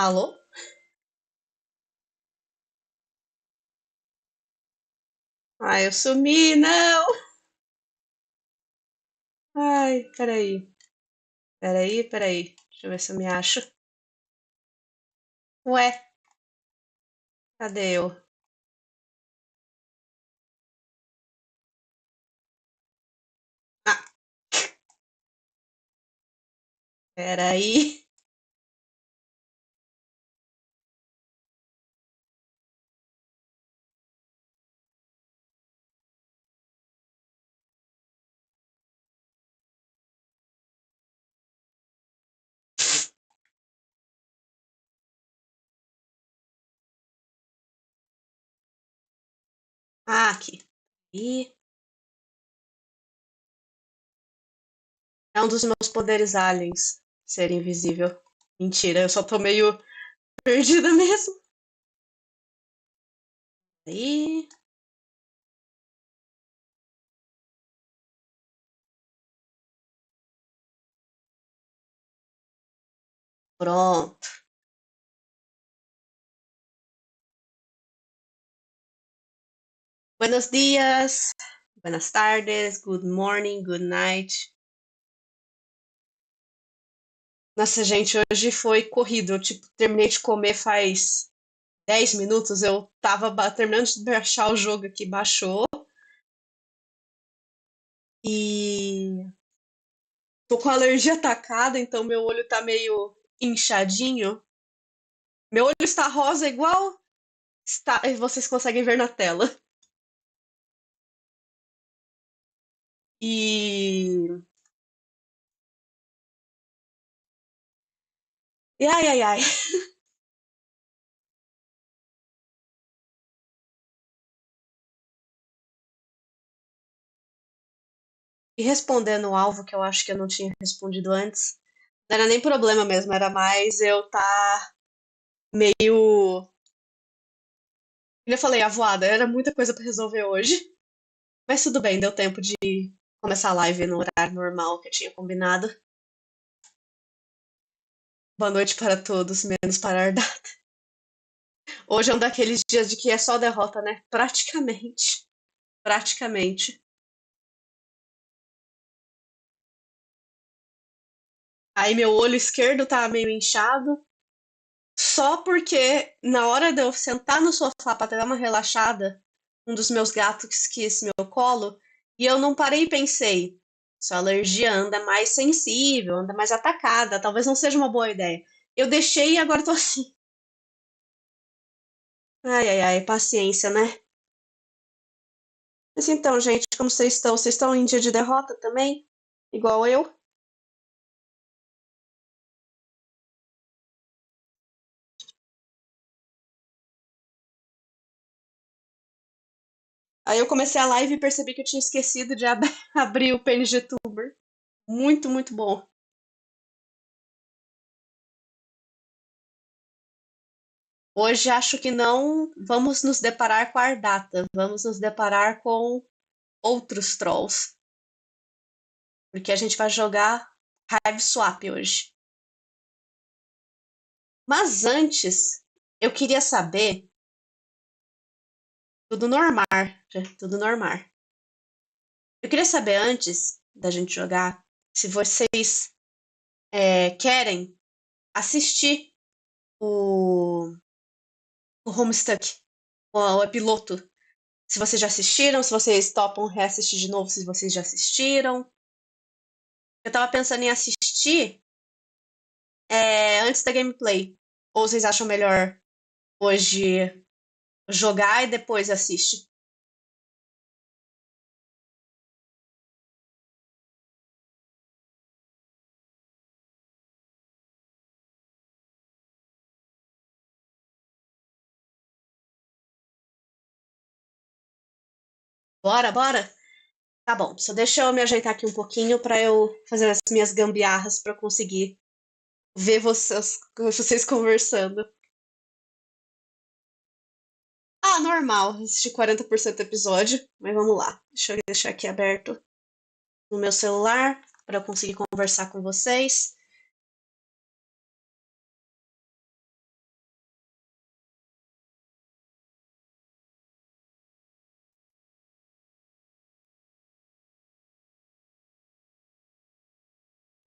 Alô? Ai, eu sumi, não! Ai, peraí. Peraí. Deixa eu ver se eu me acho. Ué, cadê eu? Ah, peraí. Ah, aqui. Ih, é um dos meus poderes aliens, ser invisível. Mentira, eu só tô meio perdida mesmo. Aí, pronto. Buenos dias, buenas tardes, good morning, good night. Nossa, gente, hoje foi corrido. Eu, tipo, terminei de comer faz 10 minutos. Eu tava terminando de baixar o jogo aqui, baixou. E tô com alergia atacada, então meu olho tá meio inchadinho. Meu olho está rosa igual vocês conseguem ver na tela. E. E ai, ai, ai. E respondendo o alvo que eu acho que eu não tinha respondido antes, não era nem problema mesmo, era mais eu tá meio. Eu falei, avoada, era muita coisa pra resolver hoje. Mas tudo bem, deu tempo de começar a live no horário normal que eu tinha combinado. Boa noite para todos, menos para Arda. Hoje é um daqueles dias de que é só derrota, né? Praticamente. Praticamente. Aí meu olho esquerdo tá meio inchado, só porque na hora de eu sentar no sofá pra dar uma relaxada, um dos meus gatos quis meu colo, e eu não parei e pensei, sua alergia anda mais sensível, anda mais atacada, talvez não seja uma boa ideia. Eu deixei e agora tô assim. Ai, ai, ai, paciência, né? Mas então, gente, como vocês estão? Vocês estão em dia de derrota também? Igual eu? Aí eu comecei a live e percebi que eu tinha esquecido de abrir o PNG Tuber. Muito, muito bom. Hoje acho que não vamos nos deparar com a Ardata, vamos nos deparar com outros trolls, porque a gente vai jogar HIVESWAP hoje. Mas antes, eu queria saber, tudo normal, tudo normal. Eu queria saber antes da gente jogar, se vocês querem assistir o Homestuck, o piloto. Se vocês já assistiram, se vocês topam reassistir de novo, se vocês já assistiram. Eu tava pensando em assistir antes da gameplay. Ou vocês acham melhor hoje jogar e depois assiste? Bora, bora? Tá bom, só deixa eu me ajeitar aqui um pouquinho pra eu fazer as minhas gambiarras pra eu conseguir ver vocês conversando. Ah, normal, assisti 40% do episódio, mas vamos lá. Deixa eu deixar aqui aberto no meu celular para eu conseguir conversar com vocês.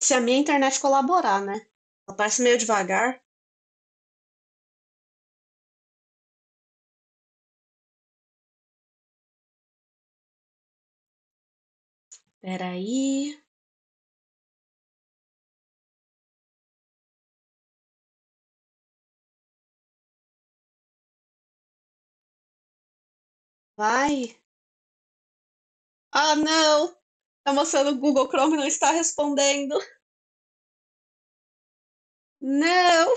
Se a minha internet colaborar, né? Ela parece meio devagar. Peraí. Vai. Ah, não! Tá mostrando o Google Chrome não está respondendo. Não!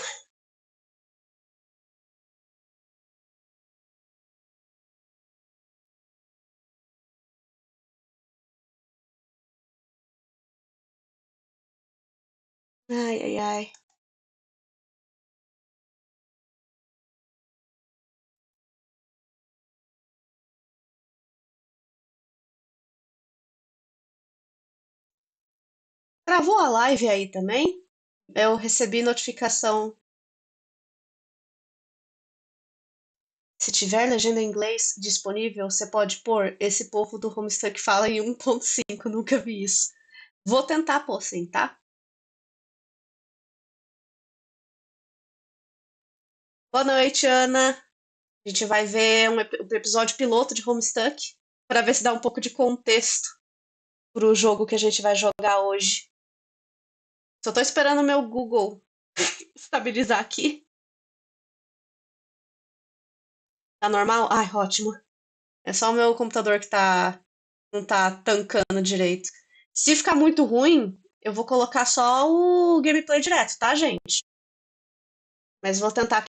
Ai, ai, ai. Travou a live aí também? Eu recebi notificação. Se tiver legenda em inglês disponível, você pode pôr. Esse povo do Homestuck fala em 1.5, nunca vi isso. Vou tentar pôr sim, tá? Boa noite, Ana. A gente vai ver um episódio piloto de Homestuck para ver se dá um pouco de contexto pro jogo que a gente vai jogar hoje. Só tô esperando o meu Google estabilizar aqui. Tá normal? Ai, ótimo. É só o meu computador que não tá tancando direito. Se ficar muito ruim, eu vou colocar só o gameplay direto, tá, gente? Mas vou tentar.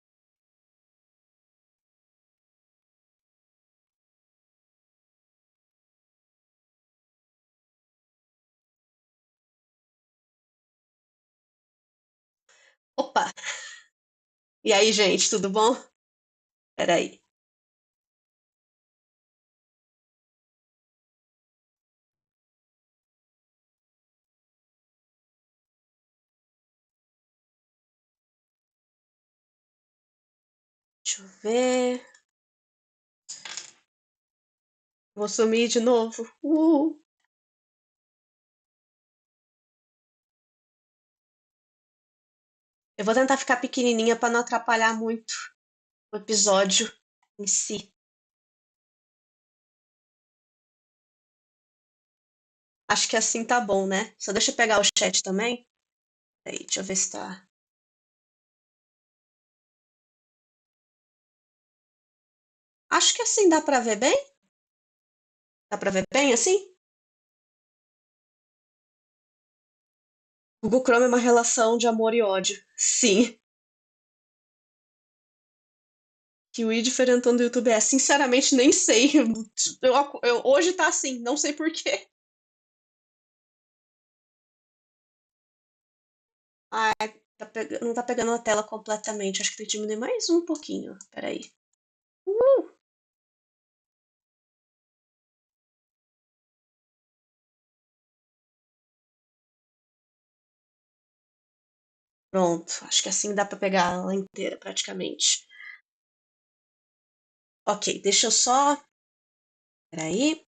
Opa! E aí, gente, tudo bom? Peraí. Deixa eu ver. Vou sumir de novo. Eu vou tentar ficar pequenininha para não atrapalhar muito o episódio em si. Acho que assim tá bom, né? Só deixa eu pegar o chat também. Aí, deixa eu ver se tá. Acho que assim dá pra ver bem. Dá pra ver bem assim? Google Chrome é uma relação de amor e ódio. Sim. Que o i diferentão do YouTube é. Sinceramente, nem sei. Hoje tá assim, não sei por quê. Ai, não tá pegando a tela completamente. Acho que tem que diminuir mais um pouquinho. Peraí. Pronto. Acho que assim dá pra pegar ela inteira, praticamente. Ok, deixa eu só. Peraí.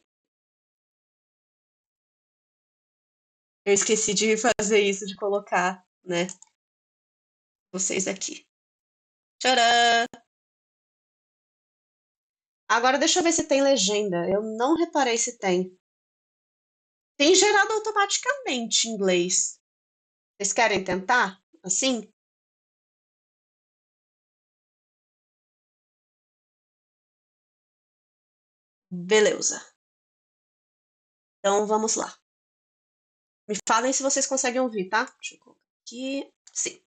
Eu esqueci de fazer isso, de colocar, né, vocês aqui. Tcharam! Agora deixa eu ver se tem legenda. Eu não reparei se tem. Tem gerado automaticamente em inglês. Vocês querem tentar? Assim? Beleza. Então vamos lá. Me falem se vocês conseguem ouvir, tá? Deixa eu colocar aqui. Sim.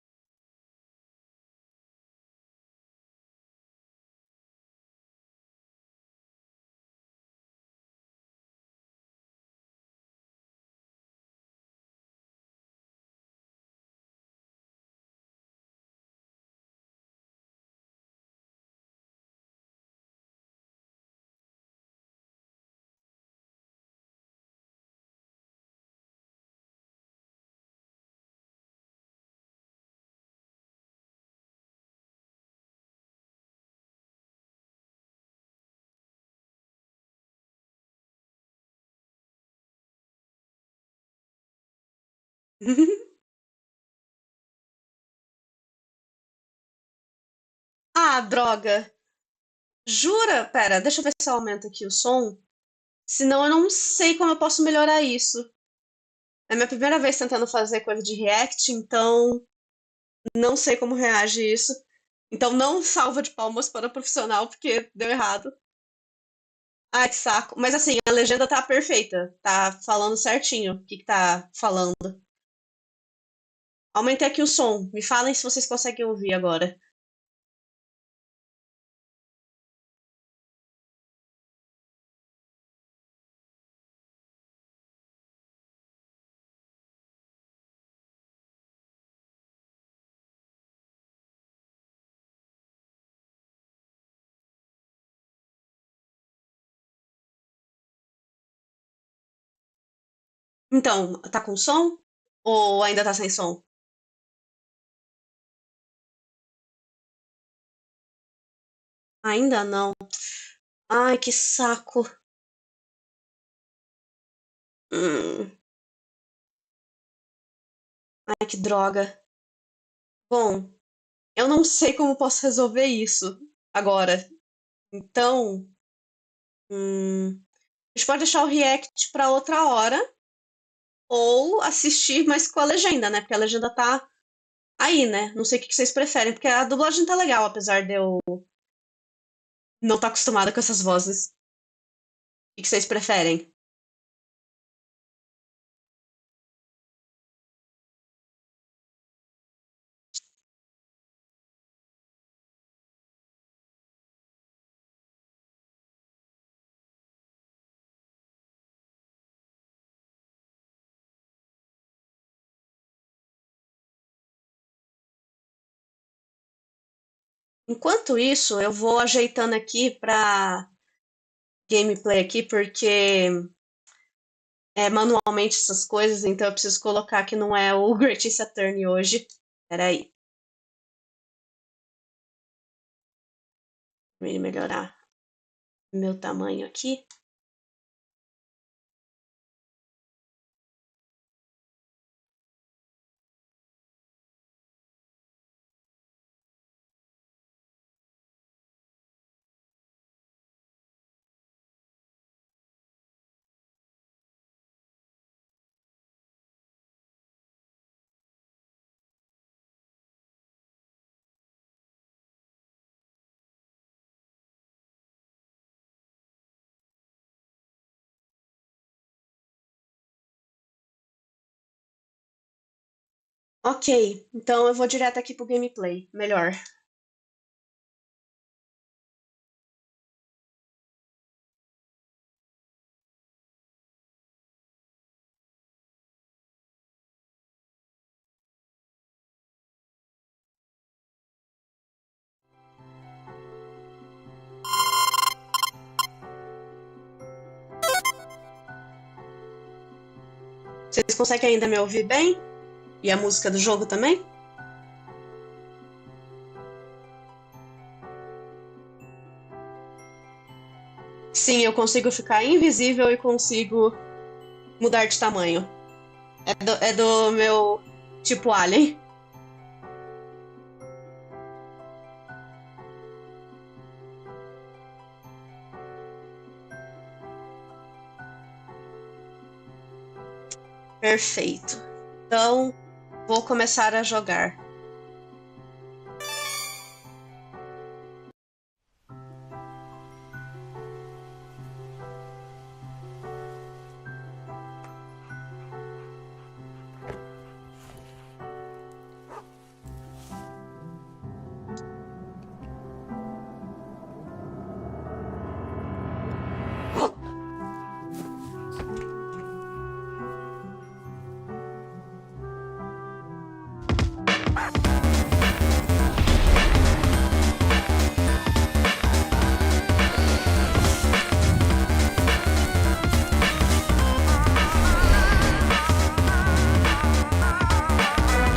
Ah, droga. Jura? Pera, deixa eu ver se eu aumento aqui o som. Senão eu não sei como eu posso melhorar isso. É minha primeira vez tentando fazer coisa de React, então não sei como reage isso. Então não salva de palmas para o profissional, porque deu errado. Ai, que saco. Mas assim, a legenda tá perfeita. Tá falando certinho o que que tá falando. Aumentei aqui o som. Me falem se vocês conseguem ouvir agora. Então, tá com som? Ou ainda tá sem som? Ainda não. Ai, que saco. Hum, ai, que droga. Bom, eu não sei como posso resolver isso agora. Então, a gente pode deixar o react pra outra hora ou assistir, mas com a legenda, né? Porque a legenda tá aí, né? Não sei o que que vocês preferem, porque a dublagem tá legal, apesar de eu não estar acostumada com essas vozes. O que que vocês preferem? Enquanto isso, eu vou ajeitando aqui pra gameplay aqui, porque é manualmente essas coisas, então eu preciso colocar que não é o Great Saturn hoje. Peraí, pra ele melhorar meu tamanho aqui. Ok, então eu vou direto aqui pro gameplay. Melhor. Vocês conseguem ainda me ouvir bem? E a música do jogo também? Sim, eu consigo ficar invisível e consigo mudar de tamanho. É do meu tipo Alien. Perfeito. Então, vou começar a jogar.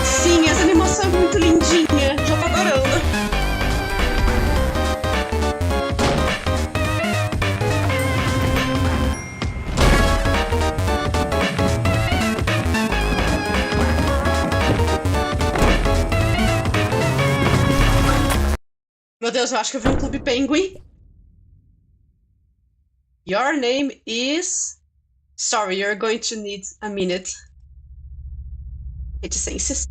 Sim, essa animação é muito lindinha. Já tô adorando. Deus, eu acho que eu vi um Clube Penguin. Your name is... Sorry, you're going to need a minute. Reticências.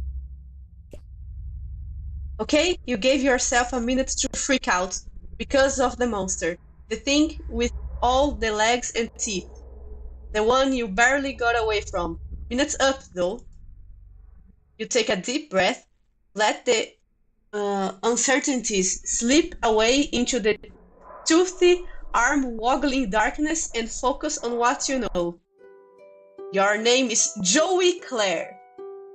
Okay, you gave yourself a minute to freak out because of the monster. The thing with all the legs and teeth. The one you barely got away from. Minute's up, though. You take a deep breath, let the uncertainties slip away into the toothy, arm-waggling darkness and focus on what you know. Your name is Joey Clare.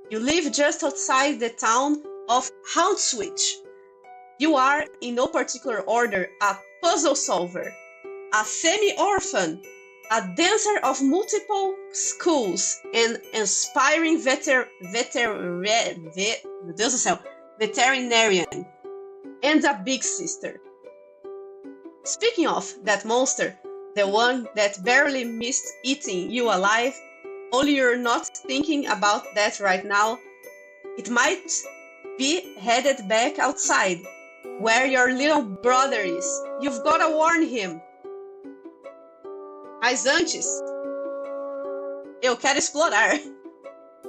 You live just outside the town of Houndswitch. You are, in no particular order, a puzzle solver, a semi-orphan, a dancer of multiple schools, an aspiring veterinarian, and a big sister. Speaking of that monster, the one that barely missed eating you alive, only you're not thinking about that right now, it might be headed back outside, where your little brother is. You've gotta warn him. Mas antes, eu quero explorar.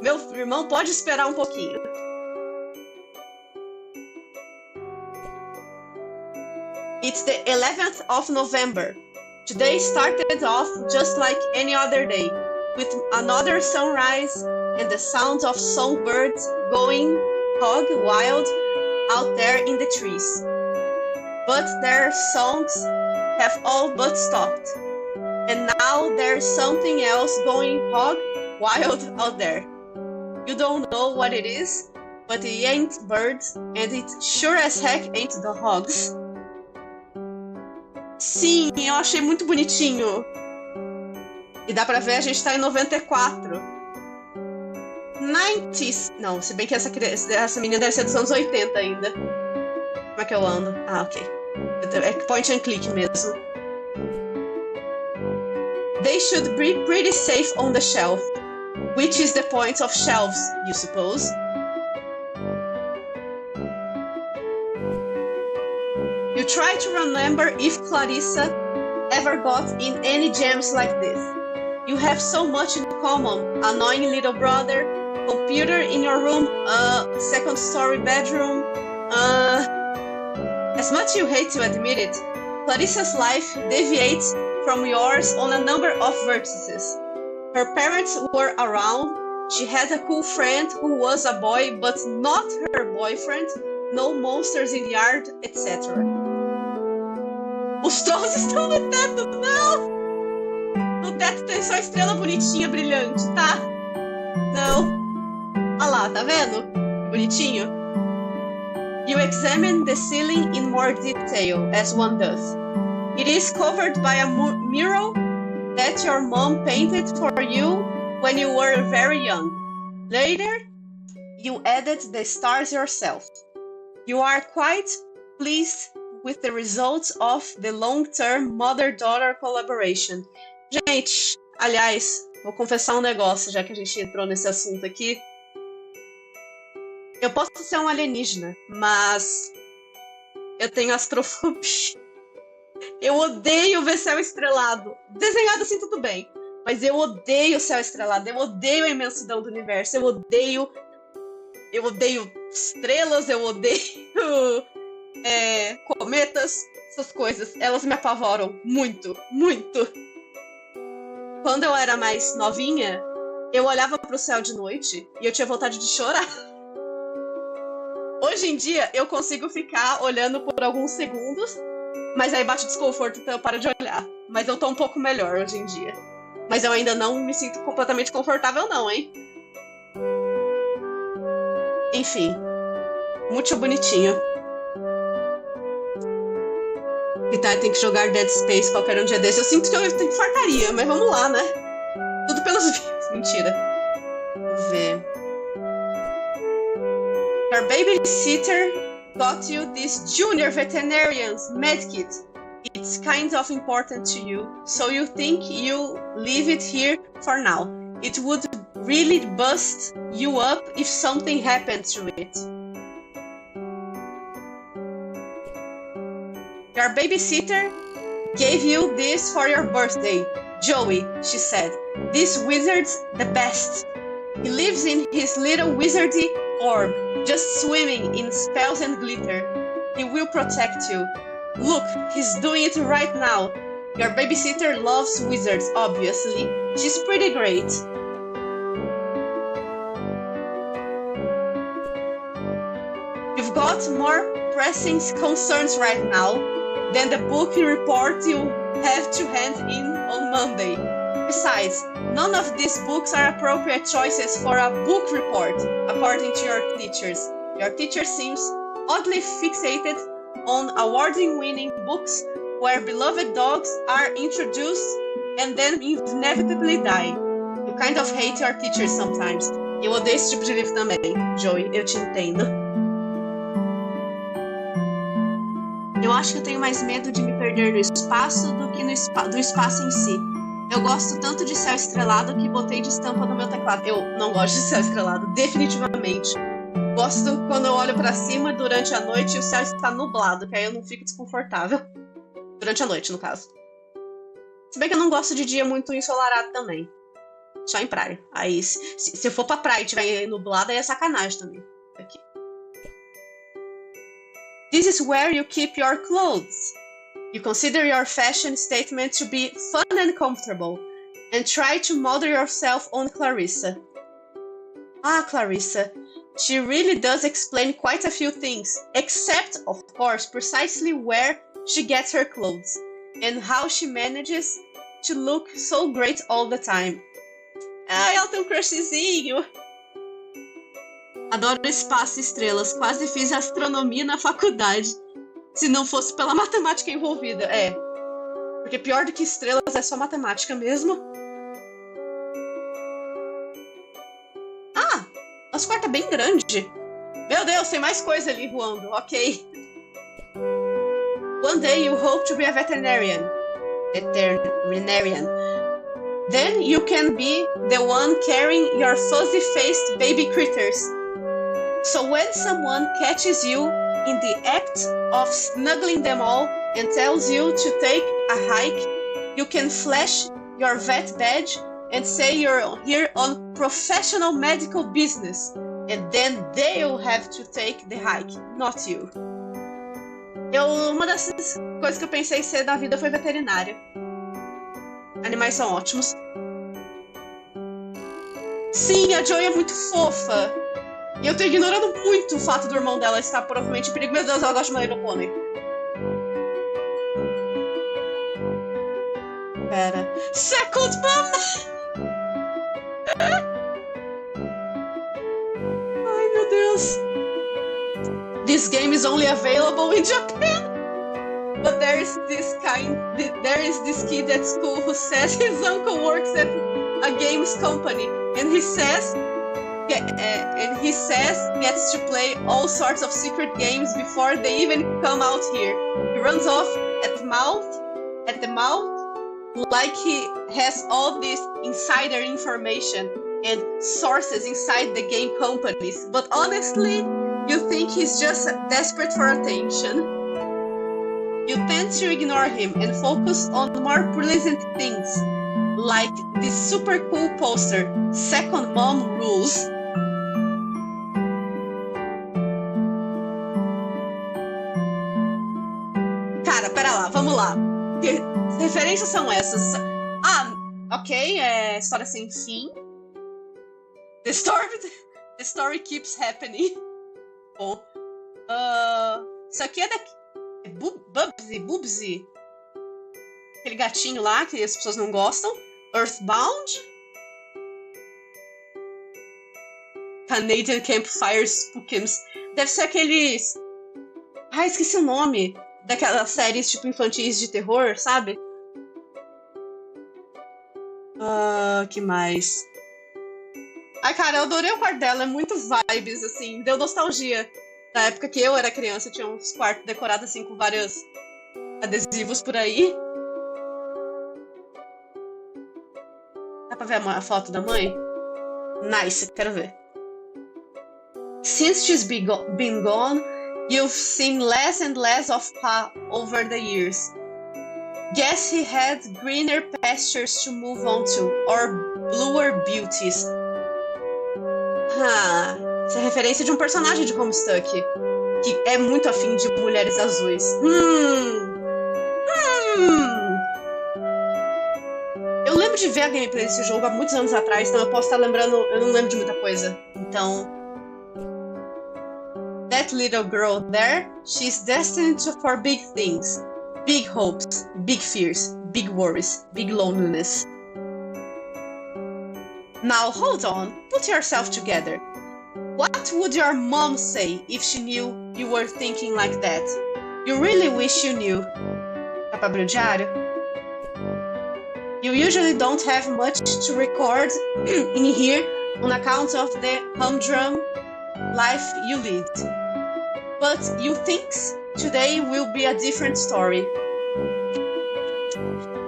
Meu irmão pode esperar um pouquinho. It's the 11th of November. Today started off just like any other day, with another sunrise and the sounds of songbirds going hog wild out there in the trees. But their songs have all but stopped. And now there's something else going hog wild out there. You don't know what it is, but it ain't birds, and it sure as heck ain't the hogs. Sim, eu achei muito bonitinho. E dá pra ver, a gente tá em 94. 90s. Não, se bem que essa menina deve ser dos anos 80 ainda. Como é que eu ando? Ah, ok. É point and click mesmo. They should be pretty safe on the shelf. Which is the point of shelves, you suppose? You try to remember if Clarissa ever got in any jams like this. You have so much in common. Annoying little brother, computer in your room, second-story bedroom. As much you hate to admit it, Clarissa's life deviates from yours on a number of vertices. Her parents were around, she had a cool friend who was a boy but not her boyfriend, no monsters in the yard, etc. Os trolls estão no teto, não! No teto tem só estrela bonitinha, brilhante, tá? Não. Olha lá, tá vendo? Bonitinho. You examine the ceiling in more detail, as one does. It is covered by a mural that your mom painted for you when you were very young. Later, you added the stars yourself. You are quite pleased with the results of the long-term mother-daughter collaboration. Gente, aliás, vou confessar um negócio, já que a gente entrou nesse assunto aqui. Eu posso ser um alienígena, mas eu tenho astrofobia. Eu odeio ver céu estrelado. Desenhado assim tudo bem, mas eu odeio o céu estrelado, eu odeio a imensidão do universo, eu odeio estrelas, eu odeio cometas, essas coisas. Elas me apavoram muito, muito. Quando eu era mais novinha, eu olhava pro céu de noite e eu tinha vontade de chorar. Hoje em dia, eu consigo ficar olhando por alguns segundos, mas aí bate desconforto, então eu paro de olhar. Mas eu tô um pouco melhor hoje em dia. Mas eu ainda não me sinto completamente confortável não, hein? Enfim, muito bonitinho. E tá, tem que jogar Dead Space qualquer um dia desse. Eu sinto que eu infartaria, mas vamos lá, né? Tudo pelos views. Mentira. Vamos ver. Your babysitter got you this junior veterinarian's medkit. It's kind of important to you, so you think you leave it here for now. It would really bust you up if something happened to it. Your babysitter gave you this for your birthday. Joey, she said. This wizard's the best. He lives in his little wizardy orb, just swimming in spells and glitter. He will protect you. Look, he's doing it right now. Your babysitter loves wizards, obviously. She's pretty great. You've got more pressing concerns right now than the book report you have to hand in on Monday. Besides, none of these books are appropriate choices for a book report, according to your teachers. Your teacher seems oddly fixated on award-winning books where beloved dogs are introduced and then inevitably die. You kind of hate your teachers sometimes. Eu odeio esse tipo de livro também, Joey, eu te entendo. Eu acho que eu tenho mais medo de me perder no espaço do que do espaço em si. Eu gosto tanto de céu estrelado que botei de estampa no meu teclado. Eu não gosto de céu estrelado, definitivamente. Gosto quando eu olho pra cima durante a noite e o céu está nublado, que aí eu não fico desconfortável. Durante a noite, no caso. Se bem que eu não gosto de dia muito ensolarado também. Só em praia. Aí, se eu for pra praia e tiver nublado, aí é sacanagem também. Aqui. This is where you keep your clothes. You consider your fashion statement to be fun and comfortable, and try to model yourself on Clarissa. Ah, Clarissa. She really does explain quite a few things, except, of course, precisely where she gets her clothes, and how she manages to look so great all the time. Ah, ela tem um crushzinho. Adoro espaço e estrelas, quase fiz astronomia na faculdade. Se não fosse pela matemática envolvida, é. Porque pior do que estrelas é só matemática mesmo. Ah, nosso quarto é bem grande. Meu Deus, tem mais coisa ali voando, ok. One day you hope to be a veterinarian. Then you can be the one carrying your fuzzy-faced baby critters. So when someone catches you in the act of snuggling them all and tells you to take a hike, you can flash your vet badge and say you're here on professional medical business, and then they'll have to take the hike, not you. Uma dessas coisas que eu pensei ser da vida foi veterinária. Animais são ótimos. Sim, a Joey é muito fofa. E eu tô ignorando muito o fato do irmão dela estar provavelmente em perigo. Meu Deus, ela gosta de My Little Pony. Pera. Second Mom! Ai, meu Deus. This game is only available in Japan. But there is this kid at school who says his uncle works at a games company, and he says gets to play all sorts of secret games before they even come out here. He runs off at the mouth like he has all this insider information and sources inside the game companies. But honestly, you think he's just desperate for attention. You tend to ignore him and focus on more pleasant things, like this super cool poster, Second Mom Rules. Cara, pera lá, vamos lá. Que referências são essas? Ah, ok, história sem fim. The story keeps happening. Bom, isso aqui é daqui. Bubsy. Aquele gatinho lá que as pessoas não gostam. Earthbound. Canadian Campfire Spookums. Deve ser aqueles... Ah, esqueci o nome. Daquelas séries tipo infantis de terror, sabe? Que mais? Ai, cara, eu adorei o quarto dela. É muito vibes, assim. Deu nostalgia. Da época que eu era criança, tinha uns quartos decorados assim com vários adesivos por aí. Dá pra ver a foto da mãe? Nice, quero ver. Since she's been gone, You've seen less and less of Pa over the years. Guess he had greener pastures to move on to, or bluer beauties. Essa é referência de um personagem de Homestuck, que é muito afim de mulheres azuis. Eu lembro de ver a gameplay desse jogo há muitos anos atrás, então eu posso estar lembrando, eu não lembro de muita coisa. Então, that little girl there, she's destined for big things, big hopes, big fears, big worries, big loneliness. Now hold on, put yourself together. What would your mom say if she knew you were thinking like that? You really wish you knew. Dá pra abrir o diário? You usually don't have much to record in here on account of the humdrum life you lead. But you think today will be a different story.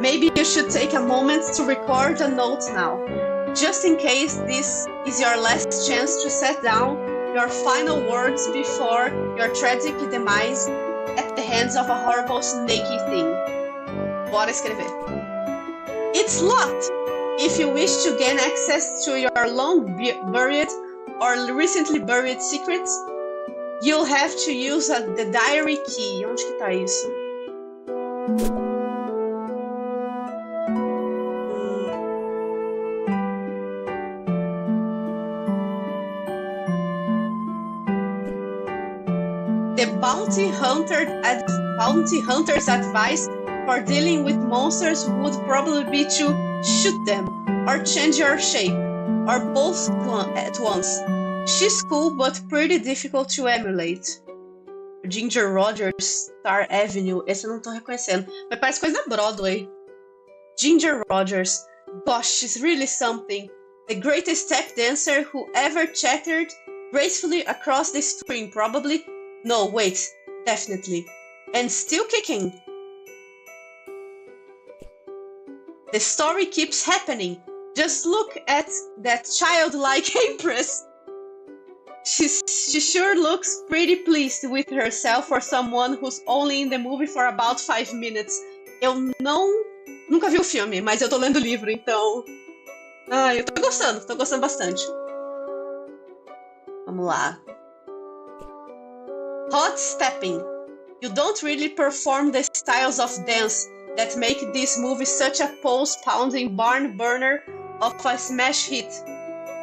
Maybe you should take a moment to record a note now, just in case this is your last chance to set down your final words before your tragic demise at the hands of a horrible snaky thing. Bora escrever. It's locked! If you wish to gain access to your long buried or recently buried secrets, you'll have to use the diary key. Onde que tá isso? The bounty hunter's advice for dealing with monsters would probably be to shoot them, or change your shape, or both at once. She's cool, but pretty difficult to emulate. Ginger Rogers, Star Avenue, esse eu não tô reconhecendo, mas parece coisa da Broadway. Ginger Rogers, gosh, she's really something. The greatest step dancer who ever chattered gracefully across the screen, probably. No, wait, definitely. And still kicking. The story keeps happening. Just look at that childlike Empress. She sure looks pretty pleased with herself for someone who's only in the movie for about 5 minutes. Eu nunca vi o filme, mas eu tô lendo o livro, então... eu tô gostando bastante. Vamos lá. Hot stepping. You don't really perform the styles of dance that make this movie such a pulse-pounding barn burner of a smash hit,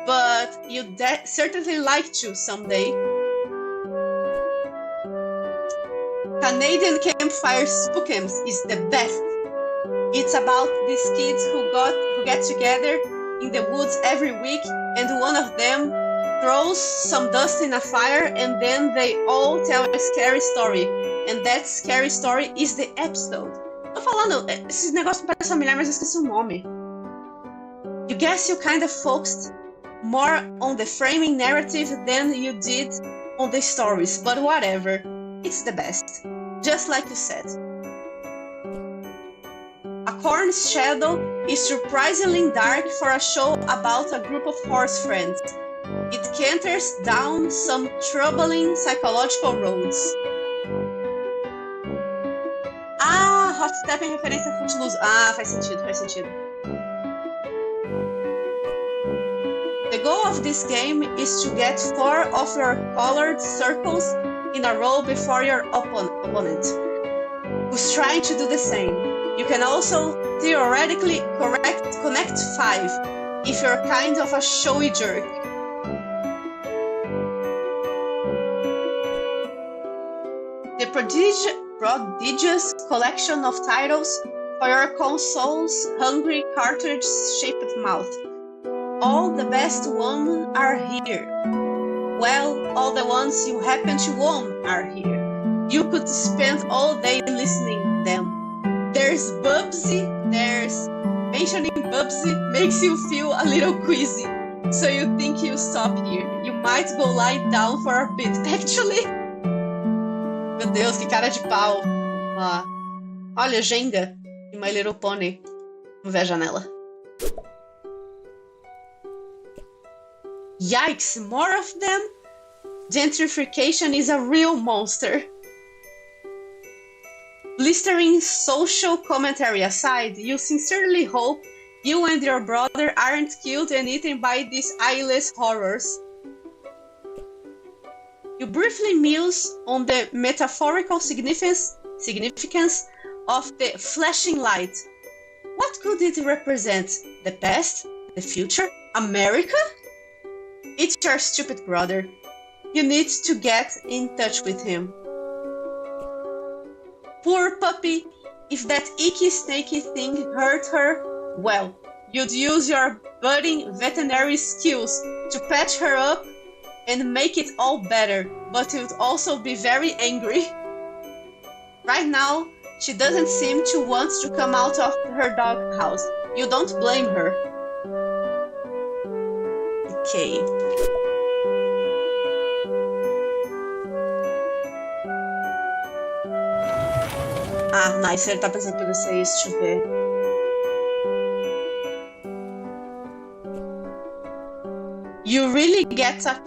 but you'd certainly like to someday. Canadian Campfire Spookums is the best. It's about these kids who get together in the woods every week, and one of them throws some dust in a fire, and then they all tell a scary story, and that scary story is the episode. Tô falando, esses negócios me parecem familiar, mas eu esqueci o nome. You guess you kind of focused more on the framing narrative than you did on the stories, but whatever, it's the best. Just like you said. A Corn's Shadow is surprisingly dark for a show about a group of horse friends. It canters down some troubling psychological roads. Hot Step em referência a Footloose. Faz sentido. The goal of this game is to get 4 of your colored circles in a row before your opponent, who's trying to do the same. You can also theoretically connect 5 if you're kind of a showy jerk. The prodigious collection of titles for your console's hungry cartridge-shaped mouth. All the best ones are here. Well, all the ones you happen to own are here. You could spend all day listening them. There's Bubsy, mentioning Bubsy makes you feel a little queasy, so you think you stop here. You might go lie down for a bit, actually. Meu Deus, que cara de pau. Olha, Jenga e My Little Pony. Vamos ver a janela. Yikes, more of them? Gentrification is a real monster. Blistering social commentary aside, you sincerely hope you and your brother aren't killed and eaten by these eyeless horrors. You briefly muse on the metaphorical significance of the flashing light. What could it represent? The past? The future? America? It's your stupid brother. You need to get in touch with him. Poor puppy, if that icky snaky thing hurt her, well, you'd use your budding veterinary skills to patch her up and make it all better, but you'd also be very angry. Right now, she doesn't seem to want to come out of her doghouse. You don't blame her. Ok. Ah, nice. Ele tá pensando que poderia ser isso. Deixa eu ver. You really get a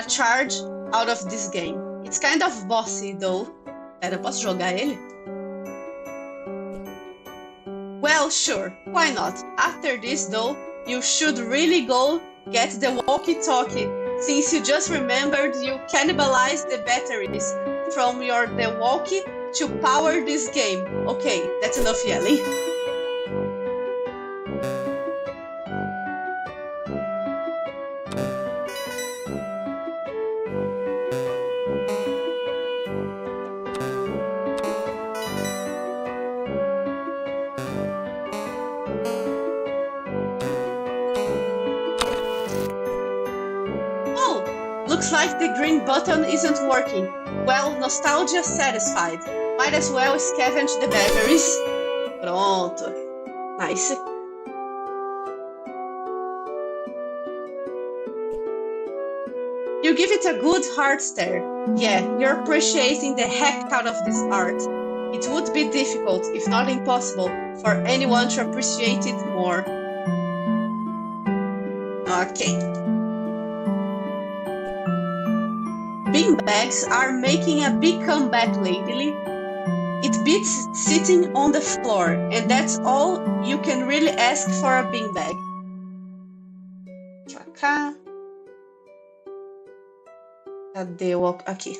charge out of this game. It's kind of bossy, though. Pera, eu posso jogar ele? Well, sure. Why not? After this, though, you should really go get the walkie-talkie, since you just remembered you cannibalized the batteries from the walkie to power this game. Okay, that's enough yelling. Looks like the green button isn't working. Well, nostalgia satisfied. Might as well scavenge the batteries. Pronto. Nice. You give it a good hard stare. Yeah, you're appreciating the heck out of this art. It would be difficult, if not impossible, for anyone to appreciate it more. Okay. Beanbags are making a big comeback lately. It beats sitting on the floor, and that's all you can really ask for a beanbag. Pra cá. Cadê o... Aqui.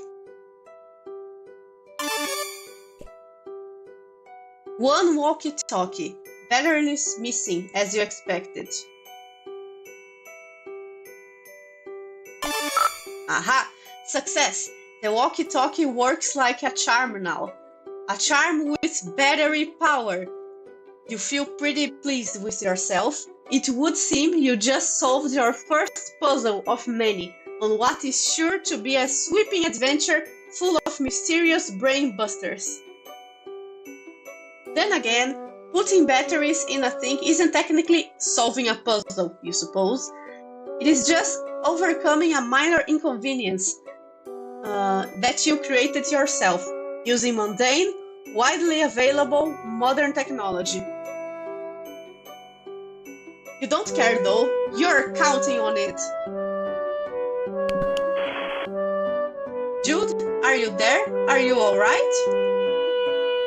One walkie-talkie. Barely missing, as you expected. Aha! Success! The walkie-talkie works like a charm now. A charm with battery power. You feel pretty pleased with yourself. It would seem you just solved your first puzzle of many on what is sure to be a sweeping adventure full of mysterious brain busters. Then again, putting batteries in a thing isn't technically solving a puzzle, you suppose. It is just overcoming a minor inconvenience that you created yourself, using mundane, widely available modern technology. You don't care though, you're counting on it. Jude, are you there? Are you alright?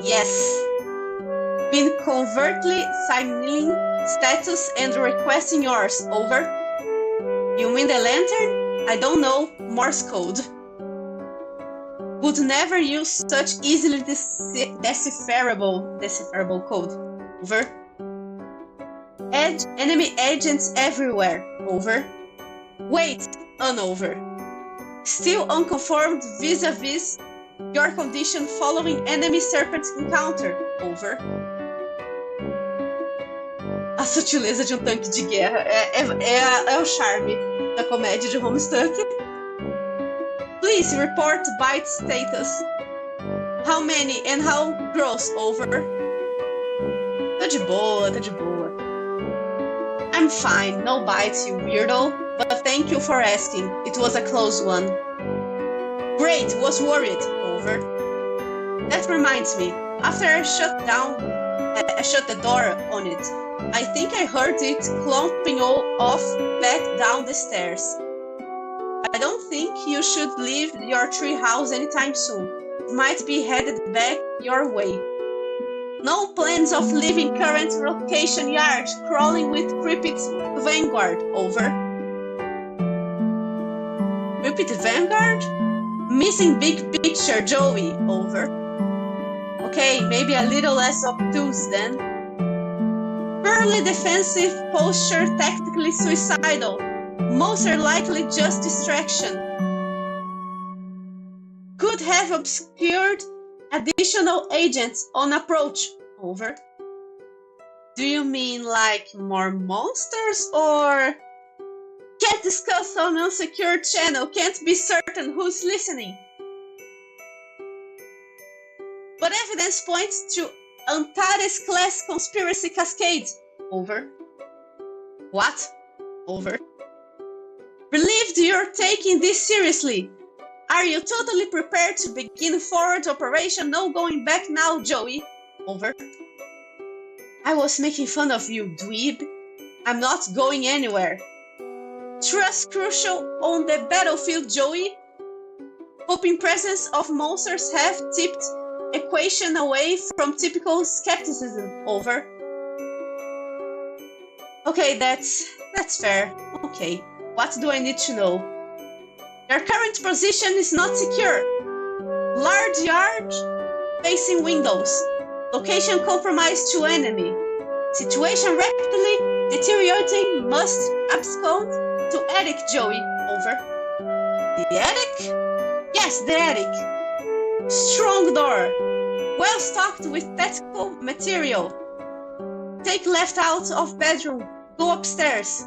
Yes. Been covertly signaling status and requesting yours, over. You mean the lantern? I don't know, Morse code. Would never use such easily decipherable code. Over. Enemy agents everywhere. Over. Wait, unover. Still unconfirmed vis-a-vis your condition following enemy serpent encounter. Over. A sutileza de tanque de guerra. É o charme da comédia de Homestuck. Please report bite status. How many and how gross, over. Tá de boa, tá de boa. I'm fine, no bites, you weirdo. But thank you for asking. It was a close one. Great, was worried, over. That reminds me. After I shut the door on it, I think I heard it clumping off back down the stairs. I don't think you should leave your tree house anytime soon. It might be headed back your way. No plans of leaving current location yard, crawling with Creepit Vanguard, over. Creepit Vanguard? Missing big picture, Joey, over. Okay, maybe a little less obtuse then. Purely defensive posture, tactically suicidal. Most are likely just distraction. Could have obscured additional agents on approach, over. Do you mean like more monsters, or can't discuss on unsecured channel, can't be certain who's listening? But evidence points to Antares class conspiracy cascade, over. What? Over. Relieved you're taking this seriously. Are you totally prepared to begin forward operation? No going back now, Joey, over. I was making fun of you, dweeb. I'm not going anywhere. Trust crucial on the battlefield, Joey. Hoping presence of monsters have tipped equation away from typical skepticism, over. Okay, that's fair. Okay, what do I need to know? Your current position is not secure. Large yard facing windows. Location compromised to enemy. Situation rapidly deteriorating. Must abscond to attic, Joey, over. The attic? Yes, the attic. Strong door. Well stocked with tactical material. Take left out of bedroom. Go upstairs.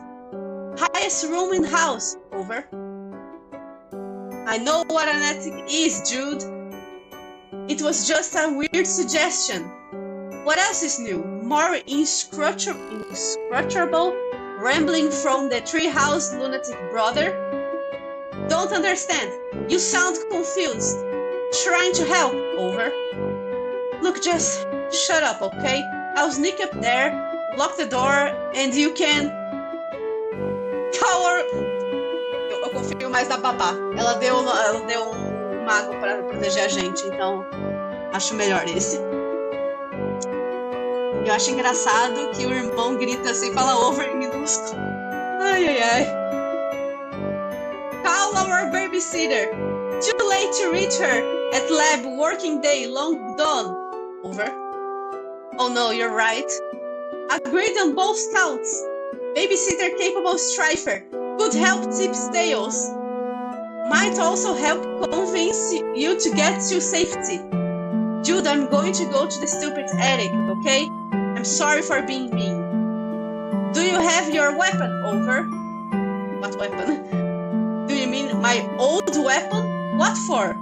Highest room in house, over. I know what an attic is, Jude. It was just a weird suggestion. What else is new? More inscrutable rambling from the treehouse lunatic brother? Don't understand. You sound confused. Trying to help, over. Look, just shut up, okay? I'll sneak up there, lock the door, and you can... Cower... Eu confio mais na babá. Ela deu um mago pra proteger a gente, então acho melhor esse. Eu acho engraçado que o irmão grita assim, fala over em minúsculo. Ai, ai, ai. Call our babysitter. Too late to reach her at lab working day long done. Over. Oh no, you're right. Agreed on both counts. Babysitter capable strifer. Could help tip tales. Might also help convince you to get to safety. Jude, I'm going to go to the stupid attic, okay? I'm sorry for being mean. Do you have your weapon, over? What weapon? Do you mean my old weapon? What for?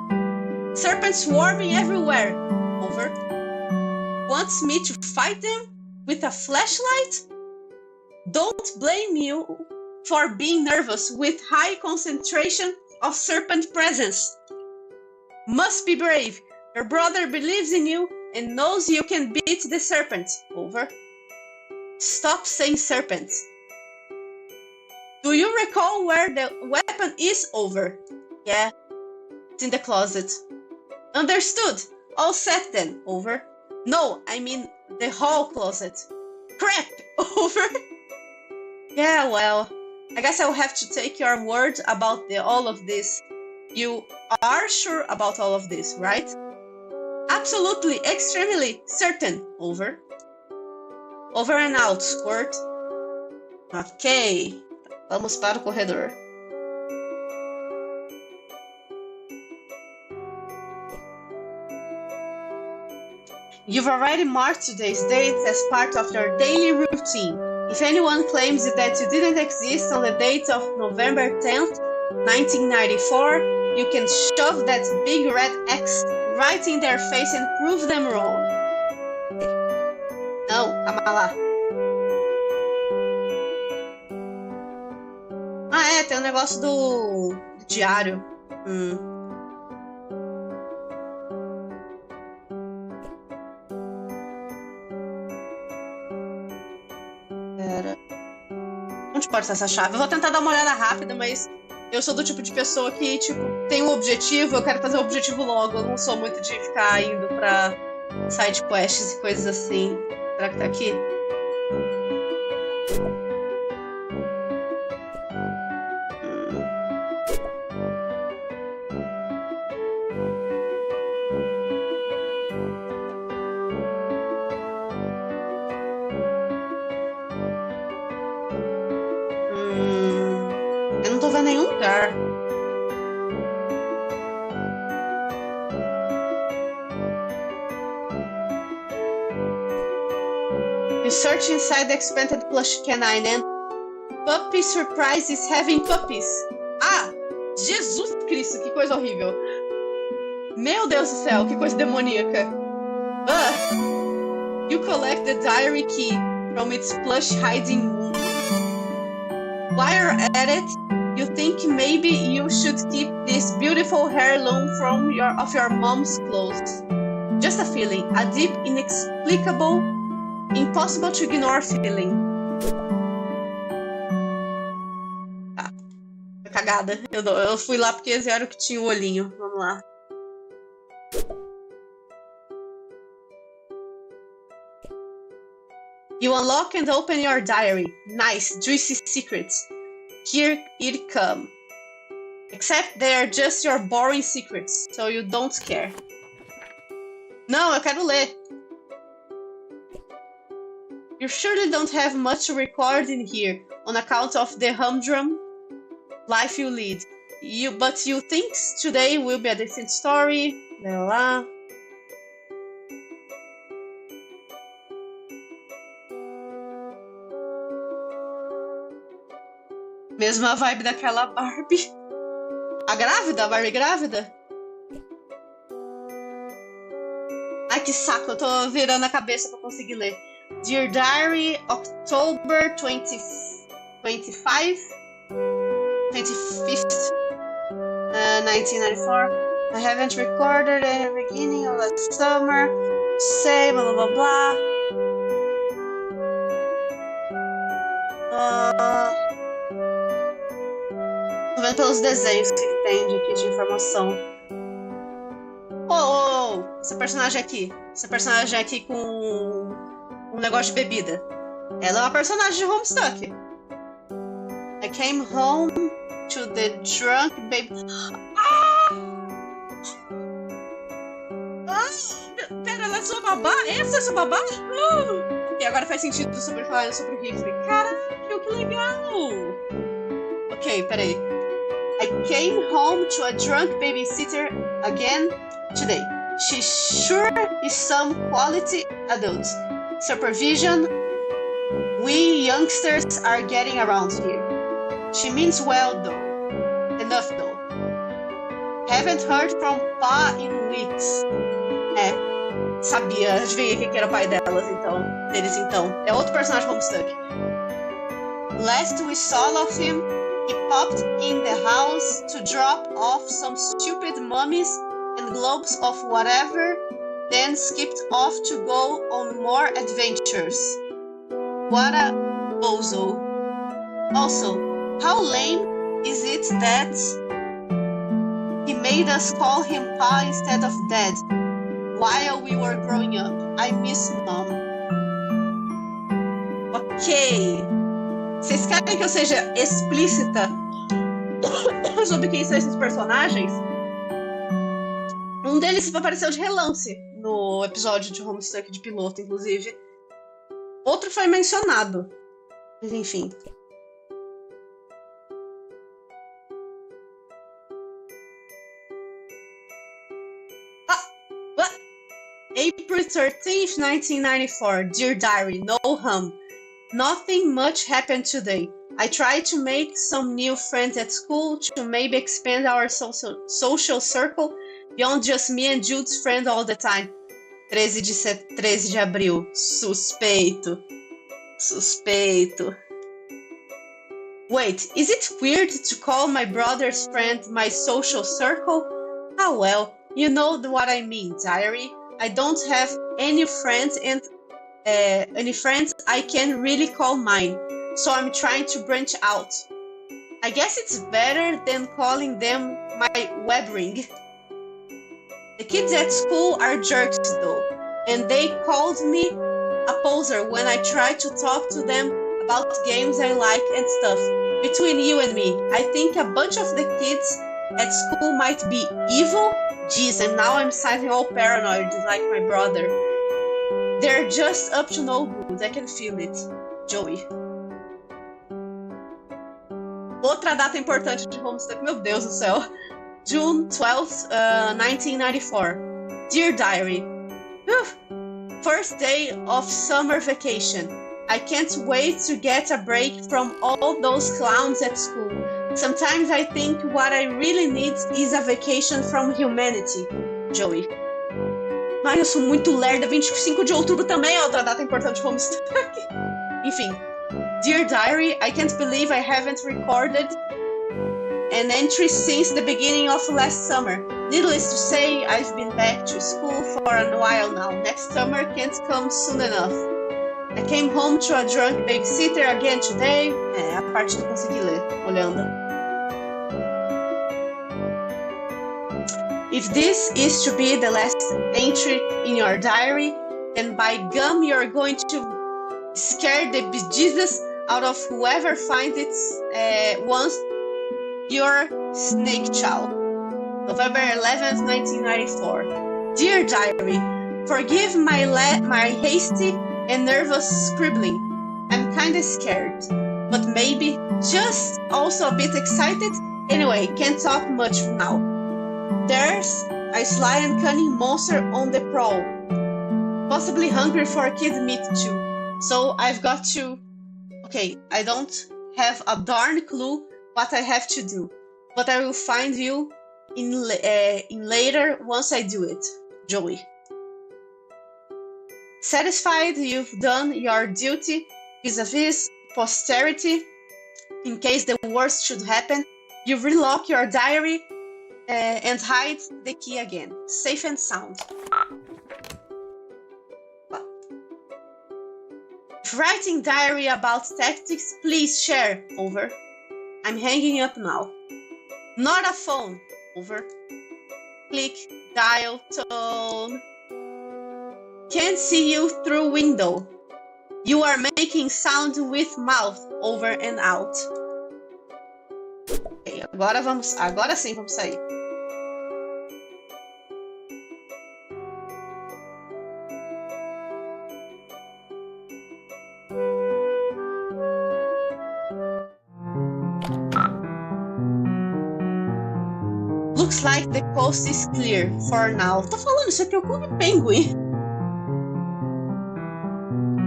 Serpents swarming everywhere, over. Wants me to fight them with a flashlight? Don't blame you for being nervous with high concentration of serpent presence. Must be brave. Your brother believes in you and knows you can beat the serpent, over. Stop saying serpent. Do you recall where the weapon is, over? Yeah, it's in the closet. Understood. All set then, over. No, I mean the hall closet. Crap, over. Yeah, well, I guess I'll have to take your word about all of this. You are sure about all of this, right? Absolutely, extremely certain, over. Over and out, Squirt. Ok, vamos para o corredor. You've already marked today's date as part of your daily routine. If anyone claims that you didn't exist on the date of November 10th, 1994, you can shove that big red X right in their face and prove them wrong. Não, calma lá. Ah, é, tem um negócio do diário. Pera. Onde pode estar essa chave? Eu vou tentar dar uma olhada rápida, mas Eu sou do tipo de pessoa que, tipo, tem um objetivo, eu quero fazer o objetivo logo. Eu não sou muito de ficar indo pra side quests e coisas assim. Será que tá aqui? Eu não tô vendo nenhum lugar. You search inside the expanded plush canine and puppy surprise is having puppies. Ah! Jesus Cristo, que coisa horrível. Meu Deus do céu, que coisa demoníaca. You collect the diary key from its plush hiding room. While you're at it, you think maybe you should keep this beautiful heirloom from your mom's clothes. Just a feeling, a deep, inexplicable, impossible to ignore feeling. Tá, foi cagada. Eu fui lá porque era o que tinha o olhinho. Vamos lá. You unlock and open your diary. Nice, juicy secrets. Here it come. Except they are just your boring secrets, so you don't care. Não, eu quero ler. You surely don't have much to record in here, on account of the humdrum life you lead. But you think today will be a different story. Blá, blá. Mesma vibe daquela Barbie. A Barbie grávida? Ai, que saco, eu tô virando a cabeça pra conseguir ler. Dear Diary, October 25th, 1994. I haven't recorded at the beginning of last summer. Say, blá blá blá blá. Tô vendo pelos desenhos que tem aqui de informação. Oh, essa personagem aqui. Essa personagem aqui com um negócio de bebida. Ela é uma personagem de Homestuck. I came home to the drunk baby. Pera, ela é sua babá? Essa é sua babá? E agora faz sentido falar sobre o rifle. Caralho, que legal! Ok, peraí. I came home to a drunk babysitter again today. She sure is some quality adult. Supervision. We youngsters are getting around here. She means well though. Enough though. Haven't heard from Pa in weeks. Sabia, adivinhei quem era o pai deles então. É outro personagem Homestuck. Last we saw of him, he popped in the house to drop off some stupid mummies and globes of whatever, then skipped off to go on more adventures. What a bozo. Also, how lame is it that he made us call him Pa instead of Dad while we were growing up? I miss Mom. Ok. Vocês querem que eu seja explícita sobre quem são esses personagens? Um deles apareceu de relance no episódio de Homestuck de piloto, inclusive. Outro foi mencionado. Mas enfim. April 13th, 1994. Dear Diary, no hum. Nothing much happened today. I tried to make some new friends at school to maybe expand our social circle beyond just me and Jude's friend all the time. 13 de abril. Suspeito. Wait, is it weird to call my brother's friend my social circle? Ah well, you know what I mean, diary. I don't have any friends I can really call mine, so I'm trying to branch out. I guess it's better than calling them my web ring. The kids at school are jerks though, and they called me a poser when I tried to talk to them about games I like and stuff. Between you and me, I think a bunch of the kids at school might be evil. Jeez, and now I'm sounding all paranoid like my brother. They're just up to no good, I can feel it. Joey. Outra data importante de Homestuck, meu Deus do céu. June 12th, 1994. Dear Diary. Whew. First day of summer vacation. I can't wait to get a break from all those clowns at school. Sometimes I think what I really need is a vacation from humanity. Joey. Ai, eu sou muito lerda. 25 de outubro também é outra data importante de Homestuck. Enfim. Dear Diary, I can't believe I haven't recorded an entry since the beginning of last summer. Needless to say, I've been back to school for a while now. Next summer can't come soon enough. I came home to a drunk babysitter again today. É, a parte que eu consegui ler, olhando. If this is to be the last entry in your diary, then by gum you're going to scare the bejesus out of whoever finds it once your snake chow. November 11th, 1994. Dear Diary, forgive my hasty and nervous scribbling. I'm kinda scared, but maybe just also a bit excited. Anyway, can't talk much now. There's a sly and cunning monster on the prowl, possibly hungry for kid meat too. So I've got to... Okay, I don't have a darn clue what I have to do, but I will find you in later once I do it. Joey. Satisfied you've done your duty vis-a-vis posterity, in case the worst should happen, you relock your diary and hide the key again. Safe and sound. If writing diary about tactics, please share. Over. I'm hanging up now. Not a phone. Over. Click. Dial tone. Can't see you through window. You are making sound with mouth. Over and out. Okay, agora sim vamos sair. Looks like the coast is clear for now. Tô falando, isso aqui é o Clube Penguin.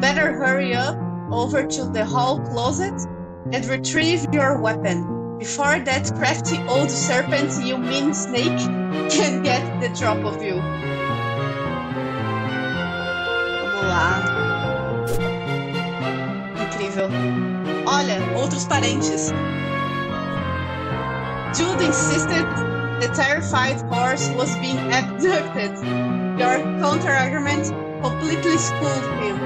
Better hurry up over to the hall closet and retrieve your weapon before that crafty old serpent, you mean snake, can get the drop of you. Vamos lá. Incrível. Olha, outros parentes. Jude insisted the terrified horse was being abducted. Your counter-argument completely schooled him.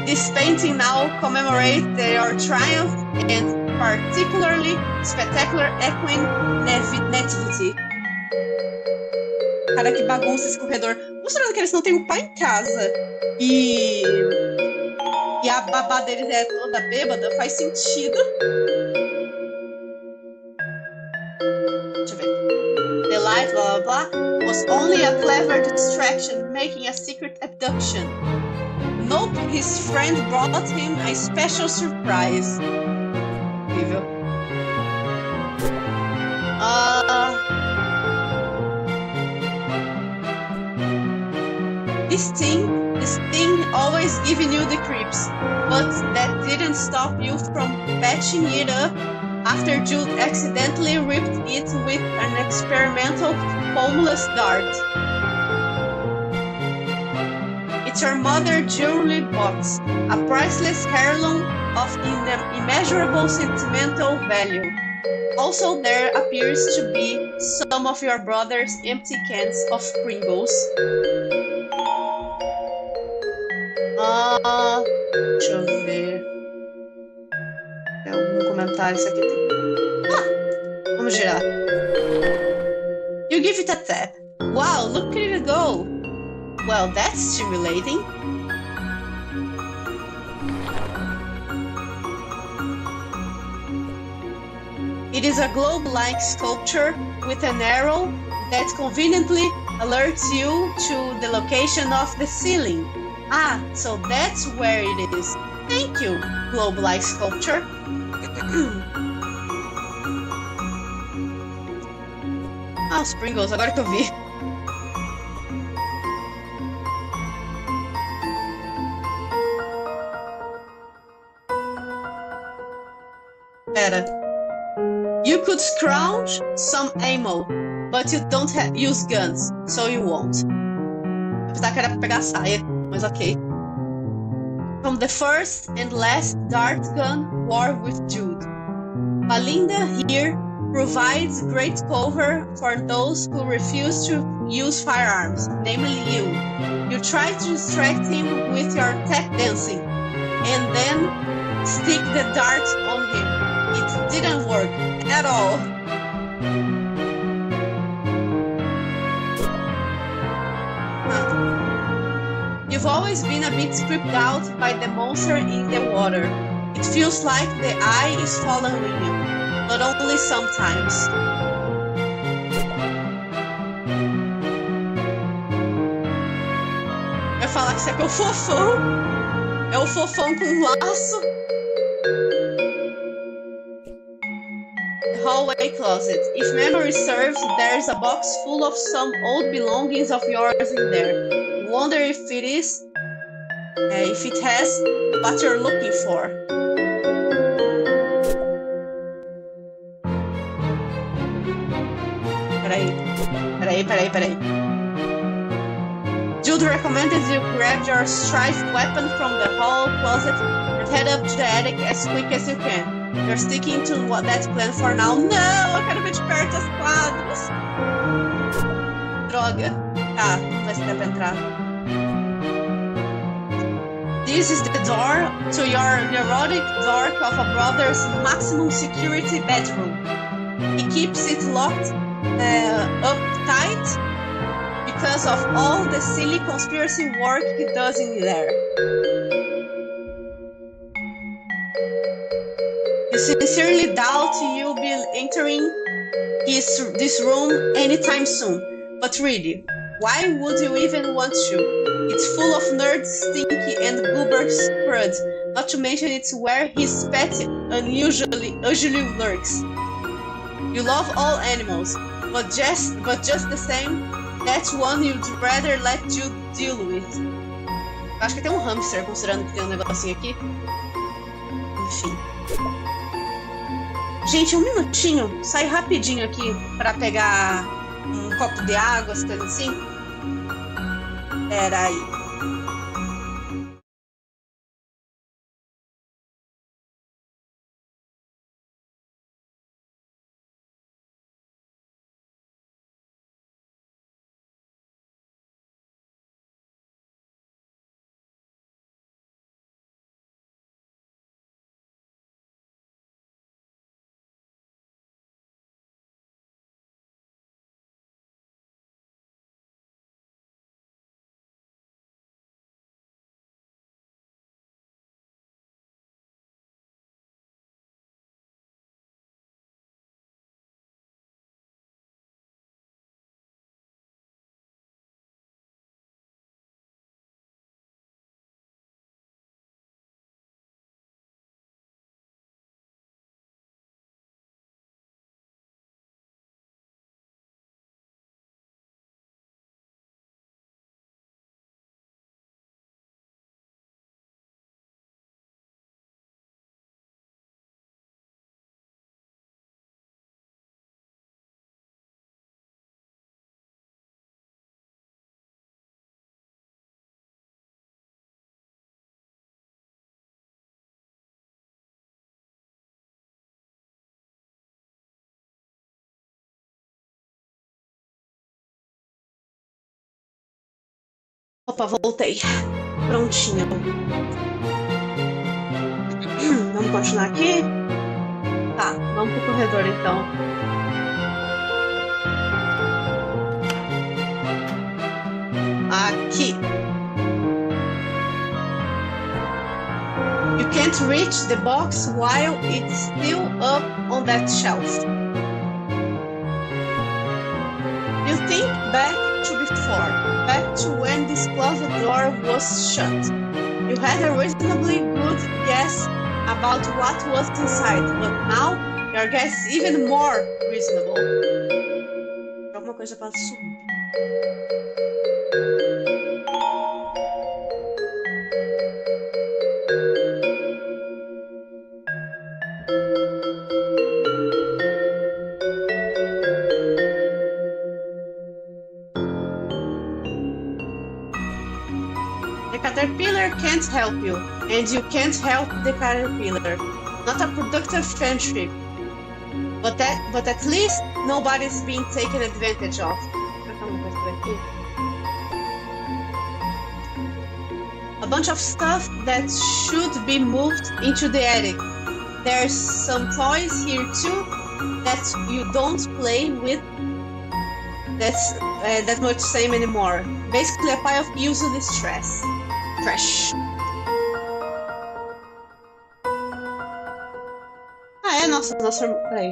This painting now commemorates your triumph and particularly spectacular equine nativity. Cara, que bagunça esse corredor. Mostrando que eles não têm um pai em casa. E a babá deles é toda bêbada, faz sentido. Deixa eu ver. The light, blah blah blah, was only a clever distraction, making a secret abduction. Nope, his friend brought him a special surprise. Incrível. This thing always giving you the creeps, but that didn't stop you from patching it up after Jude accidentally ripped it with an experimental homeless dart. It's your mother jewelry box, a priceless heirloom of immeasurable sentimental value. Also, there appears to be some of your brother's empty cans of Pringles. Deixa eu ver. Tem algum comentário? Isso aqui tem. Vamos girar. You give it a tap. Wow, look at it go. Well, that's stimulating. It is a globe-like sculpture with an arrow that conveniently alerts you to the location of the ceiling. Ah, so that's where it is. Thank you, globe-like sculpture. Ah, os Pringles, agora que eu vi. Pera. You could scrounge some ammo, but you don't use guns, so you won't. Apesar que era pra pegar a saia, mas ok. From the first and last dart gun war with Jude. Valinda here provides great cover for those who refuse to use firearms, namely you. You try to distract him with your tap dancing, and then stick the dart on him. It didn't work at all. You've always been a bit creeped out by the monster in the water. It feels like the eye is following you, but only sometimes. Eu ia falar que isso aqui é o fofão. É o fofão com laço. Hallway closet. If memory serves, there's a box full of some old belongings of yours in there. Wonder if it has what you're looking for. Peraí. Jude recommended you grab your strife weapon from the hall closet and head up to the attic as quick as you can. You're sticking to that plan for now. Não, eu quero ver de perto os quadros. Droga. Tá, não vai ser pra entrar. This is the door to your neurotic dork of a brother's maximum security bedroom. He keeps it locked up tight because of all the silly conspiracy work he does in there. You sincerely doubt you'll be entering this room anytime soon. But really, why would you even want to? It's full of nerds, stinky, and goober crud. Not to mention it's where his pet usually lurks. You love all animals, but just the same, that's one you'd rather let you deal with. Acho que tem um hamster, considerando que tem um negocinho aqui. Enfim. Gente, um minutinho. Sai rapidinho aqui pra pegar um copo de água, as coisas assim. Peraí. Opa, voltei. Prontinho. Vamos continuar aqui? Tá, vamos pro corredor então. Aqui. You can't reach the box while it's still up on that shelf. You think back to before, back to when this closet door was shut. You had a reasonably good guess about what was inside, but now your guess is even more reasonable. Alguma coisa para subir. The caterpillar can't help you, and you can't help the caterpillar. Not a productive friendship, but at least nobody's being taken advantage of. A bunch of stuff that should be moved into the attic. There's some toys here too that you don't play with. That's that much same anymore. Basically a pile of useless trash. Ah, é nossa. Peraí.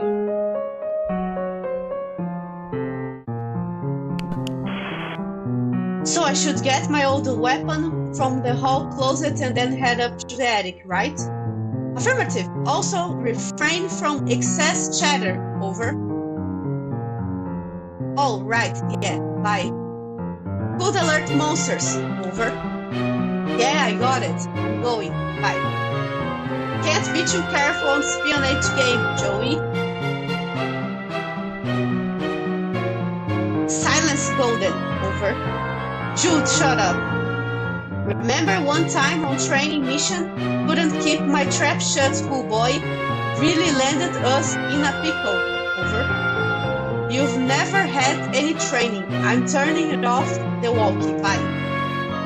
So I should get my old weapon from the hall closet and then head up to the attic, right? Affirmative. Also, refrain from excess chatter. Over. Oh, right. Yeah. Bye. Could alert monsters. Over. Yeah, I got it. I'm going. Bye. Can't be too careful on espionage game, Joey. Silence golden. Over. Jude, shut up. Remember one time on training mission? Couldn't keep my trap shut, schoolboy. Really landed us in a pickle. Over. You've never had any training. I'm turning it off the walkie. Bye.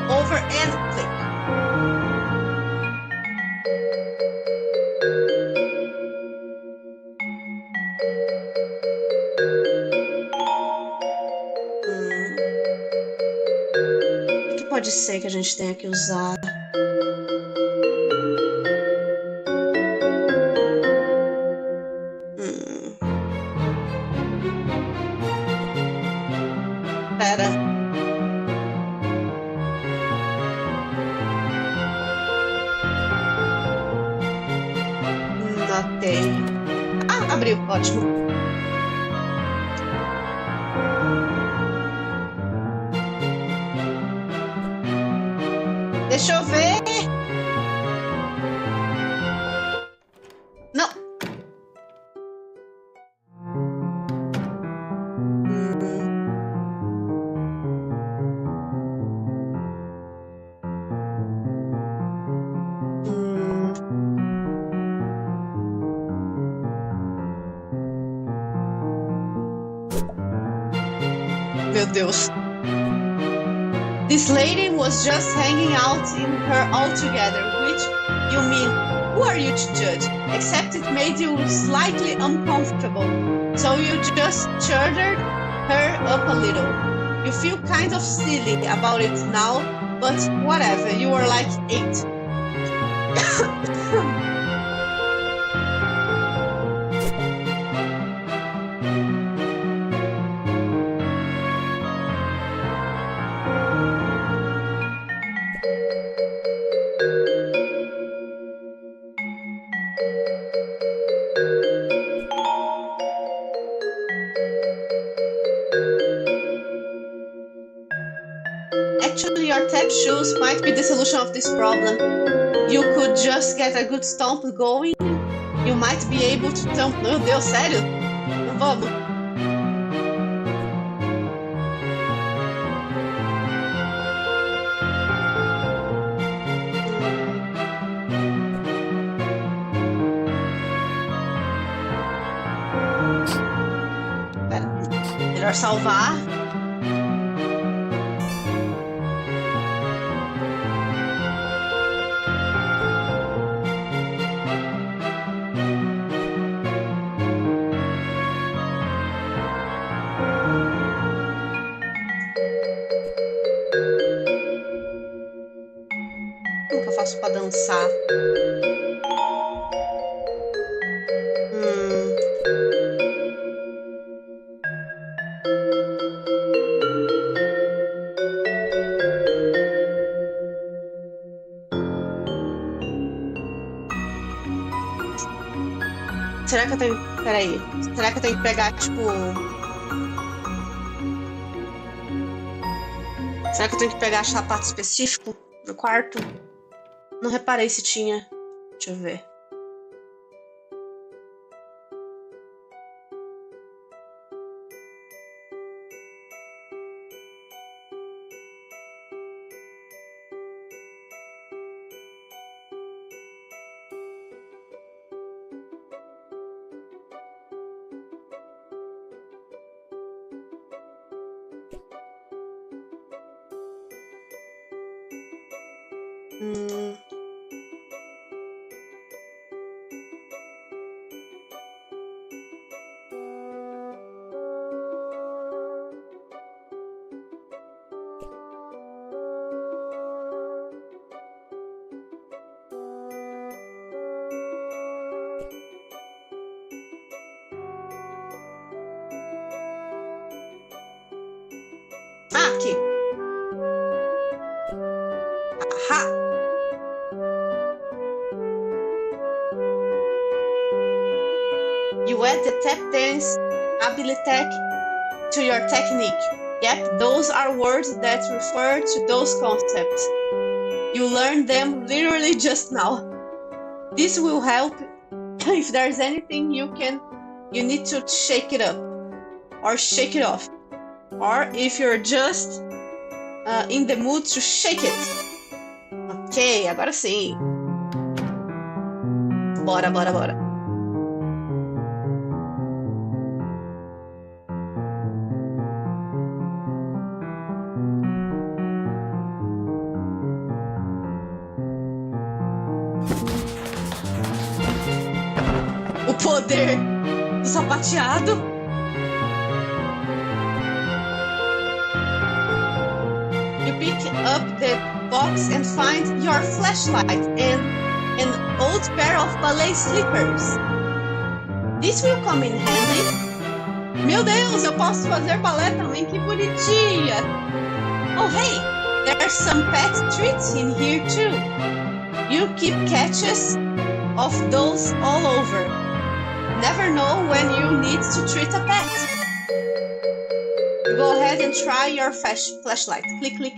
Over and click. O que pode ser que a gente tenha que usar? Pera. Não tem. Ah, abriu. Ótimo. Deixa eu ver. Não. Meu Deus. This lady was just hanging out in her altogether, which, you mean, who are you to judge? Except it made you slightly uncomfortable, so you just cheered her up a little. You feel kind of silly about it now, but whatever, you were like 8. Actually, your tap shoes might be the solution of this problem. You could just get a good stomp going. You might be able to thump. Meu Deus, sério? Vamos. Pera, melhor salvar. será que eu tenho... Peraí. Será que eu tenho que pegar, tipo... Será que eu tenho que pegar sapato específico no quarto? Não reparei se tinha. Deixa eu ver. Ah, aqui. Aha! You add the tap dance ability to your technique. Yep, those are words that refer to those concepts. You learned them literally just now. This will help if there's anything you need to shake it up or shake it off. Or if you're just in the mood to shake it. Ok, agora sim. Bora, bora, bora. O poder do sapateado. Pick up the box and find your flashlight and an old pair of ballet slippers. This will come in handy. Meu Deus, eu posso fazer balé também, que bonitinha! Oh hey, there's some pet treats in here too. You keep catches of those all over. Never know when you need to treat a pet. Go ahead and try your flashlight. Click, click.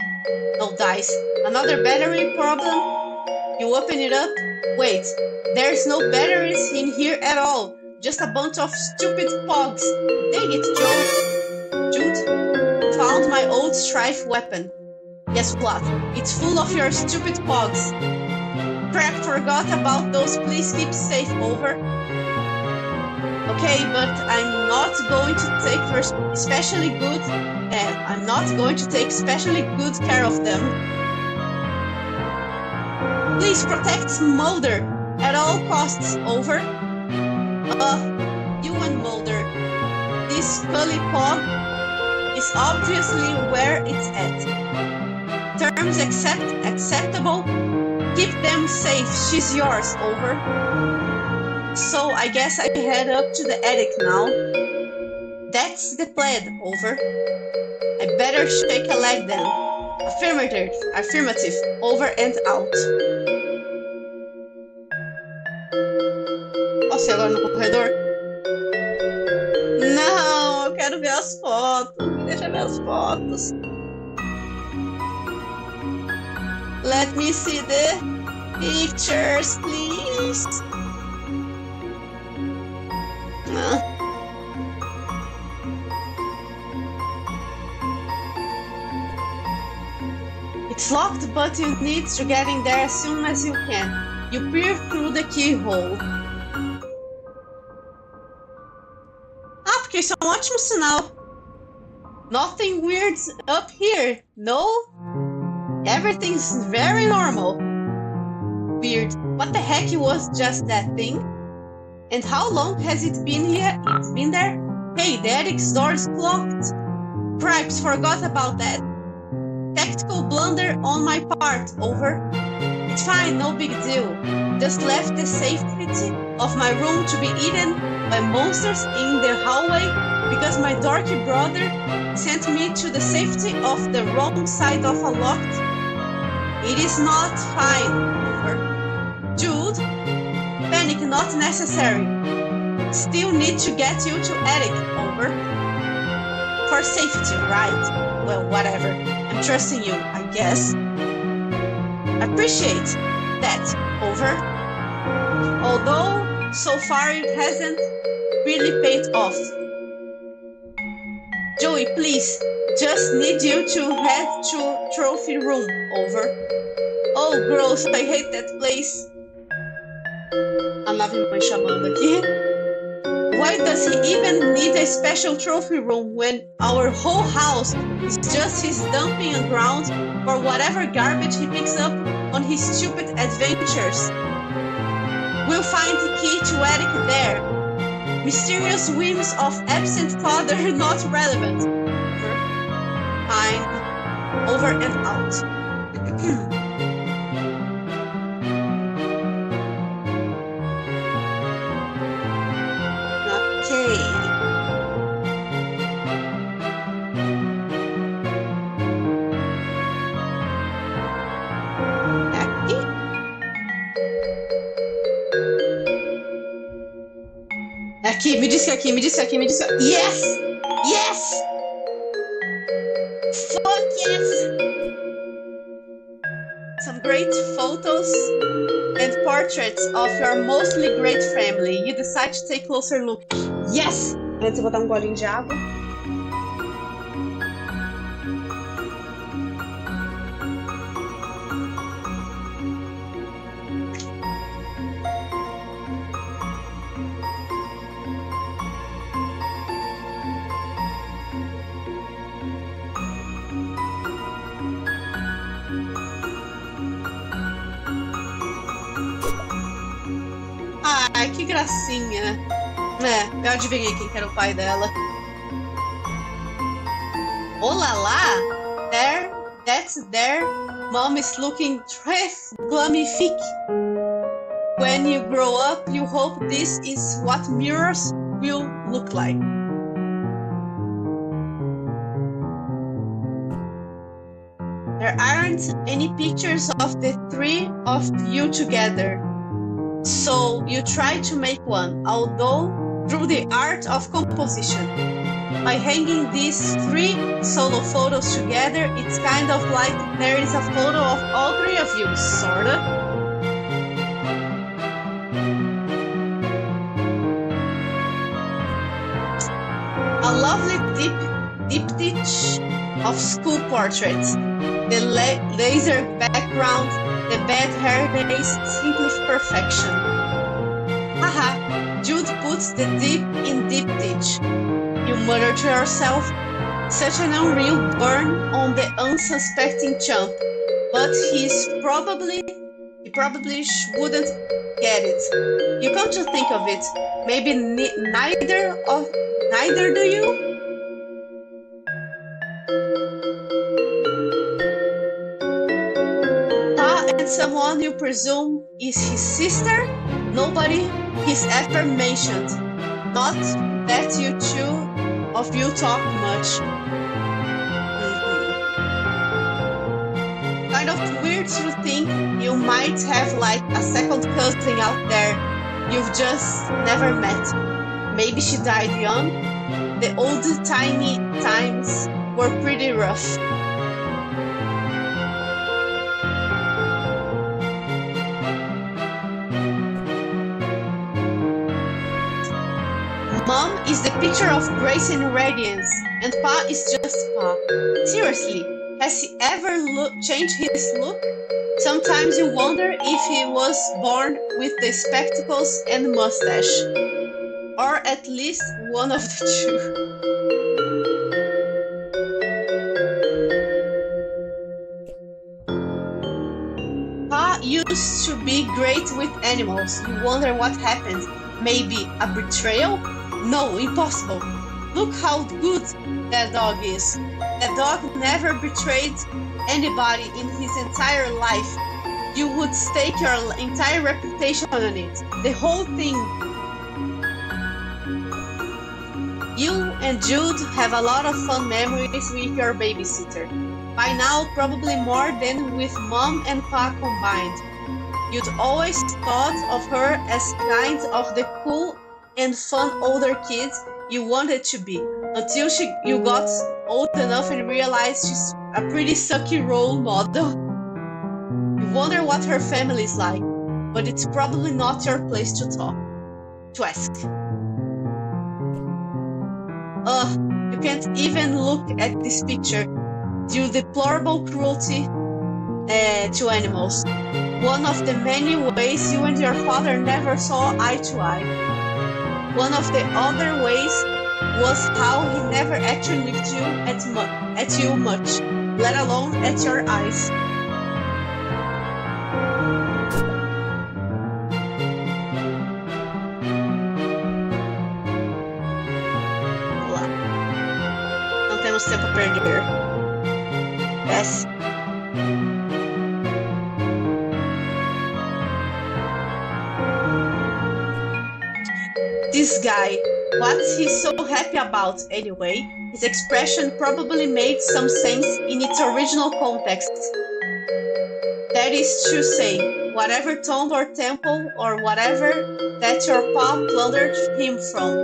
No dice. Another battery problem? You open it up? Wait, there's no batteries in here at all. Just a bunch of stupid pogs. Dang it, Jude. Found my old strife weapon. Guess what? It's full of your stupid pogs. Crap, forgot about those. Please keep safe, over. Okay, but I'm not going to take especially good care of them. Please protect Mulder at all costs, over. You and Mulder. This Scully Pog is obviously where it's at. Terms acceptable. Keep them safe. She's yours, over. So I guess I head up to the attic now. That's the plan, over. I better shake a leg then. Affirmative, over and out. Nossa, e agora no corredor? Não, eu quero ver as fotos. Deixa eu ver as fotos. Let me see the pictures, please. It's locked, but you need to get in there as soon as you can. You peer through the keyhole. Ah, porque isso é um ótimo sinal. Nothing weird up here, no? Everything's very normal. Weird. What the heck was just that thing? And how long has it been here? It's been there? Hey, the attic's door is locked. Cripes, forgot about that. Tactical blunder on my part, over. It's fine, no big deal. Just left the safety of my room to be eaten by monsters in the hallway because my dorky brother sent me to the safety of the wrong side of a locked. It is not fine, over. Jude, panic not necessary. Still need to get you to Eric, over. For safety, right? Well, whatever. I'm trusting you, I guess. Appreciate that, over. Although, so far it hasn't really paid off. Joey, please, just need you to head to trophy room, over. Oh, gross, I hate that place. A nave mãe chamando aqui. Why does he even need a special trophy room when our whole house is just his dumping ground for whatever garbage he picks up on his stupid adventures? We'll find the key to Eric there. Mysterious whims of absent father not relevant. Fine. Over and out. Okay. Aqui, me disse aqui, me disse aqui, me disse aqui. Yes! Yes! Fuck yes! Some great photos and portraits of your mostly great family. You decide to take a closer look. Yes! Antes eu vou dar um golinho de água. Ai, que gracinha. Eu adivinhei quem que era o pai dela. Oh la la! That's there. Mom is looking très glamifique. When you grow up, you hope this is what mirrors will look like. There aren't any pictures of the three of you together. So you try to make one, although through the art of composition. By hanging these three solo photos together, it's kind of like there is a photo of all three of you, sorta. A lovely diptych of school portraits. The laser background, the bad hair days, simply perfection. Haha, Jude puts the deep in diptych. You mutter to yourself, such an unreal burn on the unsuspecting chump. But he probably wouldn't get it. You come to think of it, maybe neither do you? Someone you presume is his sister, nobody he's ever mentioned. Not that you two of you talk much. Kind of weird to think you might have like a second cousin out there you've just never met. Maybe she died young. The old tiny times were pretty rough. Mom is the picture of grace and radiance, and Pa is just Pa. Seriously, has he ever changed his look? Sometimes you wonder if he was born with the spectacles and mustache. Or at least one of the two. Pa used to be great with animals. You wonder what happened. Maybe a betrayal? No, impossible. Look how good that dog is. That dog never betrayed anybody in his entire life. You would stake your entire reputation on it. The whole thing. You and Jude have a lot of fun memories with your babysitter. By now, probably more than with Mom and Pa combined. You'd always thought of her as kind of the cool and fun older kid you wanted to be, until you got old enough and realized she's a pretty sucky role model. You wonder what her family's like, but it's probably not your place to ask. You can't even look at this picture due deplorable cruelty to animals. One of the many ways you and your father never saw eye to eye. One of the other ways was how he never actually looked at you much, let alone at your eyes. Não temos tempo a perder. Yes. This guy, what's he so happy about anyway? His expression probably made some sense in its original context. That is to say, whatever tomb or temple or whatever that your pa plundered him from.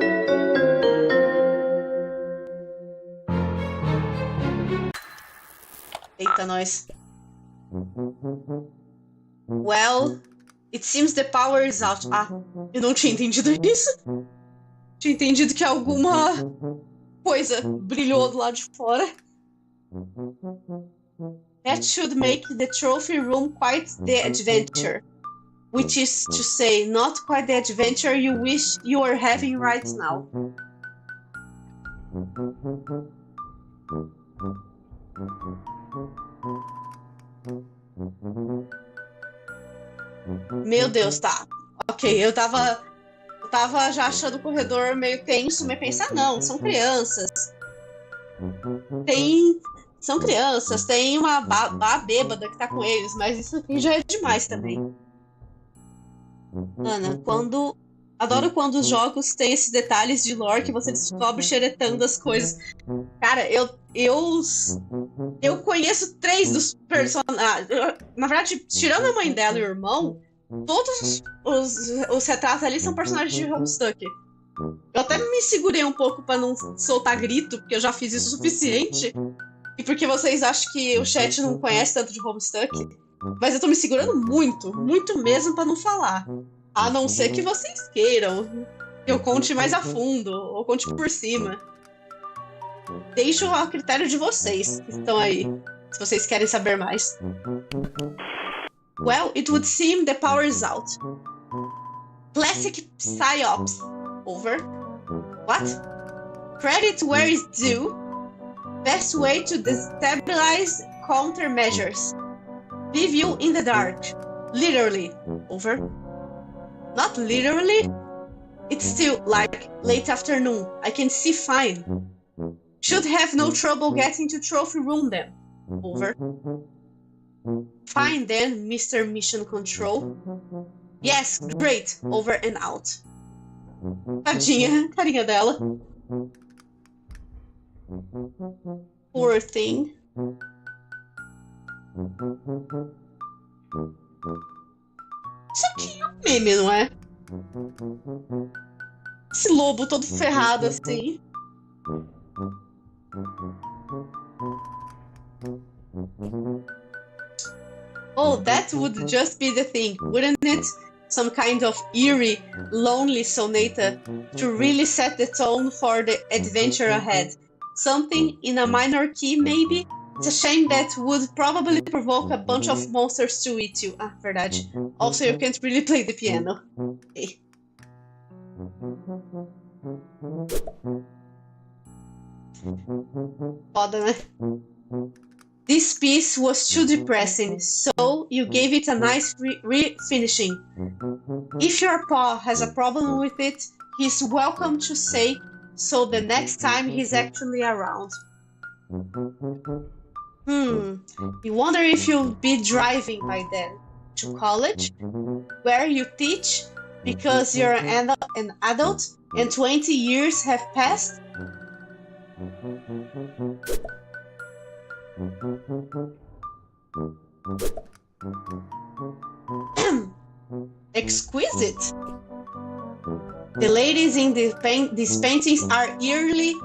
Eita, nós. Well, it seems the power is out. Ah, eu não tinha entendido isso. Tinha entendido que alguma coisa brilhou do lado de fora. That should make the trophy room quite the adventure. Which is to say, not quite the adventure you wish you were having right now. Meu Deus, tá. Ok, eu tava já achando o corredor meio tenso, mas pensar, não, são crianças. São crianças, tem uma bêbada que tá com eles, mas isso aqui já é demais também. Ana, adoro quando os jogos têm esses detalhes de lore que você descobre xeretando as coisas. Cara, eu conheço 3 dos personagens. Na verdade, tirando a mãe dela e o irmão, todos os retratos ali são personagens de Homestuck. Eu até me segurei um pouco pra não soltar grito, porque eu já fiz isso o suficiente. E porque vocês acham que o chat não conhece tanto de Homestuck. Mas eu tô me segurando muito, muito mesmo pra não falar. A não ser que vocês queiram que eu conte mais a fundo, ou conte por cima. Deixo ao critério de vocês que estão aí, se vocês querem saber mais. Well, it would seem the power is out. Classic psyops. Over. What? Credit where it's due. Best way to destabilize countermeasures. Leave you in the dark. Literally. Over. Not literally. It's still like late afternoon. I can see fine. Should have no trouble getting to trophy room then. Over. Fine then, Mr. Mission Control. Yes, great. Over and out. Tadinha, carinha dela. Poor thing. Isso aqui é um meme, não é? Esse lobo todo ferrado assim. Oh, that would just be the thing, wouldn't it? Some kind of eerie, lonely sonata to really set the tone for the adventure ahead. Something in a minor key, maybe? It's a shame that would probably provoke a bunch of monsters to eat you. Ah, verdade. Also, you can't really play the piano. Okay. Foda, né? This piece was too depressing, so you gave it a nice re-finishing. If your pa has a problem with it, he's welcome to say so the next time he's actually around. You wonder if you'll be driving by then to college, where you teach because you're an adult and 20 years have passed? Exquisite. The ladies in these paintings are eerily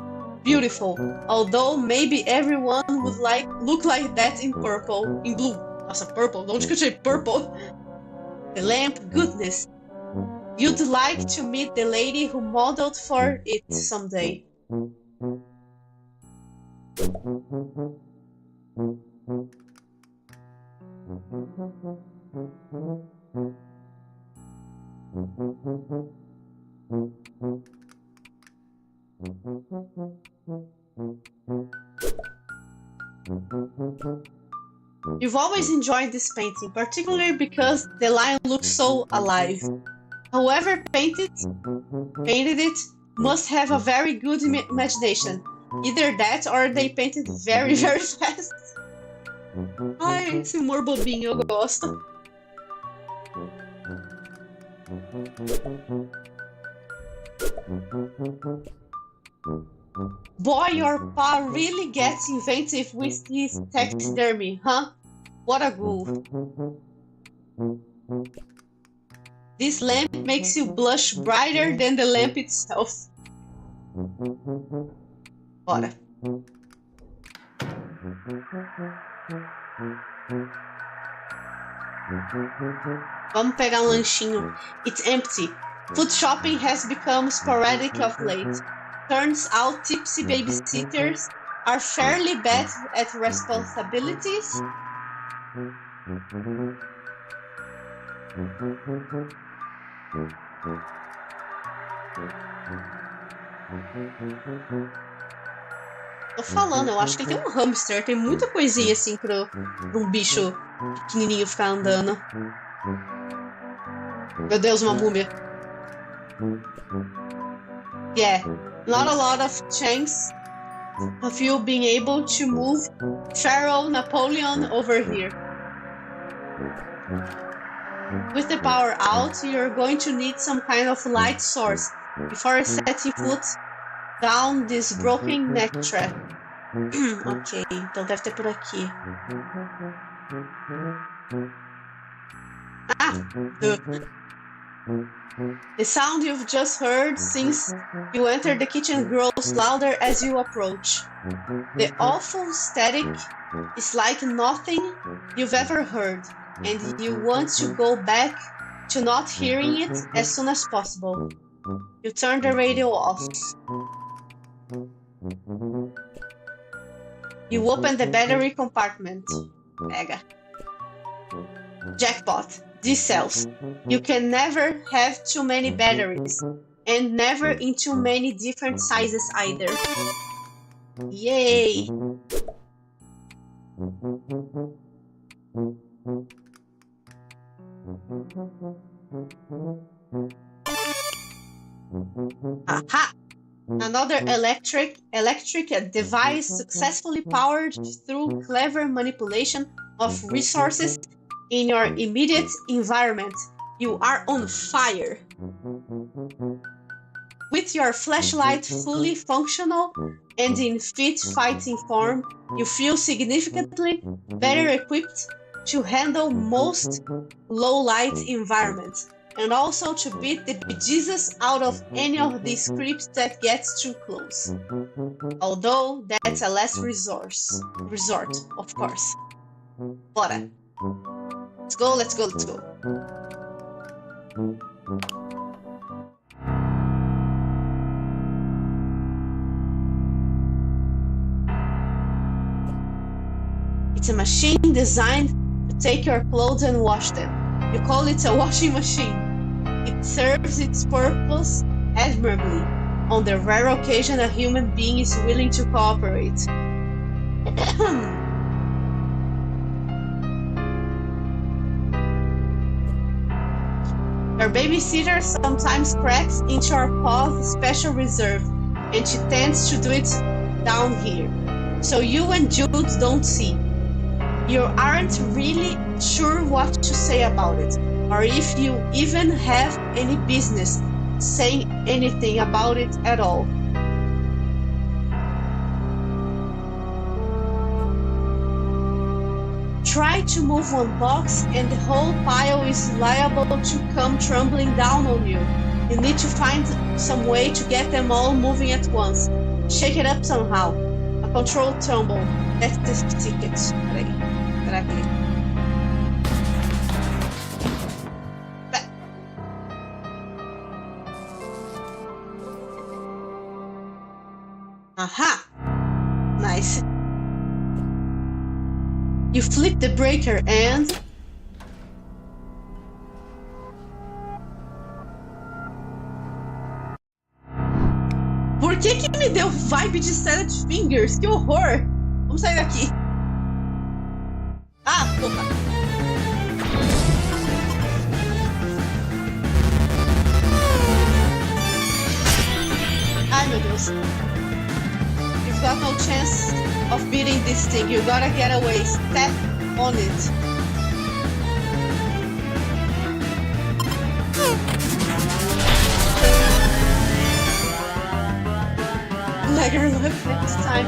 beautiful, although maybe everyone would look like that in blue. Nossa, purple, de onde que eu tirei purple? The lamp, goodness. You'd like to meet the lady who modeled for it someday. You've always enjoyed this painting, particularly because the line looks so alive. Whoever painted it must have a very good imagination. Either that or they painted very, very fast. Ai, esse humor bobinho eu gosto. Boy, your pa really gets inventive with his taxidermy, huh? What a ghoul. This lamp makes you blush brighter than the lamp itself. Bora. Vamos pegar um lanchinho. It's empty. Food shopping has become sporadic of late. Turns out tipsy babysitters are fairly bad at responsibilities. Tô falando, eu acho que ele tem um hamster, tem muita coisinha assim pra um bicho pequenininho ficar andando. Meu Deus, uma múmia. Yeah, not a lot of chance of you being able to move Pharaoh Napoleon over here. With the power out, you're going to need some kind of light source before setting foot down this broken neck trap. Ok, então deve ter por aqui. Ah! The sound you've just heard since you entered the kitchen grows louder as you approach. The awful static is like nothing you've ever heard, and you want to go back to not hearing it as soon as possible. You turn the radio off. You open the battery compartment. Pega. Jackpot. These cells. You can never have too many batteries, and never in too many different sizes either. Yay! Aha! Another electric device successfully powered through clever manipulation of resources in your immediate environment. You are on fire. With your flashlight fully functional and in fit fighting form, you feel significantly better equipped to handle most low-light environments, and also to beat the bejesus out of any of these creeps that gets too close. Although that's a last resort, of course. Bora. Let's go, let's go, let's go. It's a machine designed to take your clothes and wash them. You call it a washing machine. It serves its purpose admirably on the rare occasion a human being is willing to cooperate. Your babysitter sometimes cracks into our paw's special reserve, and she tends to do it down here, so you and Jude don't see. You aren't really sure what to say about it, or if you even have any business saying anything about it at all. Try to move one box and the whole pile is liable to come tumbling down on you. You need to find some way to get them all moving at once. Shake it up somehow. A control tumble. That's the ticket. Peraí. Será que... Aha! Nice. You flip the breaker and... Por que me deu vibe de Salad Fingers? Que horror! Vamos sair daqui. Ah, porra! Ai, meu Deus. You've got no chance of beating this thing. You gotta get away. Step on it. Leg her look next time.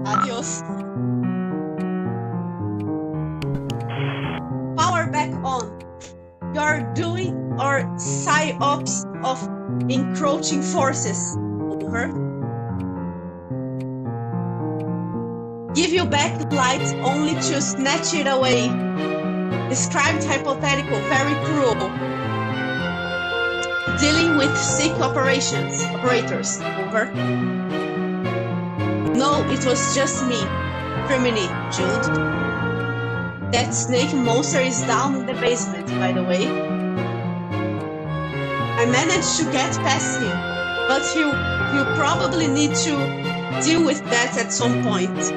Adios. Power back on. You're doing our psyops of encroaching forces. Over. Give you back light only to snatch it away. Described hypothetical, very cruel. Dealing with sick operators. Over. No, it was just me. Criminy, Jude. That snake monster is down in the basement, by the way. I managed to get past him, but he'll probably need to deal with that at some point.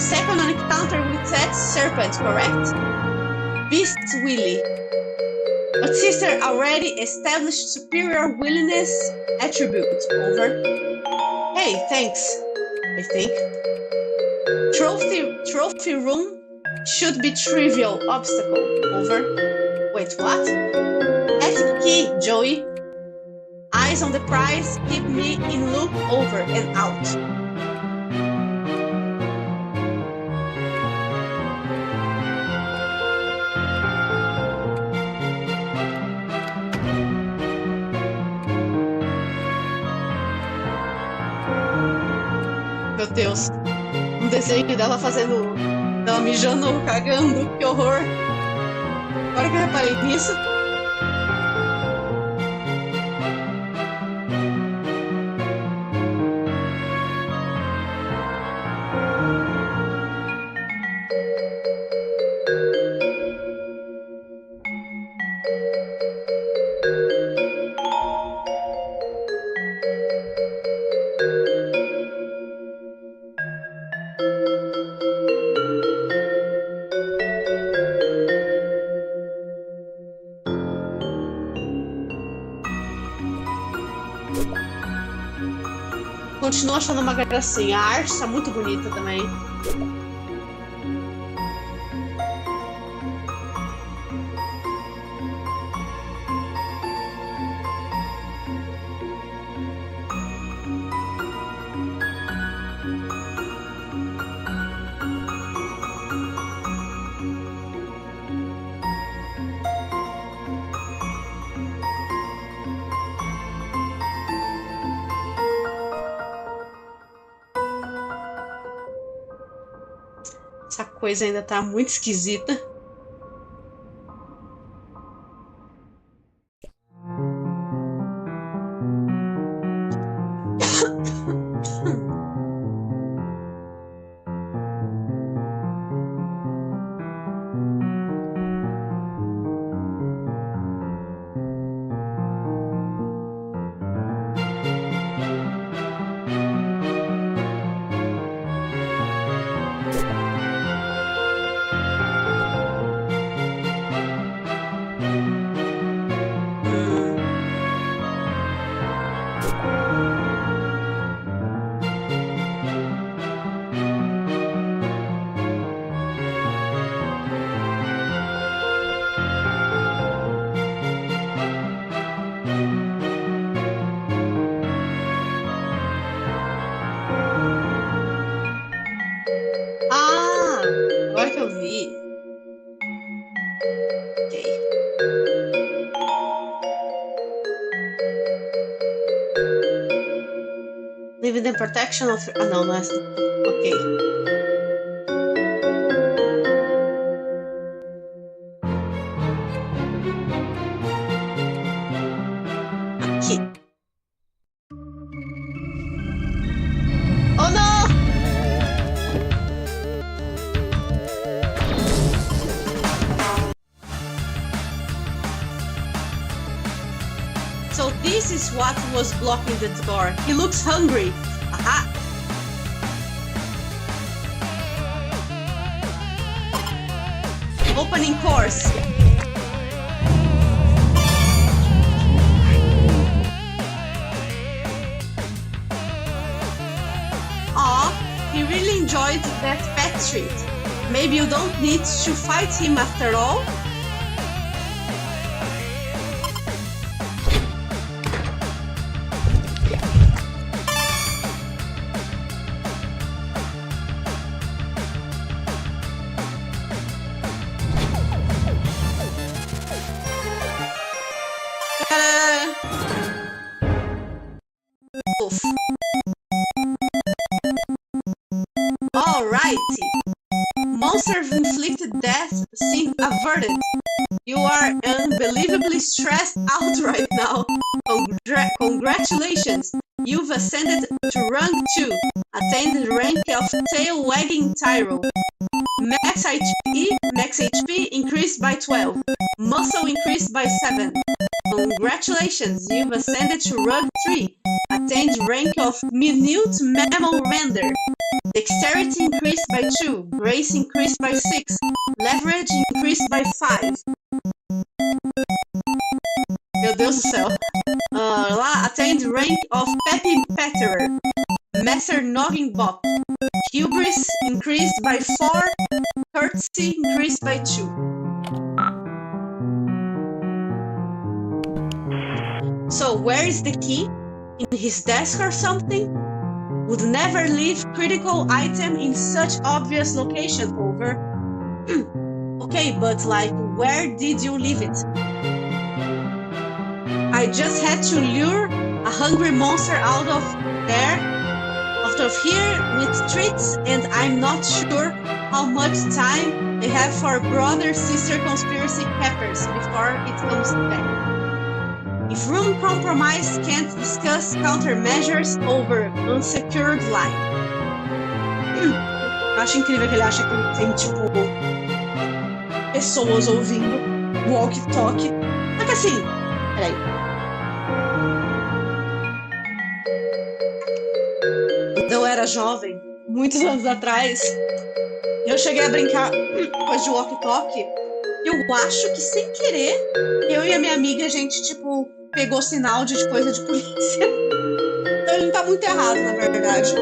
Second encounter with that serpent, correct? Beast Willy. But sister already established superior willingness attribute. Over. Hey, thanks. I think. Trophy room should be trivial obstacle. Over. Wait, what? That's key, Joey. Eyes on the prize, keep me in loop. Over and out. Meu Deus, um desenho dela fazendo, dela mijando, cagando, que horror. Agora que eu reparei nisso. Continuo achando uma gracinha. A arte tá muito bonita também. Essa coisa ainda tá muito esquisita. Ok. Living the protection of... Ah, não, não é essa. Ok. Aqui. Oh, não! So this is what was blocking the door. He looks hungry. Aha! Opening course. Aw, he really enjoyed that pet treat. Maybe you don't need to fight him after all? Oof. Alrighty. Monster inflicted death seem averted. You are unbelievably stressed out right now. Congratulations! You've ascended to rank 2. Attained the rank of tail wagging tyro. Max HP increased by 12. Muscle increased by 7. Congratulations! You've ascended to rank 3. Attained rank of minute mammal render. Dexterity increased by 2. Grace increased by 6. Leverage increased by 5. Meu Deus do céu. Lá, attained rank of Peppy Petterer. Master Noggin Bop. Hubris increased by 4. Courtesy increased by 2. So where is the key? In his desk or something? Would never leave critical item in such obvious location. Over. Okay, but like, where did you leave it? I just had to lure a hungry monster out of here with treats, and I'm not sure how much time they have for brother-sister conspiracy peppers before it comes back. If room compromise can't discuss countermeasures over unsecured line. Eu acho incrível que ele acha que tem, tipo, pessoas ouvindo walkie-talkie. Só que assim, peraí. Quando eu era jovem, muitos anos atrás, eu cheguei a brincar com coisa de walkie-talkie. Eu acho que, sem querer, eu e a minha amiga, a gente, tipo, pegou sinal de coisa de polícia. Então ele não tá muito errado, na verdade.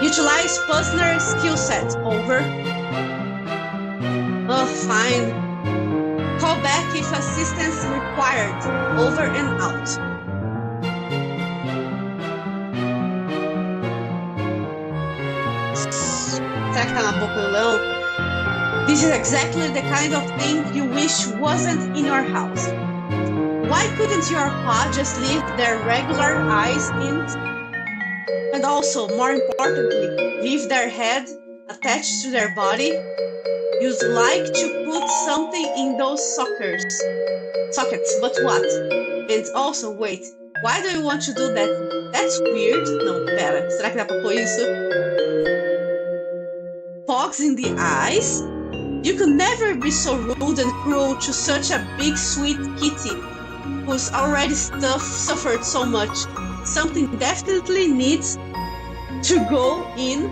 Utilize Puzzler skill set. Over. Oh, fine. Call back if assistance required. Over and out. Será que tá na boca do leão? This is exactly the kind of thing you wish wasn't in your house. Why couldn't your paw just leave their regular eyes in? And also, more importantly, leave their head attached to their body? You'd like to put something in those sockets, but what? And also, wait, why do you want to do that? That's weird. Não, pera, será que dá pra pôr isso? Fogs in the eyes? You could never be so rude and cruel to such a big sweet kitty who's already suffered so much. Something definitely needs to go in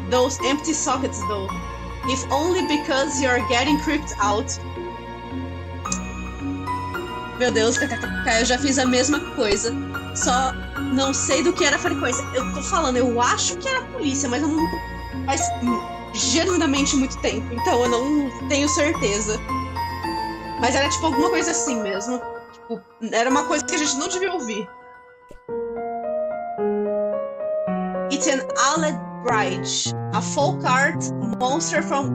those empty sockets though. If only because you're getting creeped out. Meu Deus, eu já fiz a mesma coisa. Só não sei do que era a frequência. Eu tô falando, eu acho que era a polícia, mas eu não... Faz genuinamente muito tempo, então eu não tenho certeza. Mas era tipo alguma coisa assim mesmo. Era uma coisa que a gente não devia ouvir. It's an Aled a folk art monster from...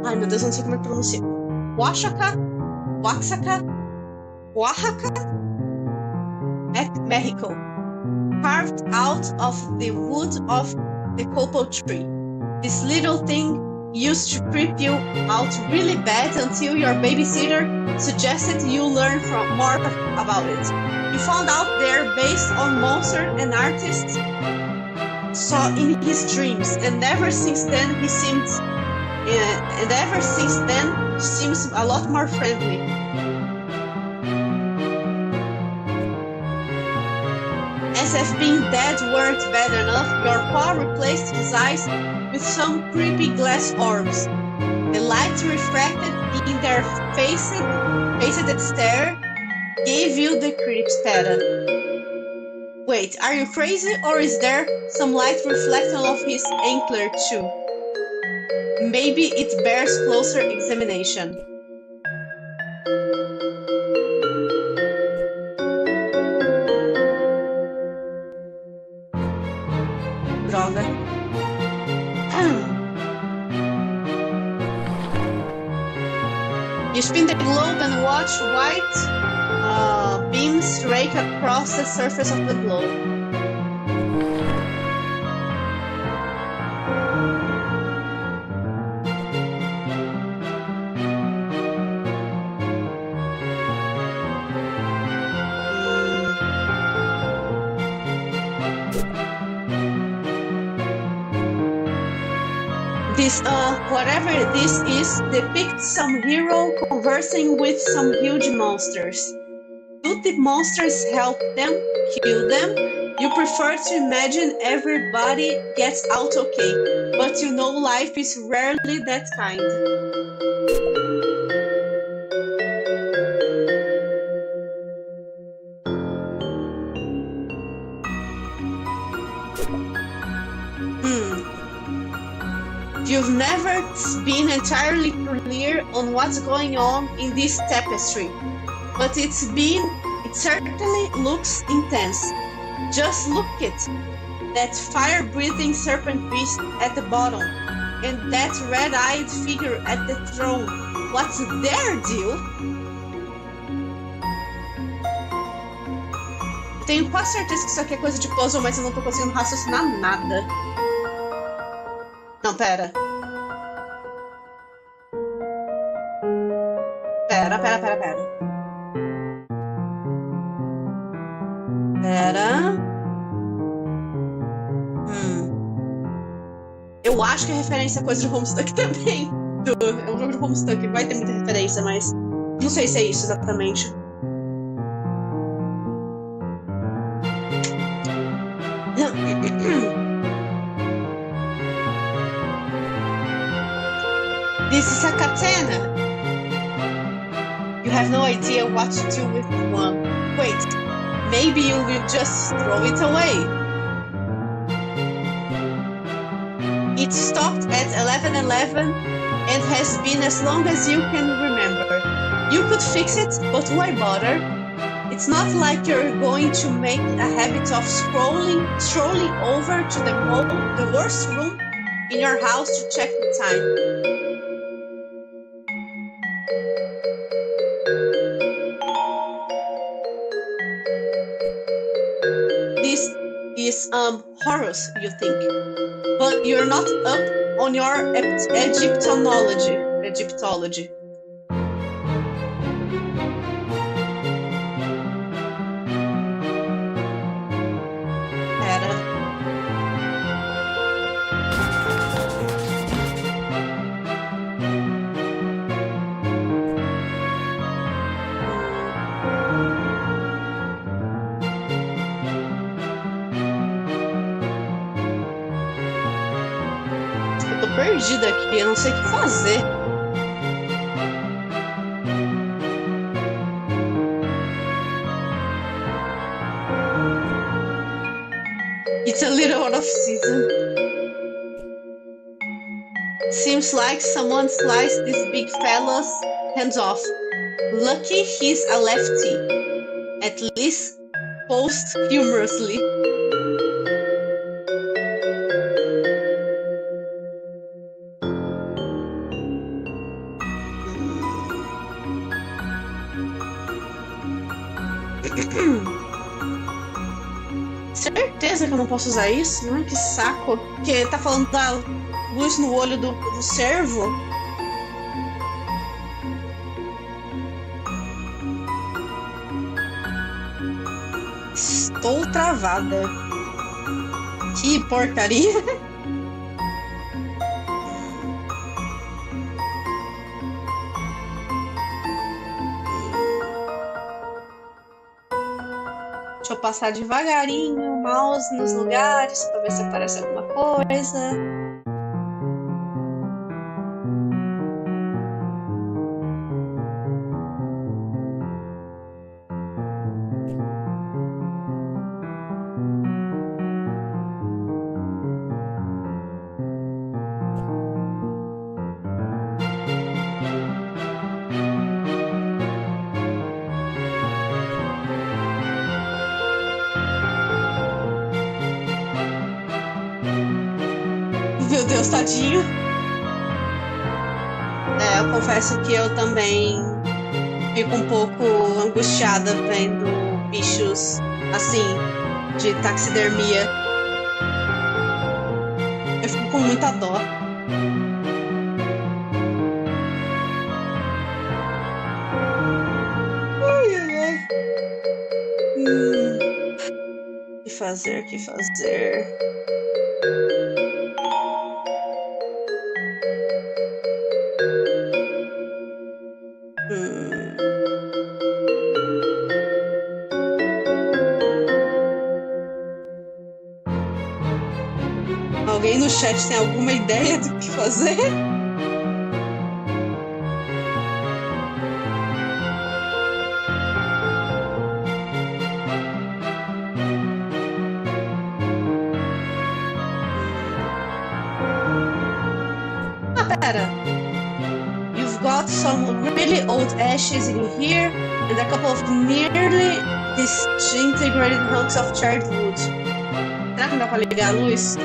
Ai, meu Deus, eu não sei como é que pronuncia. Oaxaca? Mexico. Carved out of the wood of the cocoa tree. This little thing used to creep you out really bad until your babysitter suggested you learn more about it. You found out they're based on monsters and artists saw in his dreams, and ever since then he seems a lot more friendly. As if being dead weren't bad enough, your paw replaced his eyes with some creepy glass orbs. The light refracted in their faced stare gave you the creeps, Tara. Wait, are you crazy, or is there some light reflection of his antler too? Maybe it bears closer examination. Droga. You spin the globe and watch white beams rake across the surface of the globe. This, whatever this is, depicts some hero conversing with some huge monsters. Do the monsters help them, kill them? You prefer to imagine everybody gets out okay, but you know life is rarely that kind. You've never been entirely clear on what's going on in this tapestry, but it certainly looks intense. Just look at that fire-breathing serpent beast at the bottom, and that red-eyed figure at the throne. What's their deal? Tenho quase certeza que isso aqui é coisa de puzzle, mas eu não tô conseguindo raciocinar nada. Não, pera. Pera. Eu acho que a referência é coisa de Homestuck também. É um jogo de Homestuck, vai ter muita referência, mas não sei se é isso exatamente. This is a katana. You have no idea what to do with one. Wait, maybe you will just throw it away. It stopped at 11:11 and has been as long as you can remember. You could fix it, but why bother? It's not like you're going to make a habit of strolling over to the worst room in your house to check the time. Is Horus, you think, but you're not up on your Egyptology. Perdida aqui, eu não sei o que fazer. It's a little out of season. Seems like someone sliced this big fella's hands off. Lucky he's a lefty. At least posthumously. Certeza que eu não posso usar isso? Ai, que saco. Porque tá falando da luz no olho do cervo? Estou travada. Que porcaria. Deixa eu passar devagarinho o mouse nos lugares pra ver se aparece alguma coisa. Meu Deus, tadinho. Eu confesso que eu também fico um pouco angustiada vendo bichos assim, de taxidermia. Eu fico com muita dó. Ai, ai, ai. Que fazer, que fazer? Alguém no chat tem alguma ideia do que fazer? Pera. You've got some really old ashes in here and a couple of nearly disintegrated hunks of charred wood. Será que não dá pra ligar a luz?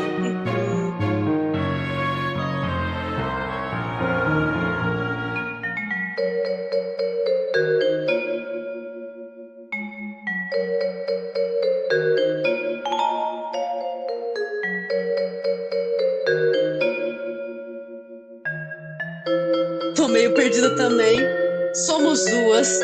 Tô meio perdida também. Somos duas.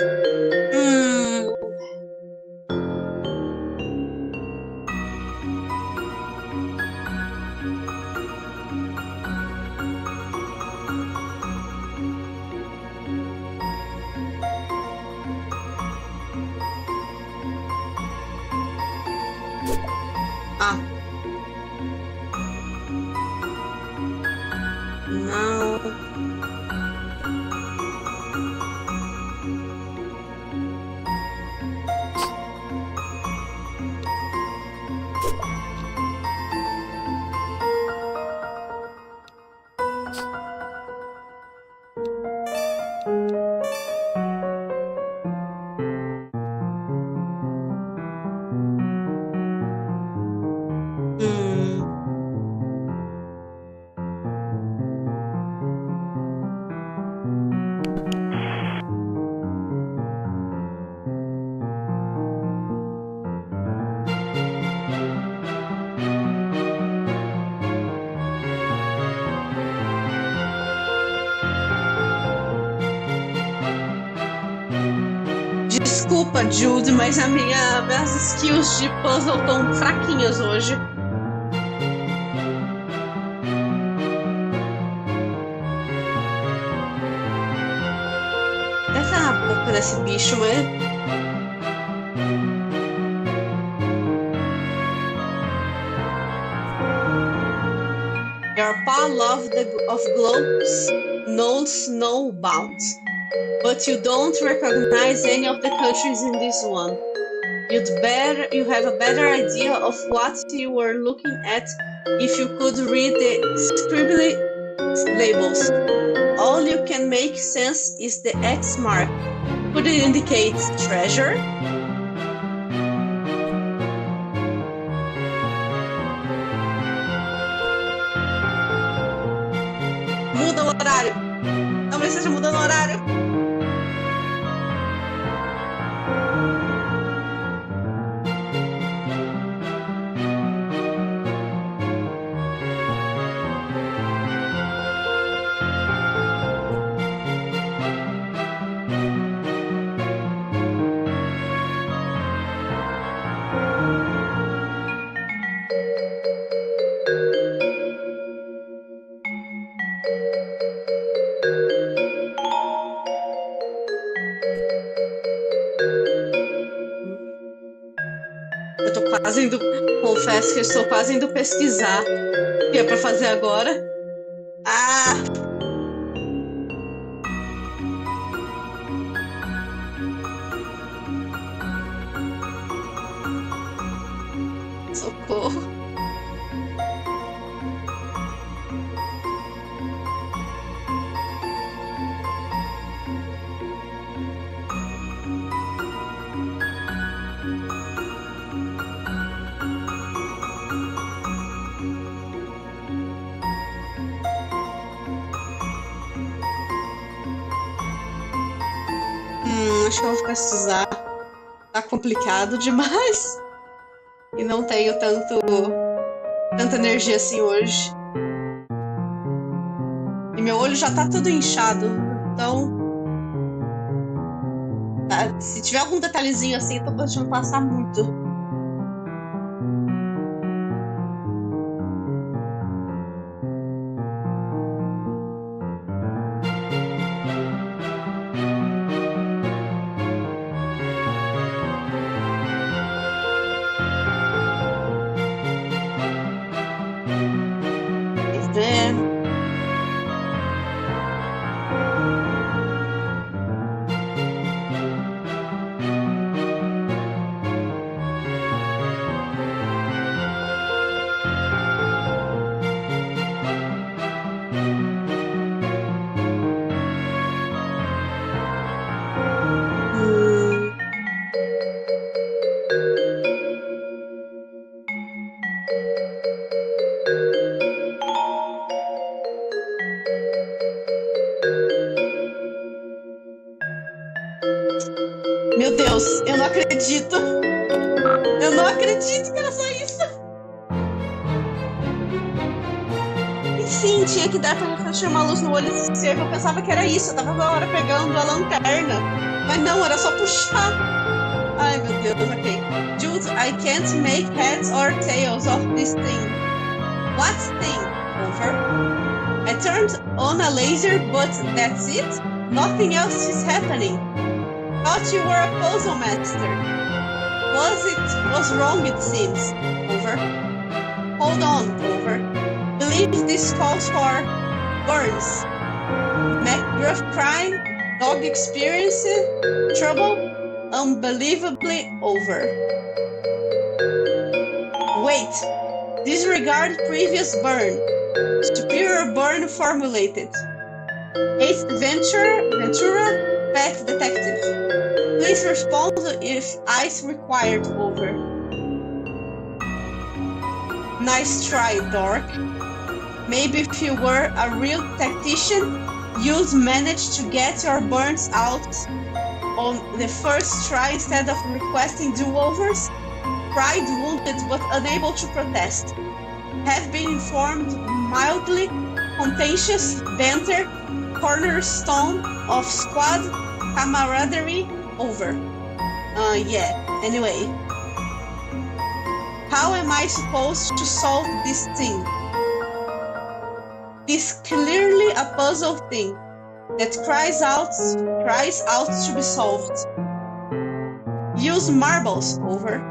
Ah. Não. Desculpa, Jude, mas minhas skills de puzzle estão fraquinhas hoje. Deve estar na boca desse bicho, mas... Your pile of globes knows no bounds. But you don't recognize any of the countries in this one. You have a better idea of what you were looking at if you could read the scribbly labels. All you can make sense is the X mark. Could it indicate treasure? já mudando o horário. Eu tô quase indo, confesso que eu estou quase indo pesquisar o que é pra fazer agora. Ah! Socorro. Acho que eu vou precisar. Tá complicado demais. E não tenho tanta energia assim hoje. E meu olho já tá todo inchado. Então, se tiver algum detalhezinho assim, eu tô deixando passar muito. Meu Deus, eu não acredito. Eu não acredito que era só isso. E sim, tinha que dar pra refletir uma luz no olho desse cervo. Eu pensava que era isso. Eu tava agora pegando a lanterna. Mas não, era só puxar. Ai, meu Deus, ok. Jude, I can't make heads or tails of this thing. What thing? Over. I turned on a laser, but that's it? Nothing else is happening. Thought you were a puzzle master. Was wrong, it seems. Over. Hold on, over. Believe this calls for burns. McGruff crying, dog experiencing trouble, unbelievably over. Wait, disregard previous burn. Superior burn formulated. Ace Ventura, pet detective. Please respond if ice required, over. Nice try, dork. Maybe if you were a real tactician, you'd manage to get your burns out on the first try instead of requesting do-overs. Pride wounded but unable to protest. Have been informed mildly contentious banter, cornerstone of squad camaraderie, over. Yeah, anyway. How am I supposed to solve this thing? This clearly a puzzle thing that cries out to be solved. Use marbles, over.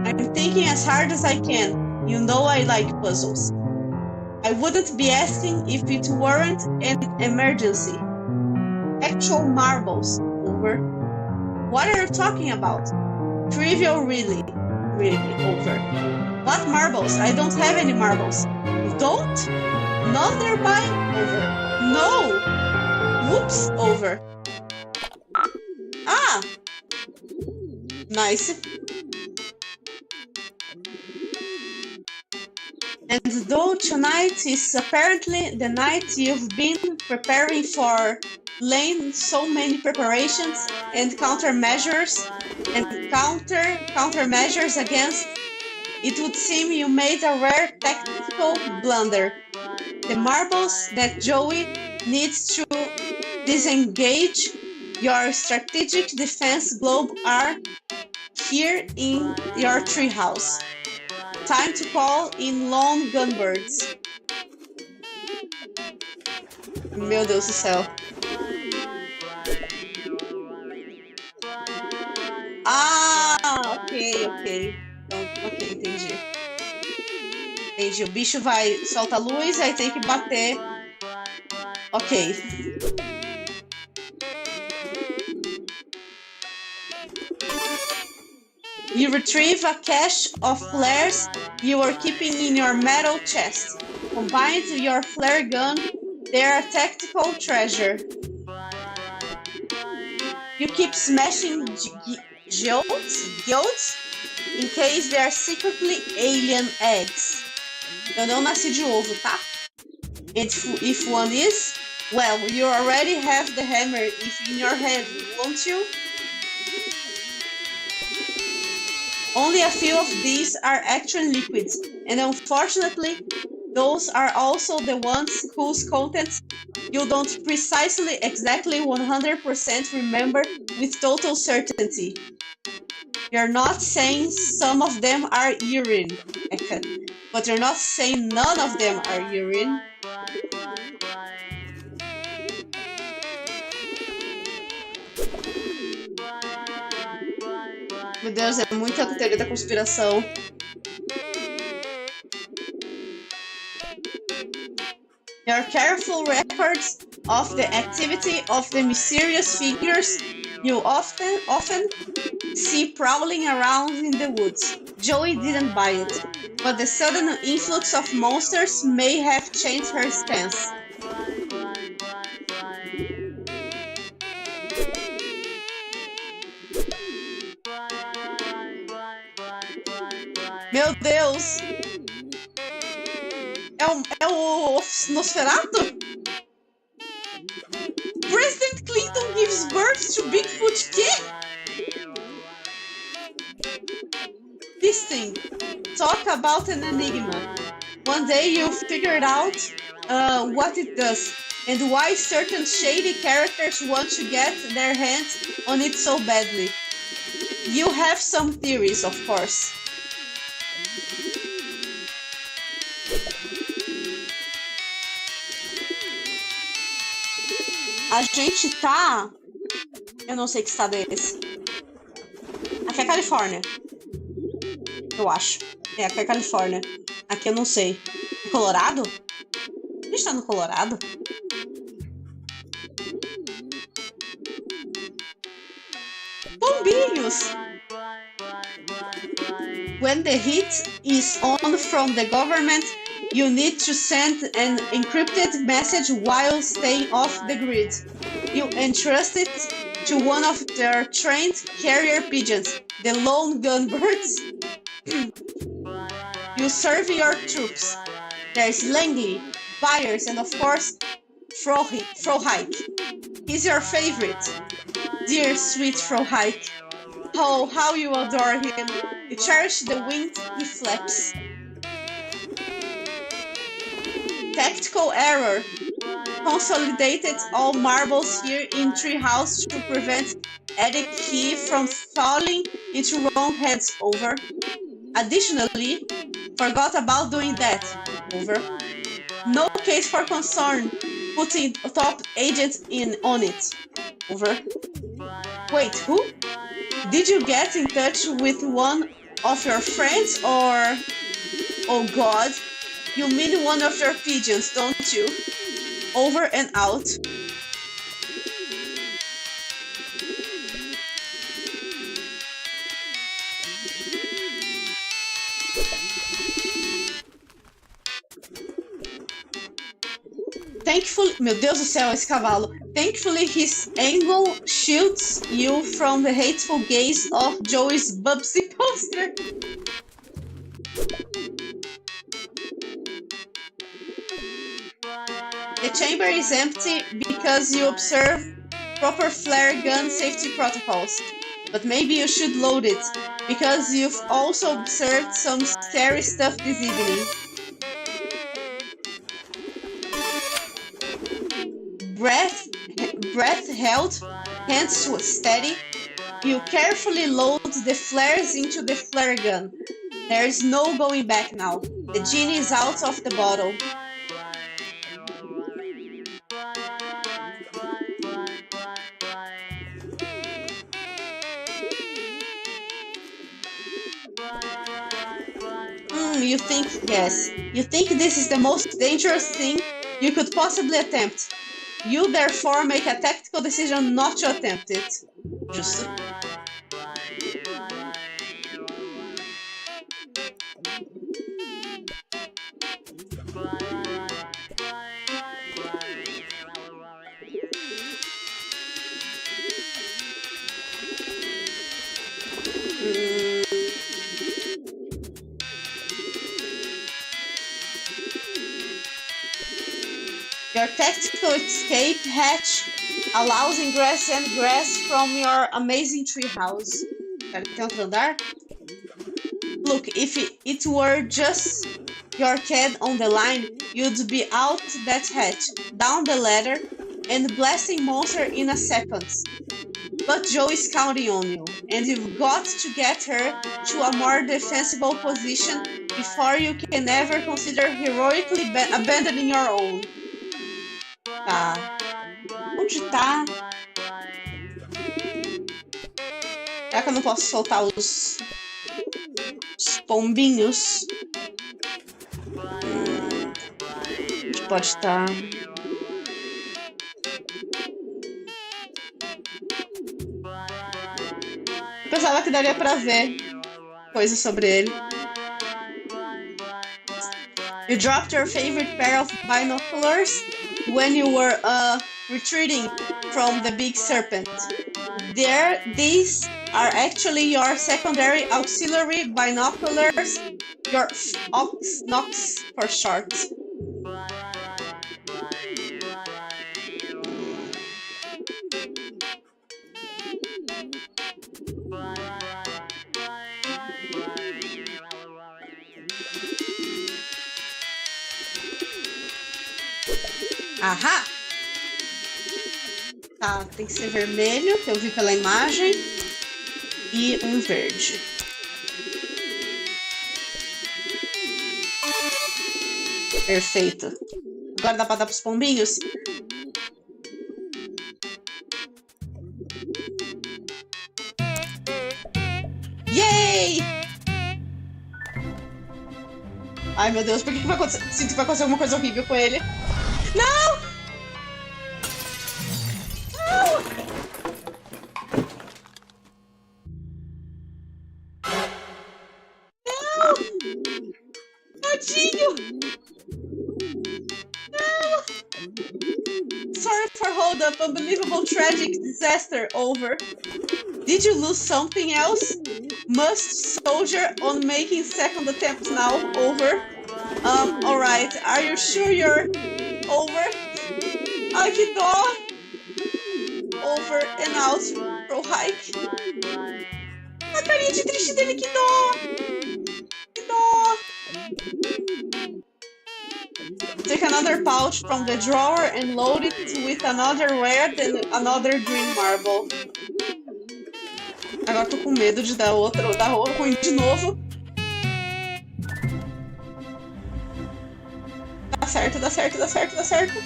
I'm thinking as hard as I can. You know I like puzzles. I wouldn't be asking if it weren't an emergency. Actual marbles, over. What are you talking about? Trivial, really, over. What marbles? I don't have any marbles. You don't? None nearby, over. No! Whoops, over. Ah! Nice. And though tonight is apparently the night you've been preparing for, laying so many preparations and countermeasures against, it would seem you made a rare tactical blunder. The marbles that Joey needs to disengage your strategic defense globe are here in your treehouse. Time to call in lone gunbirds. Meu Deus do céu. Ah, ok. Então, ok, entendi. Entendi. O bicho vai, solta a luz, aí tem que bater. Ok. You retrieve a cache of flares you were keeping in your metal chest. Combined with your flare gun, they are a tactical treasure. You keep smashing guilds in case they are secretly alien eggs. Eu não nasci de ovo, tá? And if one is, well, you already have the hammer in your head, won't you? Only a few of these are actually liquids, and unfortunately, those are also the ones whose contents you don't precisely exactly 100% remember with total certainty. You're not saying some of them are urine, but you're not saying none of them are urine. Meu Deus, é muita teoria da conspiração. Your careful records of the activity of the mysterious figures you often see prowling around in the woods. Joey didn't buy it, but the sudden influx of monsters may have changed her stance. Meu Deus! É o Nosferatu? President Clinton gives birth to Bigfoot Kid? This thing. Talk about an enigma. One day you'll figure out what it does and why certain shady characters want to get their hands on it so badly. You have some theories, of course. A gente tá... Eu não sei que estado é esse. Aqui é Califórnia. Eu acho. Aqui é Califórnia. Aqui eu não sei. É Colorado? A gente tá no Colorado? Bombinhos! When the heat is on from the government, you need to send an encrypted message while staying off the grid. You entrust it to one of their trained carrier pigeons, the lone gunbirds. You serve your troops. There's Langley, Byers, and of course, Frohike. He's your favorite. Dear sweet Frohike. Oh, how you adore him. You cherish the wings he flaps. Tactical error. Consolidated all marbles here in treehouse to prevent Edic Key from falling into wrong heads, over. Additionally, forgot about doing that, over. No case for concern, putting top agent on it, over. Wait, who? Did you get in touch with one of your friends or... Oh god, you mean one of your pigeons, don't you? Over and out. Thankfully, meu Deus do céu, esse cavalo. Thankfully, his angle shields you from the hateful gaze of Joey's Bubsy poster. The chamber is empty because you observe proper flare gun safety protocols. But maybe you should load it, because you've also observed some scary stuff this evening. Breath held, hands steady. You carefully load the flares into the flare gun. There is no going back now. The genie is out of the bottle. You think, yes. You think this is the most dangerous thing you could possibly attempt. You therefore make a tactical decision not to attempt it. Justo. Your tactical escape hatch allows ingress and egress from your amazing treehouse. Tem outro andar? Look, if it were just your cat on the line, you'd be out that hatch, down the ladder, and blasting monster in a second. But Joe is counting on you, and you've got to get her to a more defensible position before you can ever consider heroically abandoning your own. Tá. Onde tá? Será que eu não posso soltar os pombinhos? Onde pode estar? Eu pensava que daria pra ver coisas sobre ele. You dropped your favorite pair of binoculars when you were retreating from the big serpent. These are actually your secondary auxiliary binoculars, your Nox for short. Ahá! Tá, tem que ser vermelho, que eu vi pela imagem, e um verde. Perfeito. Agora dá pra dar pros pombinhos? Yay! Ai, meu Deus, por que vai acontecer? Sinto que vai acontecer alguma coisa horrível com ele. Não! Não! Não! Tadinho! Não! Sorry for hold up. Unbelievable tragic disaster over. Did you lose something else? Must soldier on making second attempt now. Over. Alright. Are you sure you're over? Ai, que dó! Over and out pro hike. A carinha de triste dele, que dó! Que dó! Take another pouch from the drawer and load it with another red and another green marble. Agora tô com medo de dar ruim de novo. Dá certo, dá certo, dá certo, dá certo.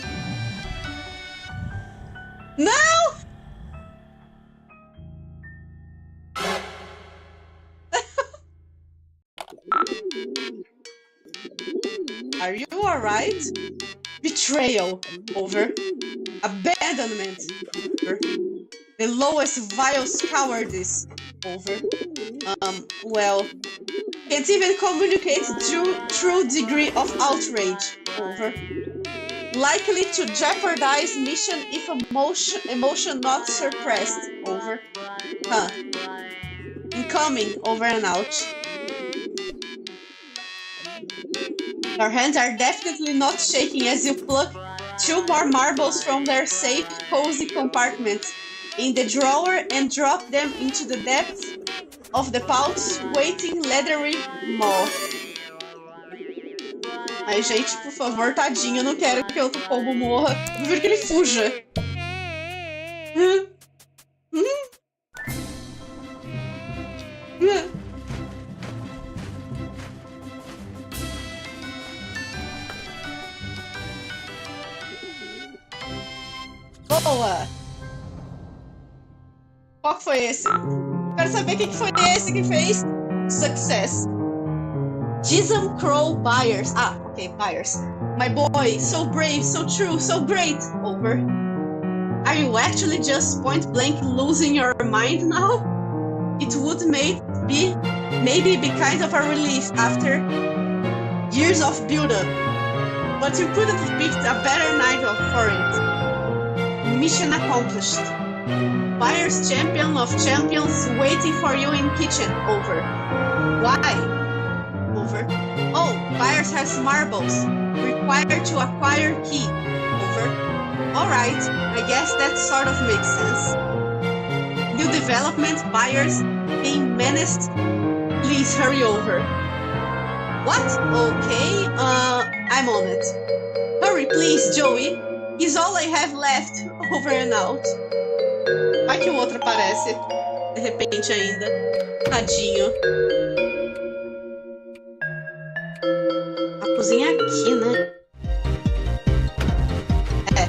Não! Are you alright? Betrayal. Over. Abandonment. Over. The lowest vile cowardice. Over. Well. Can't even communicate true degree of outrage. Over. Likely to jeopardize mission if emotion not suppressed. Over. Huh. Incoming. Over and out. Your hands are definitely not shaking as you pluck 2 more marbles from their safe, cozy compartment in the drawer and drop them into the depths of the pouch, waiting leathery maw. Ai, gente, por favor, tadinho, eu não quero que outro pombo morra. Eu prefiro que ele fuja. Boa! Qual que foi esse? Quero saber o que foi esse que fez success. Jism Crow Byers. Ah, okay, Byers. My boy, so brave, so true, so great. Over. Are you actually just point blank losing your mind now? It would maybe be kind of a relief after years of build-up. But you couldn't have picked a better night for it. Mission accomplished. Byers, champion of champions, waiting for you in kitchen. Over. Why? Over. Oh, Byers has marbles. Required to acquire key. Over. Alright, I guess that sort of makes sense. New development, Byers being menaced. Please hurry over. What? Okay, I'm on it. Hurry please, Joey. He's all I have left. Over and out. Vai que o outro aparece. De repente ainda. Tadinho. A cozinha é aqui, né? É.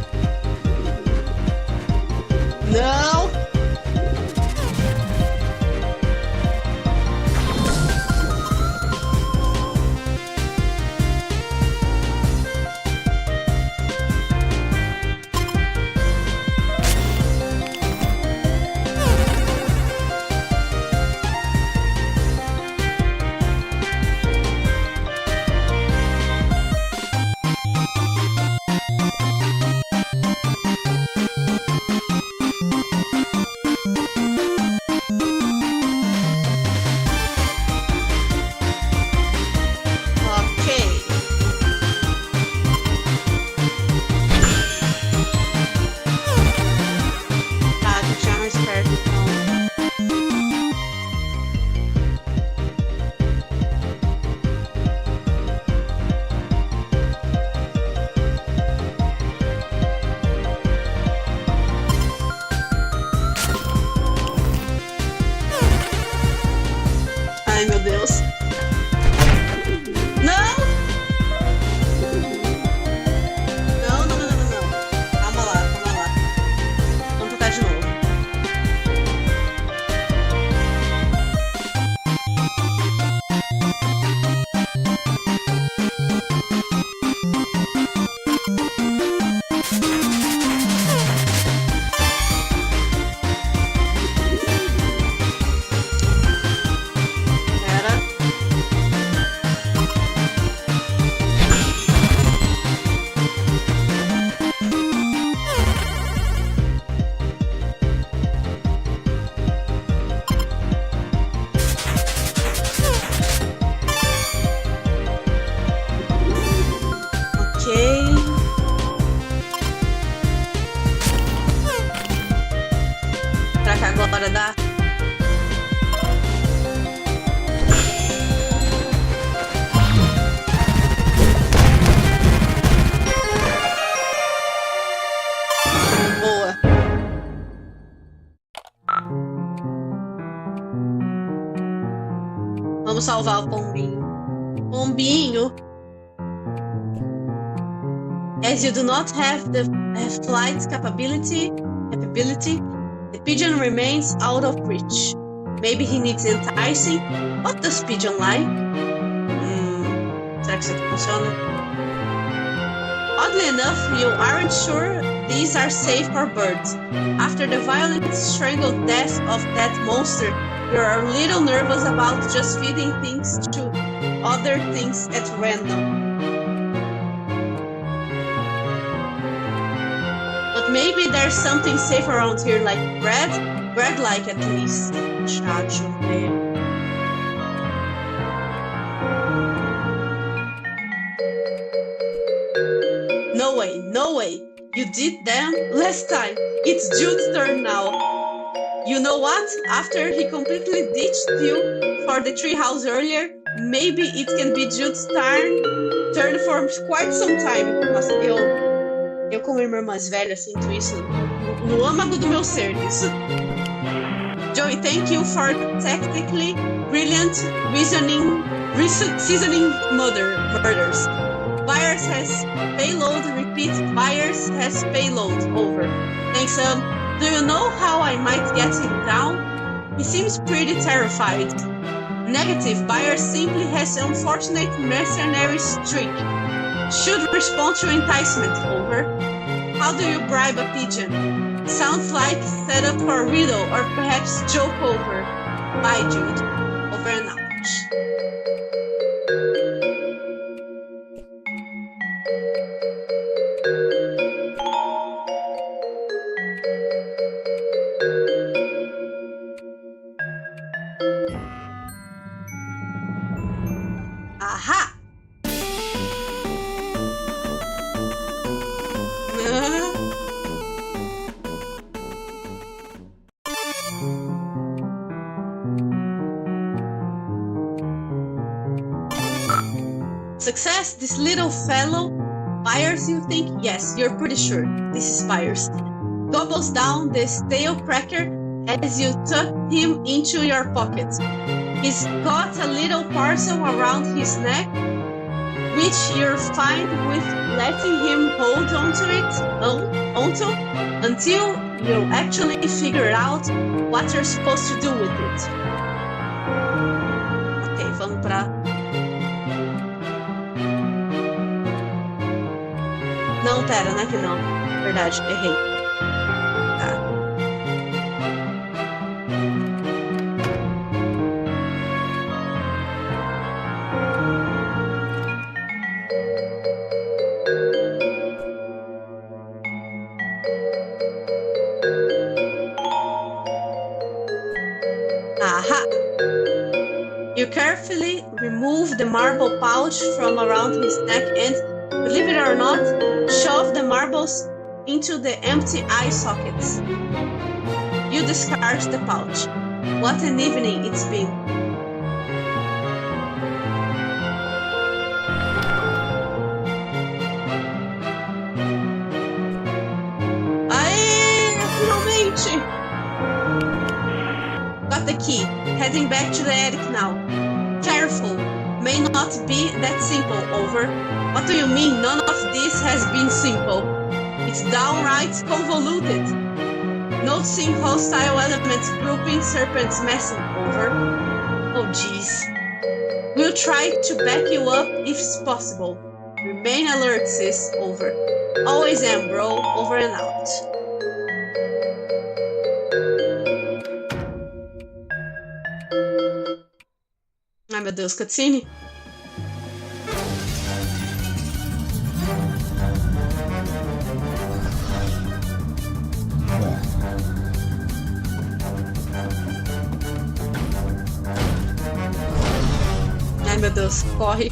Não! Ai, meu Deus. Não! Não, não, não, não, não. Calma lá, calma lá. Vamos tentar de novo. Será que agora dá? Boa. Vamos salvar o pombinho. Pombinho. As you do not have the flight capability, the pigeon remains out of reach. Maybe he needs enticing. What does pigeon like? Será que isso aqui funciona? Oddly enough, you aren't sure these are safe for birds. After the violent strangled death of that monster, you're a little nervous about just feeding things to other things at random. But maybe there's something safe around here, like bread? Bread-like at least. Deixa eu ver. No way, no way. You did them last time. It's Jude's turn now. You know what? After he completely ditched you for the treehouse earlier, maybe it can be Jude's turn for quite some time. Nossa, eu como irmã mais velha sinto isso no âmago do meu ser, isso. Joey, thank you for technically brilliant seasoning murders. Buyers has payload, repeat, buyers has payload, over. Thanks, do you know how I might get him down? He seems pretty terrified. Negative, buyer simply has unfortunate mercenary streak. Should respond to enticement, over. How do you bribe a pigeon? Sounds like set up for a riddle or perhaps joke over. Bye, Jude. Over and out. Aha! Success, this little fellow. Byers, you think? Yes, you're pretty sure. This is Byers. Gobbles down the stale cracker as you tuck him into your pocket. He's got a little parcel around his neck, which you're fine with letting him hold onto until you actually figure out what you're supposed to do with it. Ok, vamos pra... Não, pera, não é que não. Verdade, errei. Tá. Aha! You carefully remove the marble pouch from around his neck and, believe it or not, shove the marbles into the empty eye sockets. You discard the pouch. What an evening it's been. Aê! Finalmente! Got the key. Heading back to the attic now. Careful. May not be that simple, over. What do you mean none of this has been simple? It's downright convoluted. Noticing hostile elements grouping serpents messing, over. Oh jeez. We'll try to back you up if it's possible. Remain alert, sis, over. Always am, bro, over and out. Ai meu Deus, cutscene? Ai meu Deus, corre.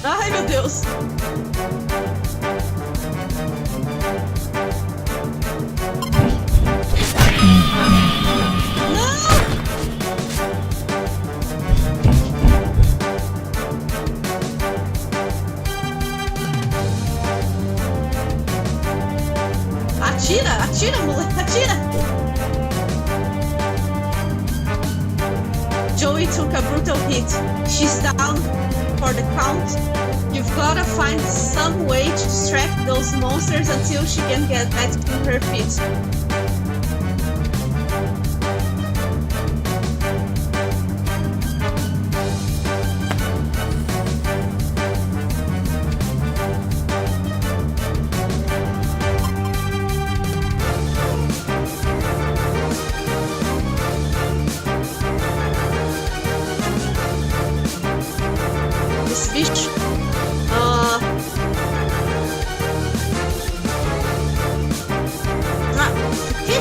Ai meu Deus. Atira, atira, moleque, atira! Joey took a brutal hit. She's down for the count. You've gotta find some way to distract those monsters until she can get back to her feet. Bicho. Que?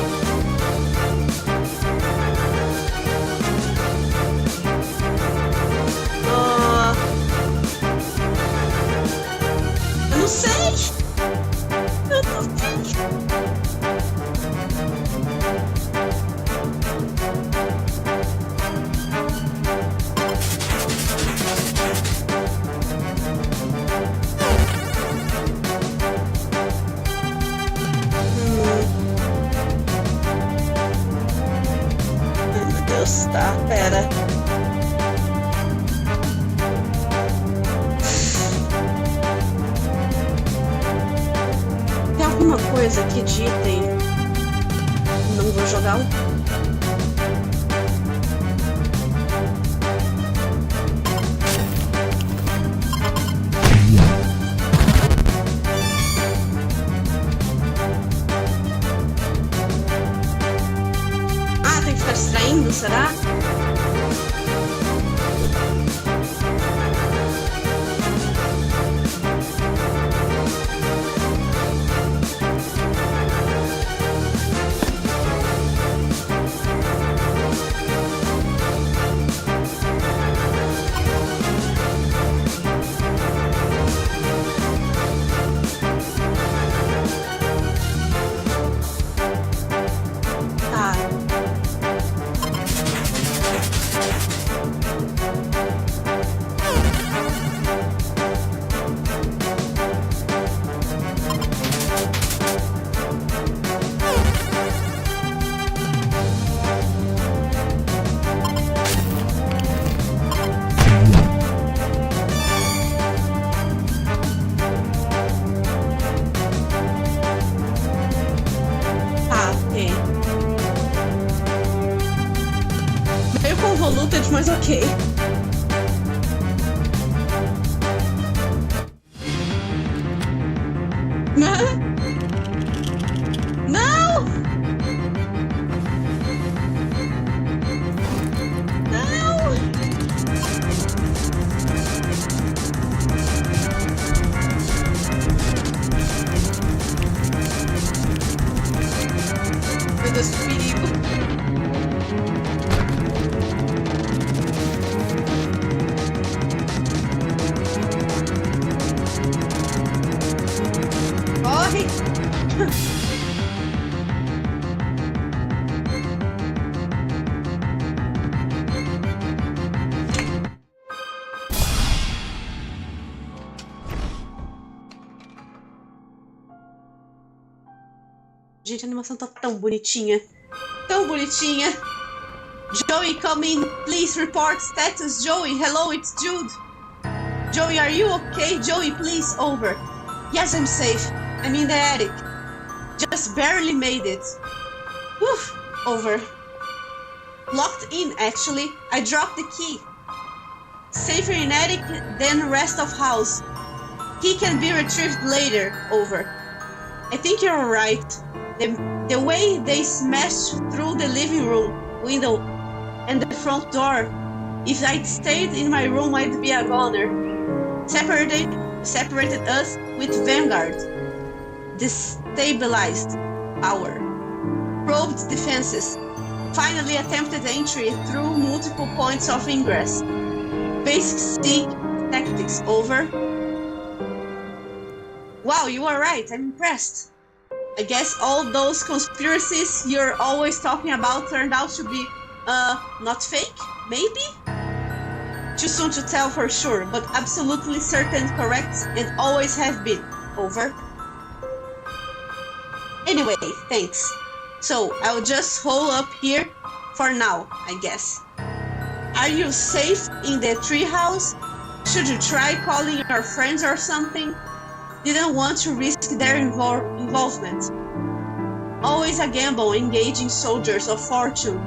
coisa aqui de item. Não vou jogar. Ah, tem que ficar extraindo, será? Meio convoluted, mas ok. Não! Não! Meu Deus, que perigo! Corre! Gente, a animação tá tão bonitinha. Tão bonitinha. Joey, come in. Please report status. Joey, hello, it's Jude. Joey, are you okay? Joey, please, over. Yes, I'm safe. I'm in the attic. Just barely made it. Whew, over. Locked in, actually. I dropped the key. Safer in attic than rest of house. Key can be retrieved later, over. I think you're right. The way they smashed through the living room window and the front door. If I'd stayed in my room, I'd be a goner. Separated us with Vanguard. Destabilized our probed defenses. Finally attempted entry through multiple points of ingress. Basic C tactics, over. Wow, you are right. I'm impressed. I guess all those conspiracies you're always talking about turned out to be, not fake? Maybe? Too soon to tell for sure, but absolutely certain, correct, and always have been. Over. Anyway, thanks. So, I'll just hole up here for now, I guess. Are you safe in the treehouse? Should you try calling your friends or something? Didn't want to risk their involvement. Always a gamble engaging soldiers of fortune.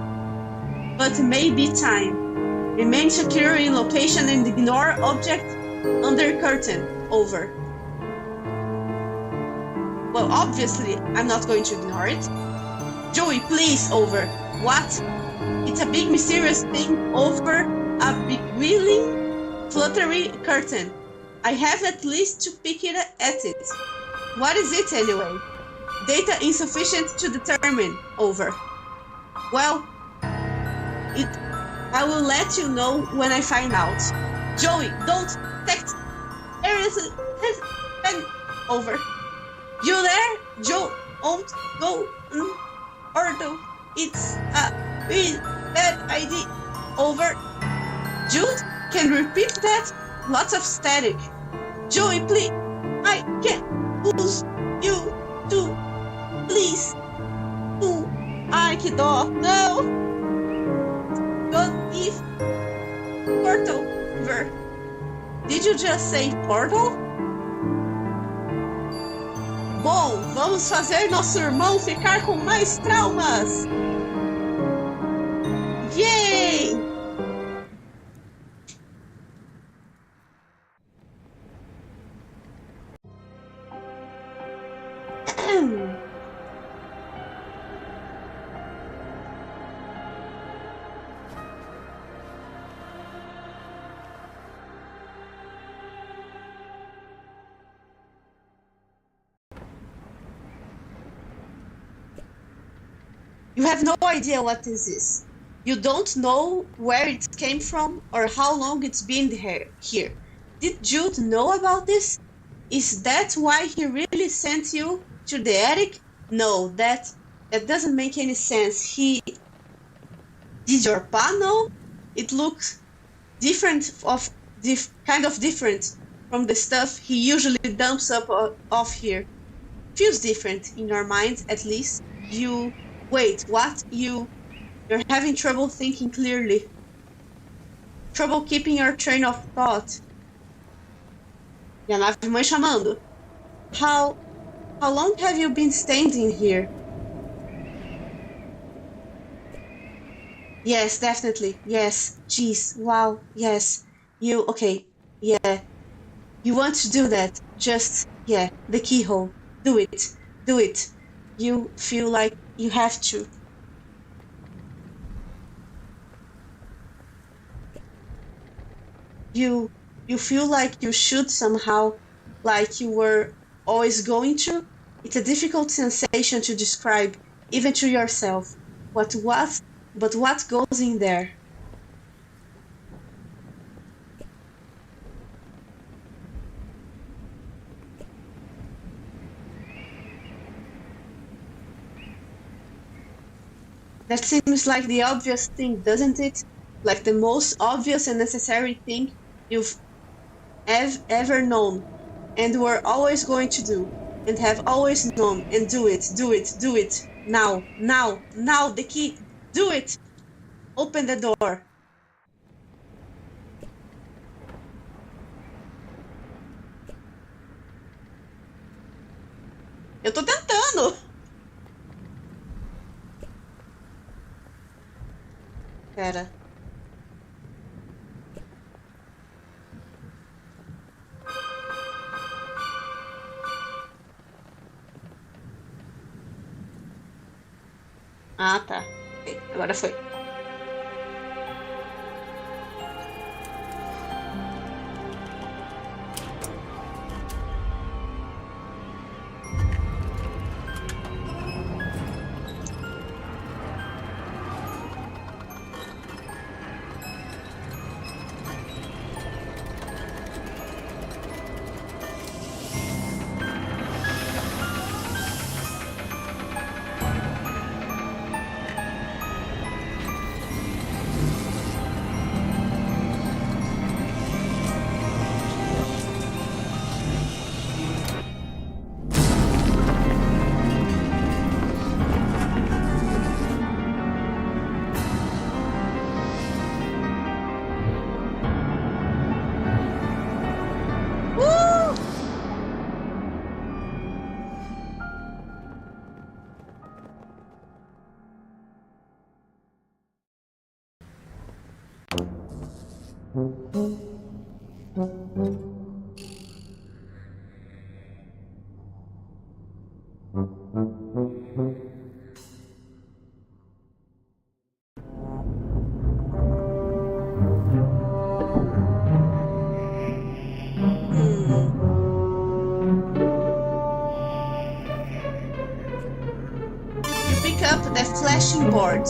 But maybe time. Remain secure in location and ignore object under curtain. Over. Well, obviously, I'm not going to ignore it. Joey, please, over. What? It's a big mysterious thing over a big wheeling, fluttery curtain. I have at least to pick it at it. What is it anyway? Data insufficient to determine. Over. Well, I will let you know when I find out. Joey, don't text. Over. You there? Joe, won't go or do. It's a really bad idea. Over. Jude, can you repeat that? Lots of static. Joey, please. I can't lose you too. Please. Ooh, ai, que dó. No. Don't leave. Portal. Over. Did you just say portal? Bom, vamos fazer nosso irmão ficar com mais traumas! Yay! You have no idea what this is. You don't know where it came from or how long it's been here. Did Jude know about this? Is that why he really sent you to the attic? No, that doesn't make any sense. Did your pa know? It looks different kind of different from the stuff he usually dumps up off here. Feels different in your mind, at least. Wait, what? You're having trouble thinking clearly. Trouble keeping your train of thought. E a nave mãe chamando. How long have you been standing here? Yes, definitely. Yes. Jeez. Wow. Yes. Okay. Yeah. You want to do that. Just, yeah, the keyhole. Do it. Do it. You feel like you have to. You feel like you should somehow, like you were always going to. It's a difficult sensation to describe, even to yourself. But what goes in there? That seems like the obvious thing, doesn't it? Like the most obvious and necessary thing you've ever known, and were always going to do, and have always known, and do it. Now, the key, do it! Open the door. Eu tô tentando! Pera. Ah, tá. Ok, agora foi. The flashing board.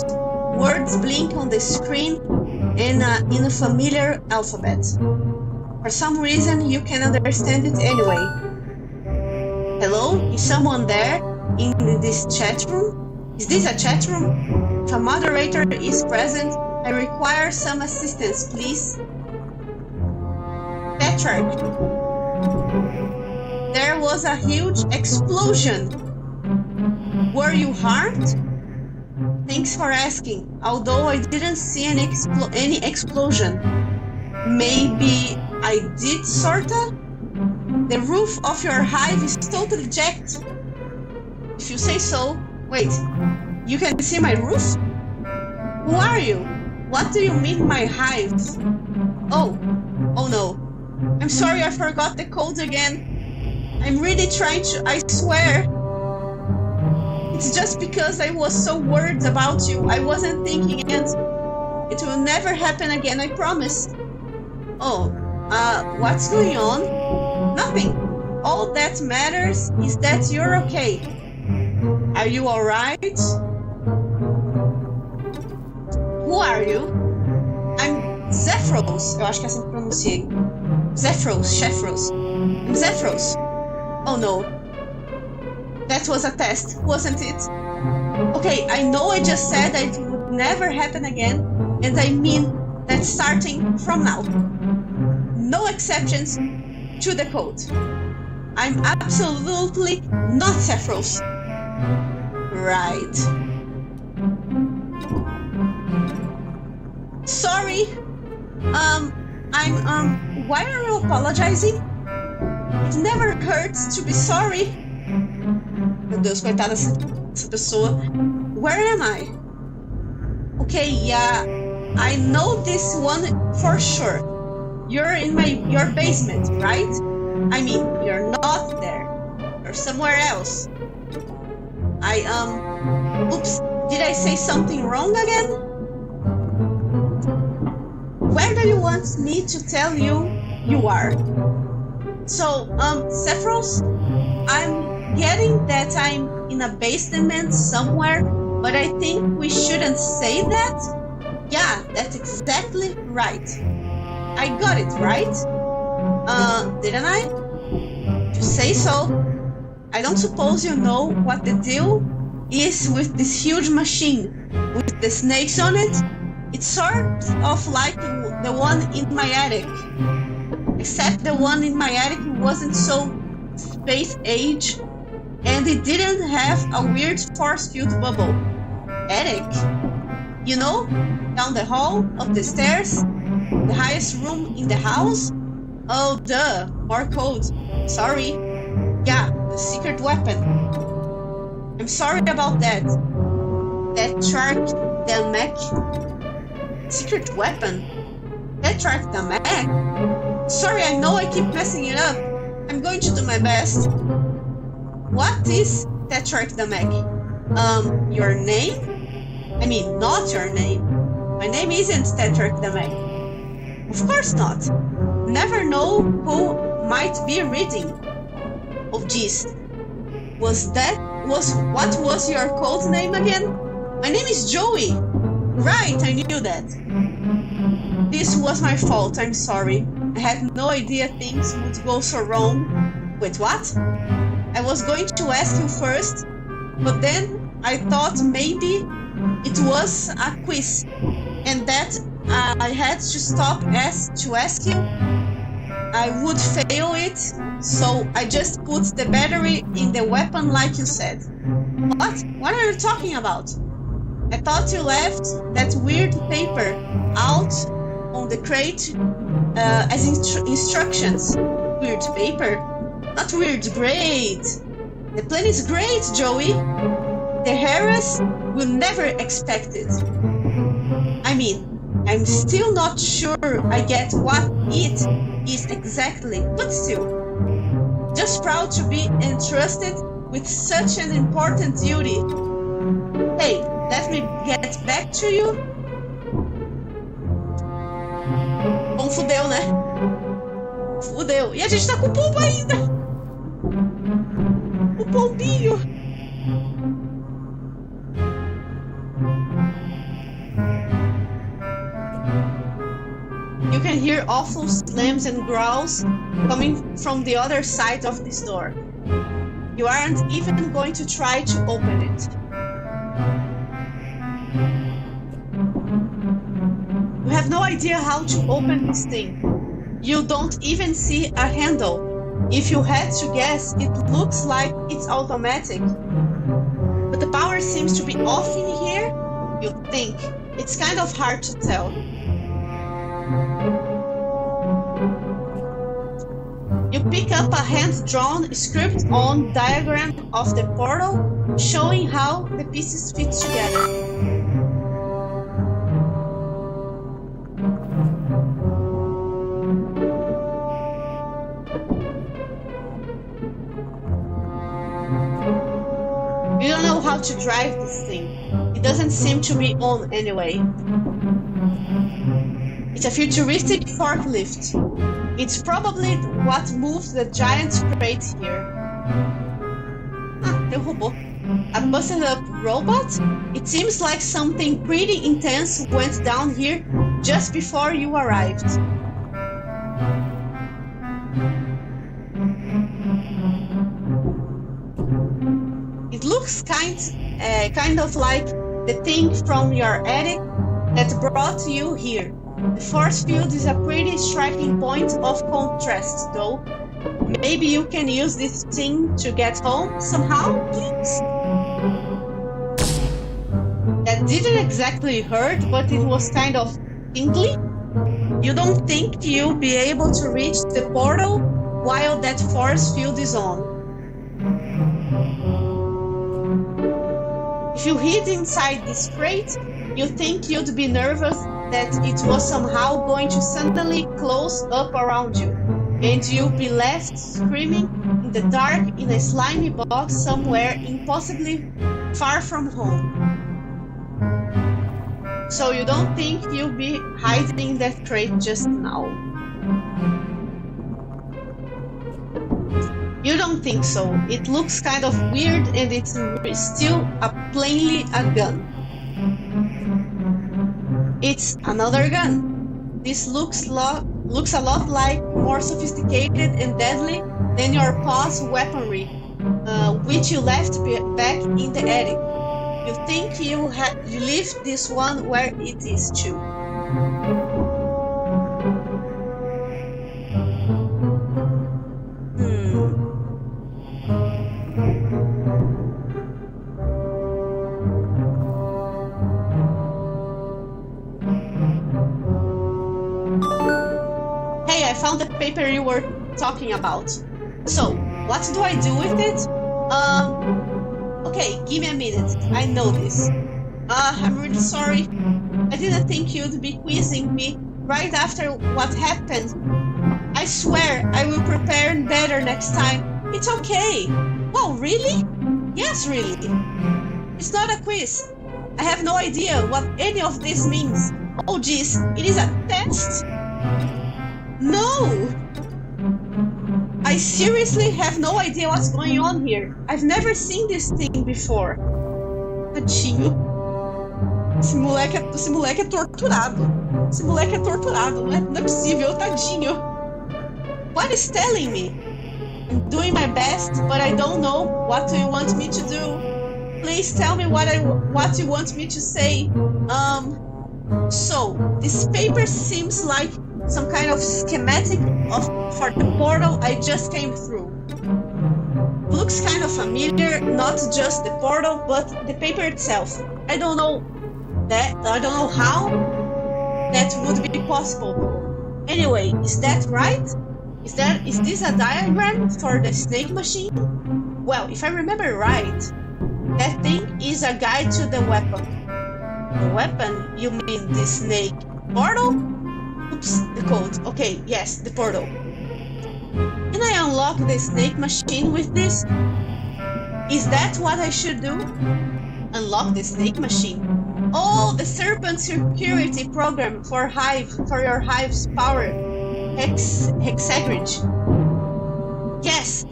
Words blink on the screen in a familiar alphabet. For some reason, you can understand it anyway. Hello? Is someone there in this chat room? Is this a chat room? If a moderator is present, I require some assistance, please. Petrarch. There was a huge explosion. Were you harmed? Thanks for asking, although I didn't see any explosion. Maybe I did, sorta? The roof of your hive is totally jacked. If you say so. Wait, you can see my roof? Who are you? What do you mean my hives? Oh no. I'm sorry, I forgot the code again. I'm really trying to, I swear. It's just because I was so worried about you. I wasn't thinking it. It will never happen again, I promise. Oh, what's going on? Nothing. All that matters is that you're okay. Are you alright? Who are you? I'm Zephyros. Eu acho que é assim que pronunciei. Zephyros. I'm Zephyros. Oh no. That was a test, wasn't it? Okay, I know I just said that it would never happen again, and I mean that starting from now. No exceptions to the code. I'm absolutely not Zephyros. Right. Sorry. Why are you apologizing? It never hurts to be sorry. Meu Deus, coitada dessa pessoa. Where am I? Okay, yeah, I know this one for sure. You're in your basement, right? I mean, you're not there. You're somewhere else. Oops, did I say something wrong again? Where do you want me to tell you you are? So, Zephyros, I'm getting that I'm in a basement somewhere, but I think we shouldn't say that? Yeah, that's exactly right. I got it, right? Didn't I? To say so. I don't suppose you know what the deal is with this huge machine with the snakes on it? It's sort of like the one in my attic. Except the one in my attic wasn't so space age, and it didn't have a weird force-field bubble. Attic? You know, down the hall, up the stairs, the highest room in the house? Oh, duh, more code. Sorry. Yeah, the secret weapon. I'm sorry about that. That tracked the mech. Secret weapon? That tracked the mech? Sorry, I know I keep messing it up. I'm going to do my best. What is Tetrarch the Mech? Your name? I mean, not your name. My name isn't Tetrarch the Mech. Of course not. Never know who might be reading. Oh geez. What was your code name again? My name is Joey. Right, I knew that. This was my fault, I'm sorry. I had no idea things would go so wrong. Wait, what? I was going to ask you first, but then I thought maybe it was a quiz, and that I had to stop to ask you. I would fail it, so I just put the battery in the weapon like you said. What? What are you talking about? I thought you left that weird paper out on the crate as instructions. Weird paper? Not weird, great! The plan is great, Joey! The Harris will never expect it. I mean, I'm still not sure I get what it is exactly, but still. Just proud to be entrusted with such an important duty. Hey, let me get back to you. Bom, fudeu, né? Fudeu. E a gente tá com o pombo ainda. O pombinho. You can hear awful slams and growls coming from the other side of this door. You aren't even going to try to open it. You have no idea how to open this thing. You don't even see a handle. If you had to guess, it looks like it's automatic. But the power seems to be off in here, you think. It's kind of hard to tell. You You pick up a hand-drawn script on diagram of the portal, showing how the pieces fit together. You don't know how to drive this thing. It doesn't seem to be on anyway. It's a futuristic forklift. It's probably what moved the giant crate here. Ah, tem um robô. A busted up robot? It seems like something pretty intense went down here just before you arrived. It looks kind of like the thing from your attic that brought you here. The force field is a pretty striking point of contrast, though. Maybe you can use this thing to get home somehow, please? That didn't exactly hurt, but it was kind of tingly. You don't think you'll be able to reach the portal while that force field is on. If you hid inside this crate, you think you'd be nervous that it was somehow going to suddenly close up around you, and you'll be left screaming in the dark in a slimy box somewhere impossibly far from home. So you don't think you'll be hiding in that crate just now. You don't think so. It looks kind of weird, and it's still plainly a gun. It's another gun. This looks a lot like more sophisticated and deadly than your pa's weaponry, which you left back in the attic. You think you leave this one where it is too. I found the paper you were talking about. So, what do I do with it? Okay, give me a minute. I know this. I'm really sorry. I didn't think you'd be quizzing me right after what happened. I swear I will prepare better next time. It's okay. Oh, really? Yes, really. It's not a quiz. I have no idea what any of this means. Oh, geez, it is a test? No! I seriously have no idea what's going on here. I've never seen this thing before. Tadinho. Esse moleque é torturado. Esse moleque é torturado. Não é possível, tadinho. What is telling me? I'm doing my best, but I don't know what you want me to do. Please tell me what you want me to say. So, this paper seems like some kind of schematic for the portal I just came through. Looks kind of familiar, not just the portal, but the paper itself. I don't know how that would be possible. Anyway, is that right? Is this a diagram for the snake machine? Well, if I remember right, that thing is a guide to the weapon. The weapon? You mean the snake portal? Oops, the code. Okay, yes, the portal. Can I unlock the snake machine with this? Is that what I should do? Unlock the snake machine? Oh, the serpent security program for your Hive's power hexagrage. Yes,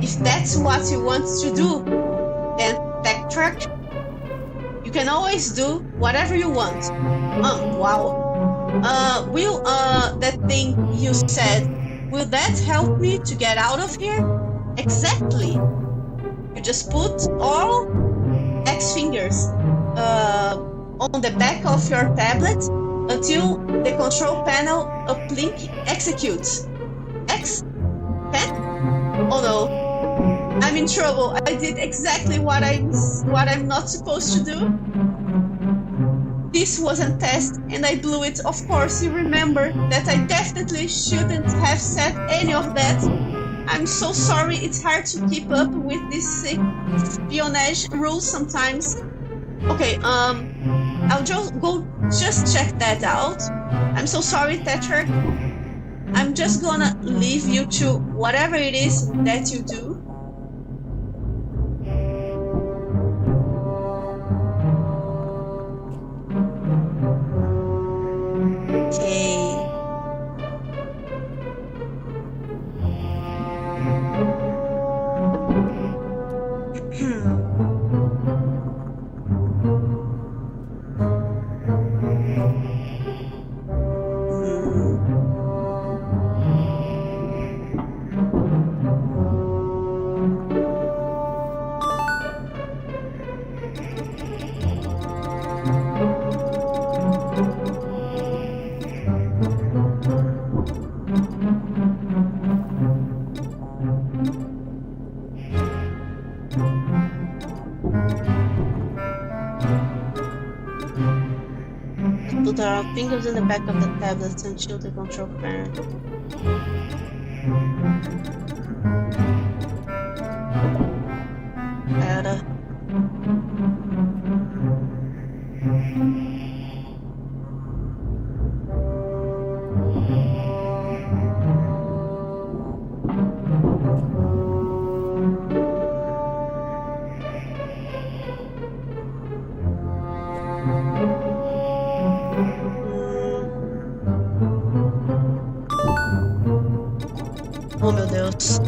if that's what you want to do, then backtrack. You can always do whatever you want. Wow. Will that thing you said, will that help me to get out of here? Exactly. You just put all X fingers on the back of your tablet until the control panel uplink executes. X? Pen? Oh no. I'm in trouble. I did exactly what I'm not supposed to do. This was a test and I blew it. Of course, you remember that I definitely shouldn't have said any of that. I'm so sorry, it's hard to keep up with this espionage rules sometimes. Okay, I'll just check that out. I'm so sorry, Thatcher. I'm just gonna leave you to whatever it is that you do. Okay. Put our fingers in the back of the tablets until the control panel. Pera. Oh, meu Deus.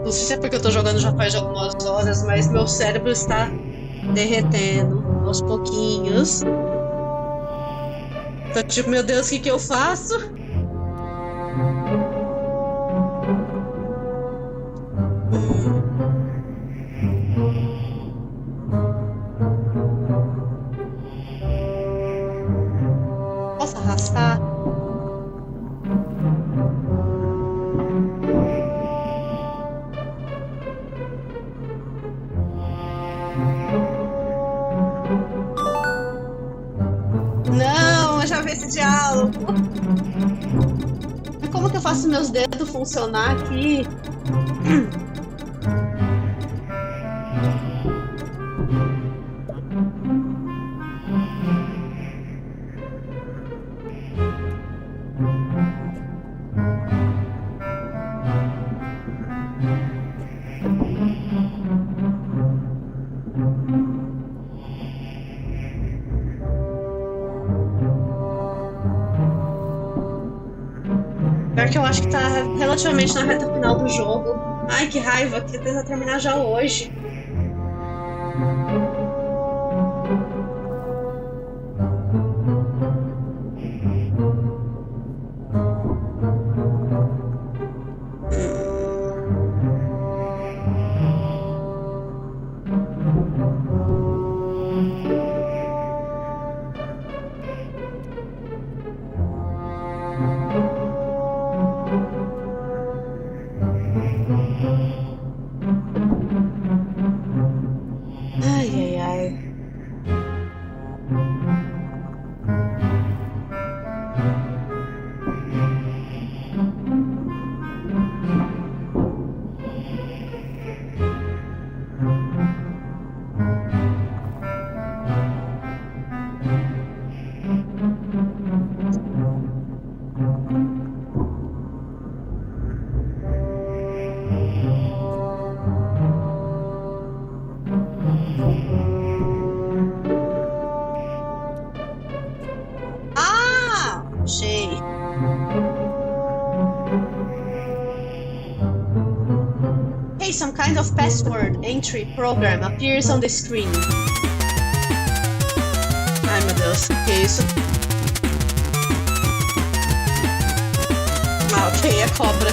Não sei se é porque eu tô jogando já faz algumas horas, mas meu cérebro está derretendo aos pouquinhos. Tô tipo, meu Deus, o que eu faço? Posso arrastar? Não, eu já vi esse diálogo. Mas como que eu faço meus dedos funcionar aqui? Pior que eu acho que tá relativamente na reta final do jogo. Ai, que raiva, queria tentar terminar já hoje. some kind of password entry program appears on the screen. Ai, meu Deus, que é isso? Ah, ok, é cobra.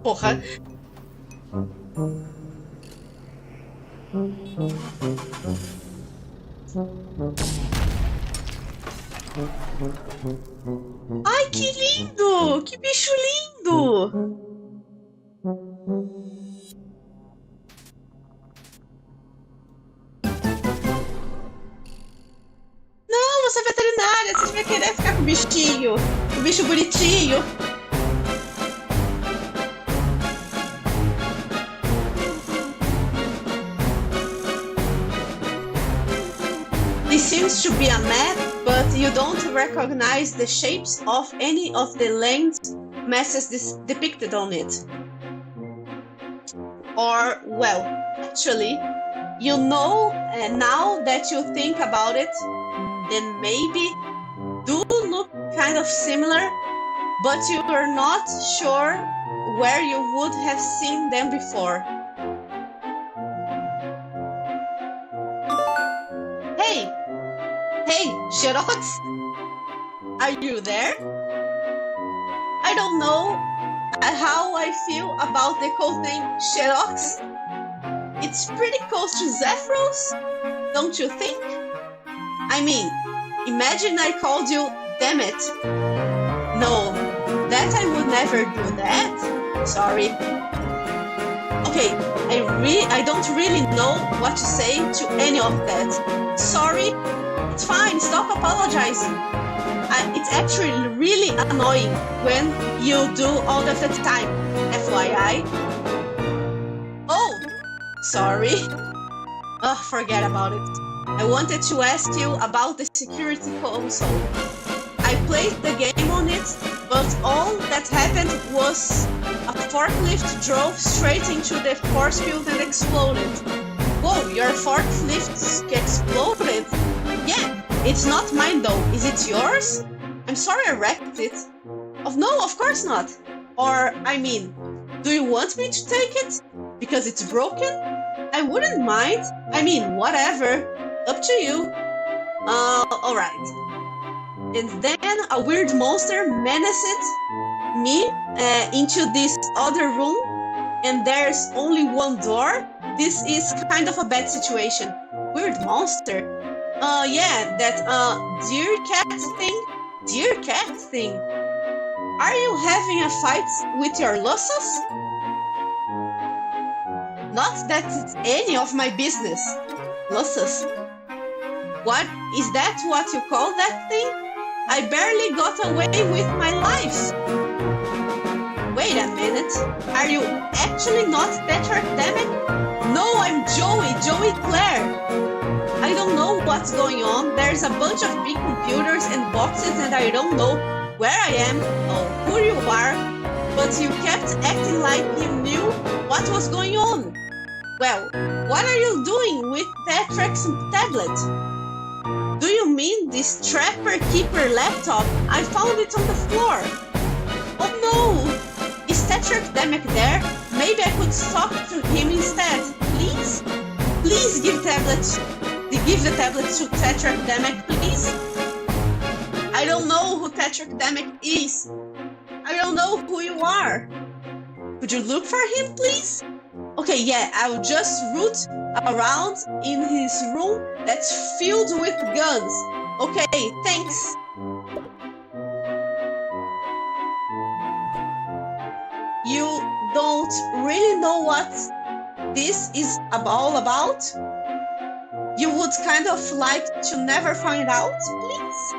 Porra. Ai, que lindo! Que bicho lindo! Não, você é veterinária, você vai querer ficar com o bichinho, o bicho bonitinho. This seems to be a map, but you don't recognize the shapes of any of the land masses depicted on it. Or, well, actually, you know, now that you think about it, then maybe do look kind of similar, but you are not sure where you would have seen them before. Hey, Xerox? Are you there? I don't know how I feel about the code name Xerox. It's pretty close to Zephyros, don't you think? I mean, imagine I called you Dammit. No, that I would never do that. Sorry. Okay, I don't really know what to say to any of that. Sorry. It's fine, stop apologizing. It's actually really annoying when you do all of the time, FYI. Oh, sorry. Forget about it. I wanted to ask you about the security console. I played the game on it, but all that happened was a forklift drove straight into the force field and exploded. Whoa, your forklift exploded? Yeah, it's not mine though. Is it yours? I'm sorry I wrecked it. No, of course not. Or, I mean, do you want me to take it? Because it's broken? I wouldn't mind. I mean, whatever. Up to you. Alright. And then a weird monster menaced me into this other room, and there's only one door. This is kind of a bad situation. Weird monster? Yeah, that, deer cat thing? Deer cat thing? Are you having a fight with your losses? Not that it's any of my business. Losses? What? Is that what you call that thing? I barely got away with my life. Wait a minute. Are you actually not Tetrarch, damn it? No, I'm Joey Claire. I don't know what's going on. There's a bunch of big computers and boxes and I don't know where I am or who you are, but you kept acting like you knew what was going on. Well, what are you doing with Tetrarch's tablet? Do you mean this Trapper Keeper laptop? I found it on the floor. Oh no! Is Tetrarch Demek there? Maybe I could talk to him instead. Please? Please give the tablet to Tetrarch Demek, please? I don't know who Tetrarch Demek is. I don't know who you are. Could you look for him, please? Okay, yeah, I'll just root around in his room that's filled with guns. Okay, thanks. You don't really know what this is all about? You would kind of like to never find out, please?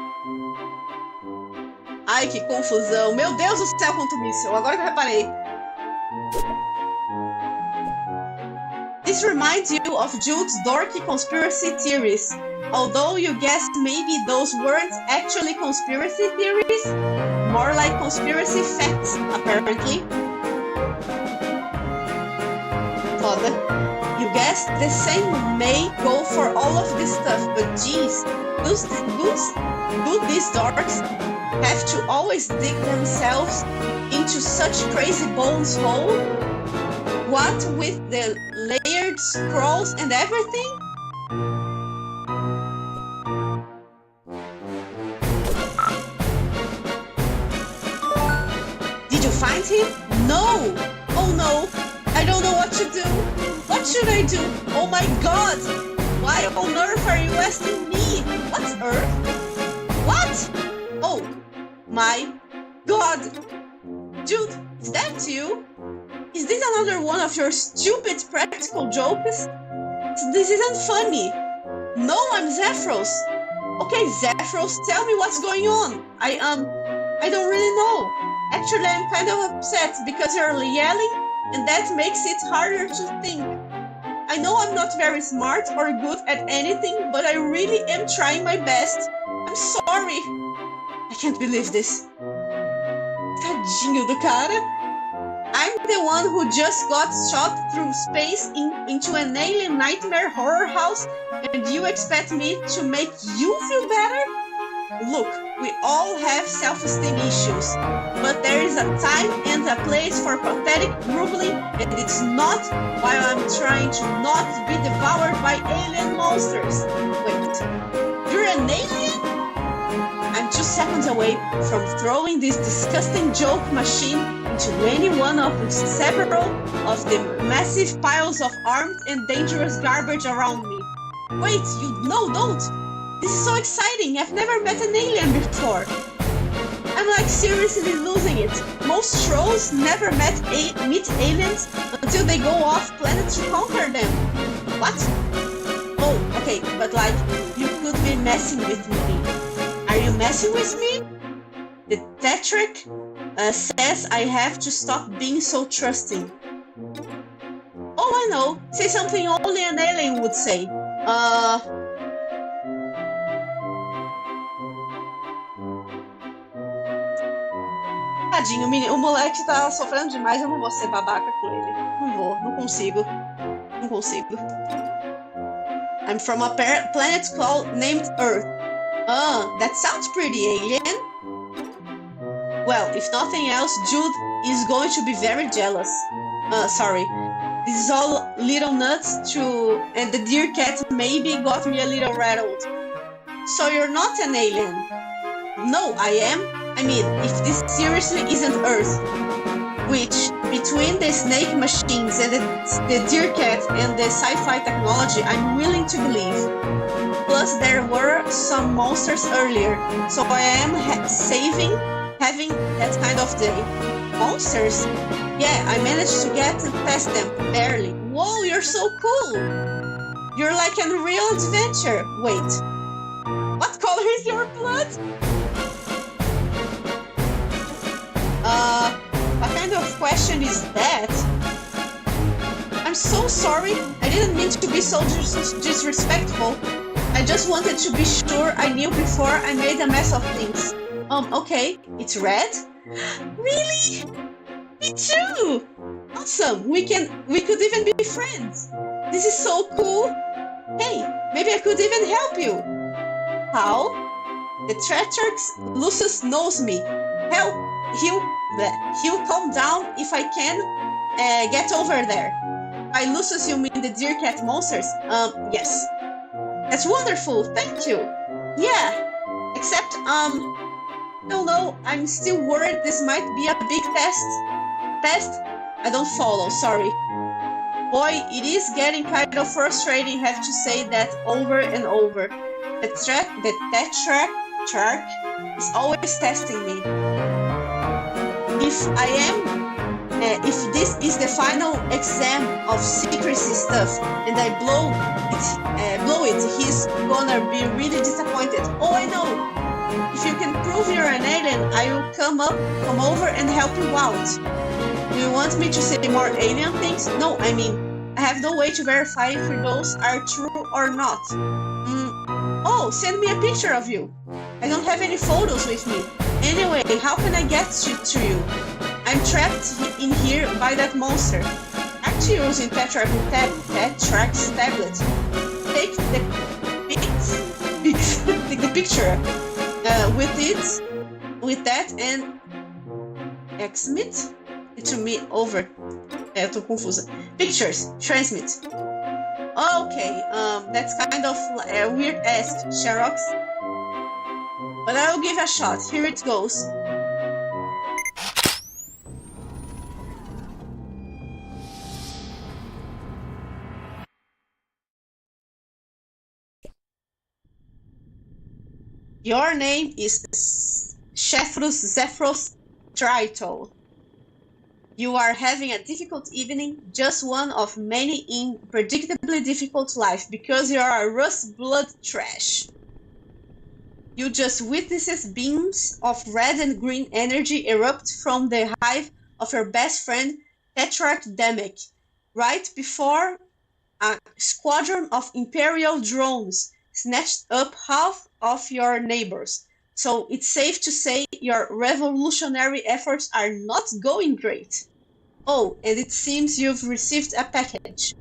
Ai, que confusão. Meu Deus do céu, quanto míssil. Agora que eu reparei. This reminds you of Jude's dorky conspiracy theories. Although you guessed maybe those weren't actually conspiracy theories, more like conspiracy facts, apparently. Foda. You guessed the same may go for all of this stuff, but geez, do these dorks have to always dig themselves into such crazy bones hole? What with the layered scrolls and everything? Did you find him? No! Oh no! I don't know what to do! What should I do? Oh my god! Why on earth are you asking me? What's Earth? What? Oh my god! Dude, is that you? Is this another one of your stupid practical jokes? This isn't funny. No, I'm Zephyros. Okay, Zephyros, tell me what's going on. I don't really know. Actually, I'm kind of upset because you're yelling and that makes it harder to think. I know I'm not very smart or good at anything, but I really am trying my best. I'm sorry. I can't believe this. Tadinho do cara. I'm the one who just got shot through space into an alien nightmare horror house, and you expect me to make you feel better? Look, we all have self-esteem issues, but there is a time and a place for pathetic grumbling, and it's not while I'm trying to not be devoured by alien monsters. Wait, you're an alien? I'm 2 seconds away from throwing this disgusting joke machine into any one of the several of the massive piles of armed and dangerous garbage around me. Wait, don't! This is so exciting! I've never met an alien before! I'm like seriously losing it. Most trolls never meet aliens until they go off planet to conquer them. What? Oh, okay, but like, you could be messing with me. Are you messing with me? The Tetric says I have to stop being so trusting. Oh, I know. Say something only an alien would say. Tadinho, o moleque tá sofrendo demais, eu não vou ser babaca com ele. Não consigo. I'm from a planet named Earth. That sounds pretty alien. Well, if nothing else, Jude is going to be very jealous. Sorry. This is all little nuts too, and the deer cat maybe got me a little rattled. So you're not an alien? No, I am. I mean, if this seriously isn't Earth, which, between the snake machines and the deer cat and the sci-fi technology, I'm willing to believe. Plus, there were some monsters earlier, so I am having that kind of day. Monsters? Yeah, I managed to get past them, barely. Whoa, you're so cool! You're like a real adventure. Wait, what color is your blood? What kind of question is that? I'm so sorry, I didn't mean to be so disrespectful. I just wanted to be sure I knew before I made a mess of things. Okay, it's red? Really? Me too! Awesome, we could even be friends. This is so cool. Hey, maybe I could even help you. How? The Treacherx Lucius knows me. Help! He'll calm down if I can get over there. By Lucius, you mean the deer cat monsters? Yes. That's wonderful, thank you. Yeah, except, no, I'm still worried this might be a big test. Test? I don't follow, sorry. Boy, it is getting kind of frustrating, have to say that over and over. The Tetrarch is always testing me. If I am if this is the final exam of secrecy stuff and I blow it, he's gonna be really disappointed. Oh, I know. If you can prove you're an alien, I will come over and help you out. Do you want me to say more alien things? No, I mean, I have no way to verify if those are true or not. Oh, send me a picture of you. I don't have any photos with me. Anyway, how can I get to you? I'm trapped in here by that monster. Aren't you using Tetrax's tablet? Take the picture with that and transmit it to me over. Eu tô confusa. Pictures, transmit. Okay, that's kind of a weird ask, Xerox. But I'll give a shot. Here it goes. Your name is Zephyros Tritol. You are having a difficult evening, just one of many in predictably difficult life, because you are a rust blood trash. You just witnessed beams of red and green energy erupt from the hive of your best friend, Tetrarch Demek, right before a squadron of Imperial drones snatched up half of your neighbors. So it's safe to say your revolutionary efforts are not going great. Oh, and it seems you've received a package.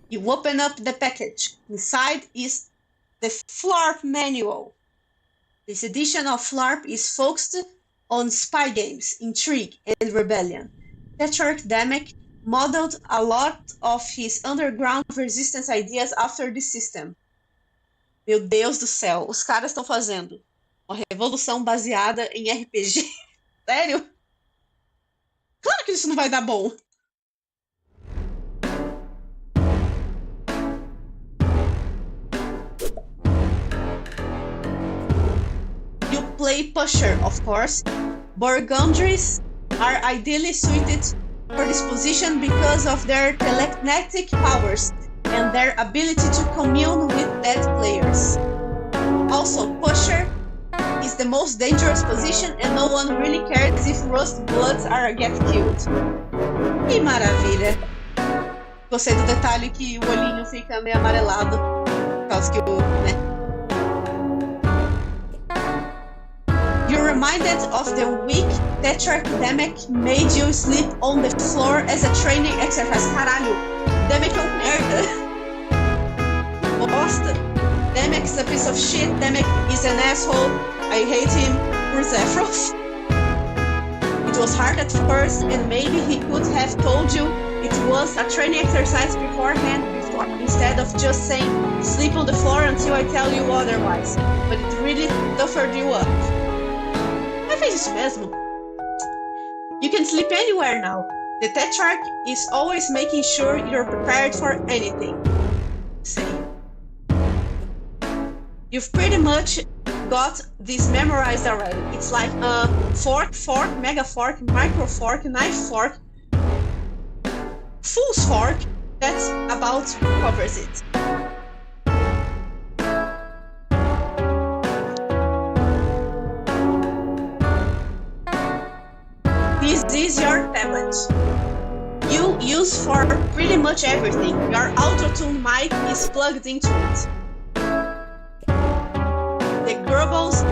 You open up the package. Inside is the FLARP manual. This edition of FLARP is focused on spy games, intrigue, and rebellion. Tetrarch Demek modeled a lot of his underground resistance ideas after this system. Meu Deus do céu, os caras estão fazendo uma revolução baseada em RPG. Sério? Claro que isso não vai dar bom. You play Pusher, of course. Burgundies are ideally suited for this position because of their telekinetic powers and their ability to commune with dead players. Also, Pusher is the most dangerous position and no one really cares if Rust Bloods get killed. Que maravilha! Gostei do detalhe que o olhinho fica meio amarelado, por causa que You're reminded of the week Tetrarch Demek made you sleep on the floor as a training exercise. Caralho, Demek é um merda. Bosta. Demek's a piece of shit. Demek is an asshole. I hate him. For Zephyros. It was hard at first, and maybe he could have told you it was a training exercise beforehand, instead of just saying sleep on the floor until I tell you otherwise. But it really toughened you up. Mas fez isso mesmo. You can sleep anywhere now. The Tetrarch is always making sure you're prepared for anything. Same. You've pretty much got this memorized already. It's like a fork, mega fork, micro fork, knife fork, full fork. That's about covers it. This is your tablet. You use for pretty much everything. Your auto-tune mic is plugged into it. The Grubbles,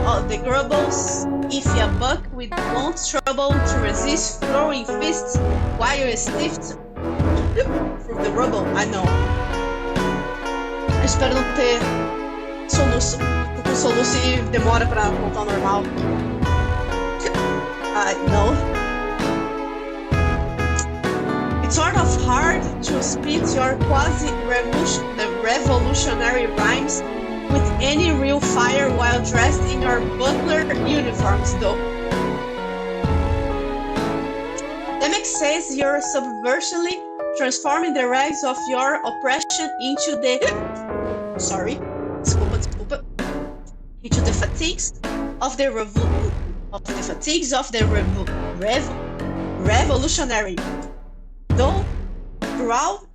if you buck with won't trouble to resist throwing fists while you sniffed from the rubble. I know. Eu espero não ter soluço. O soluço e demora pra voltar ao normal. I know. It's sort of hard to spit your quasi-revolutionary rhymes with any real fire while dressed in your butler uniforms, though. Demek says you're subversively transforming the rags of your oppression into the into the fatigues of the of the fatigues of the revolutionary. Don't throughout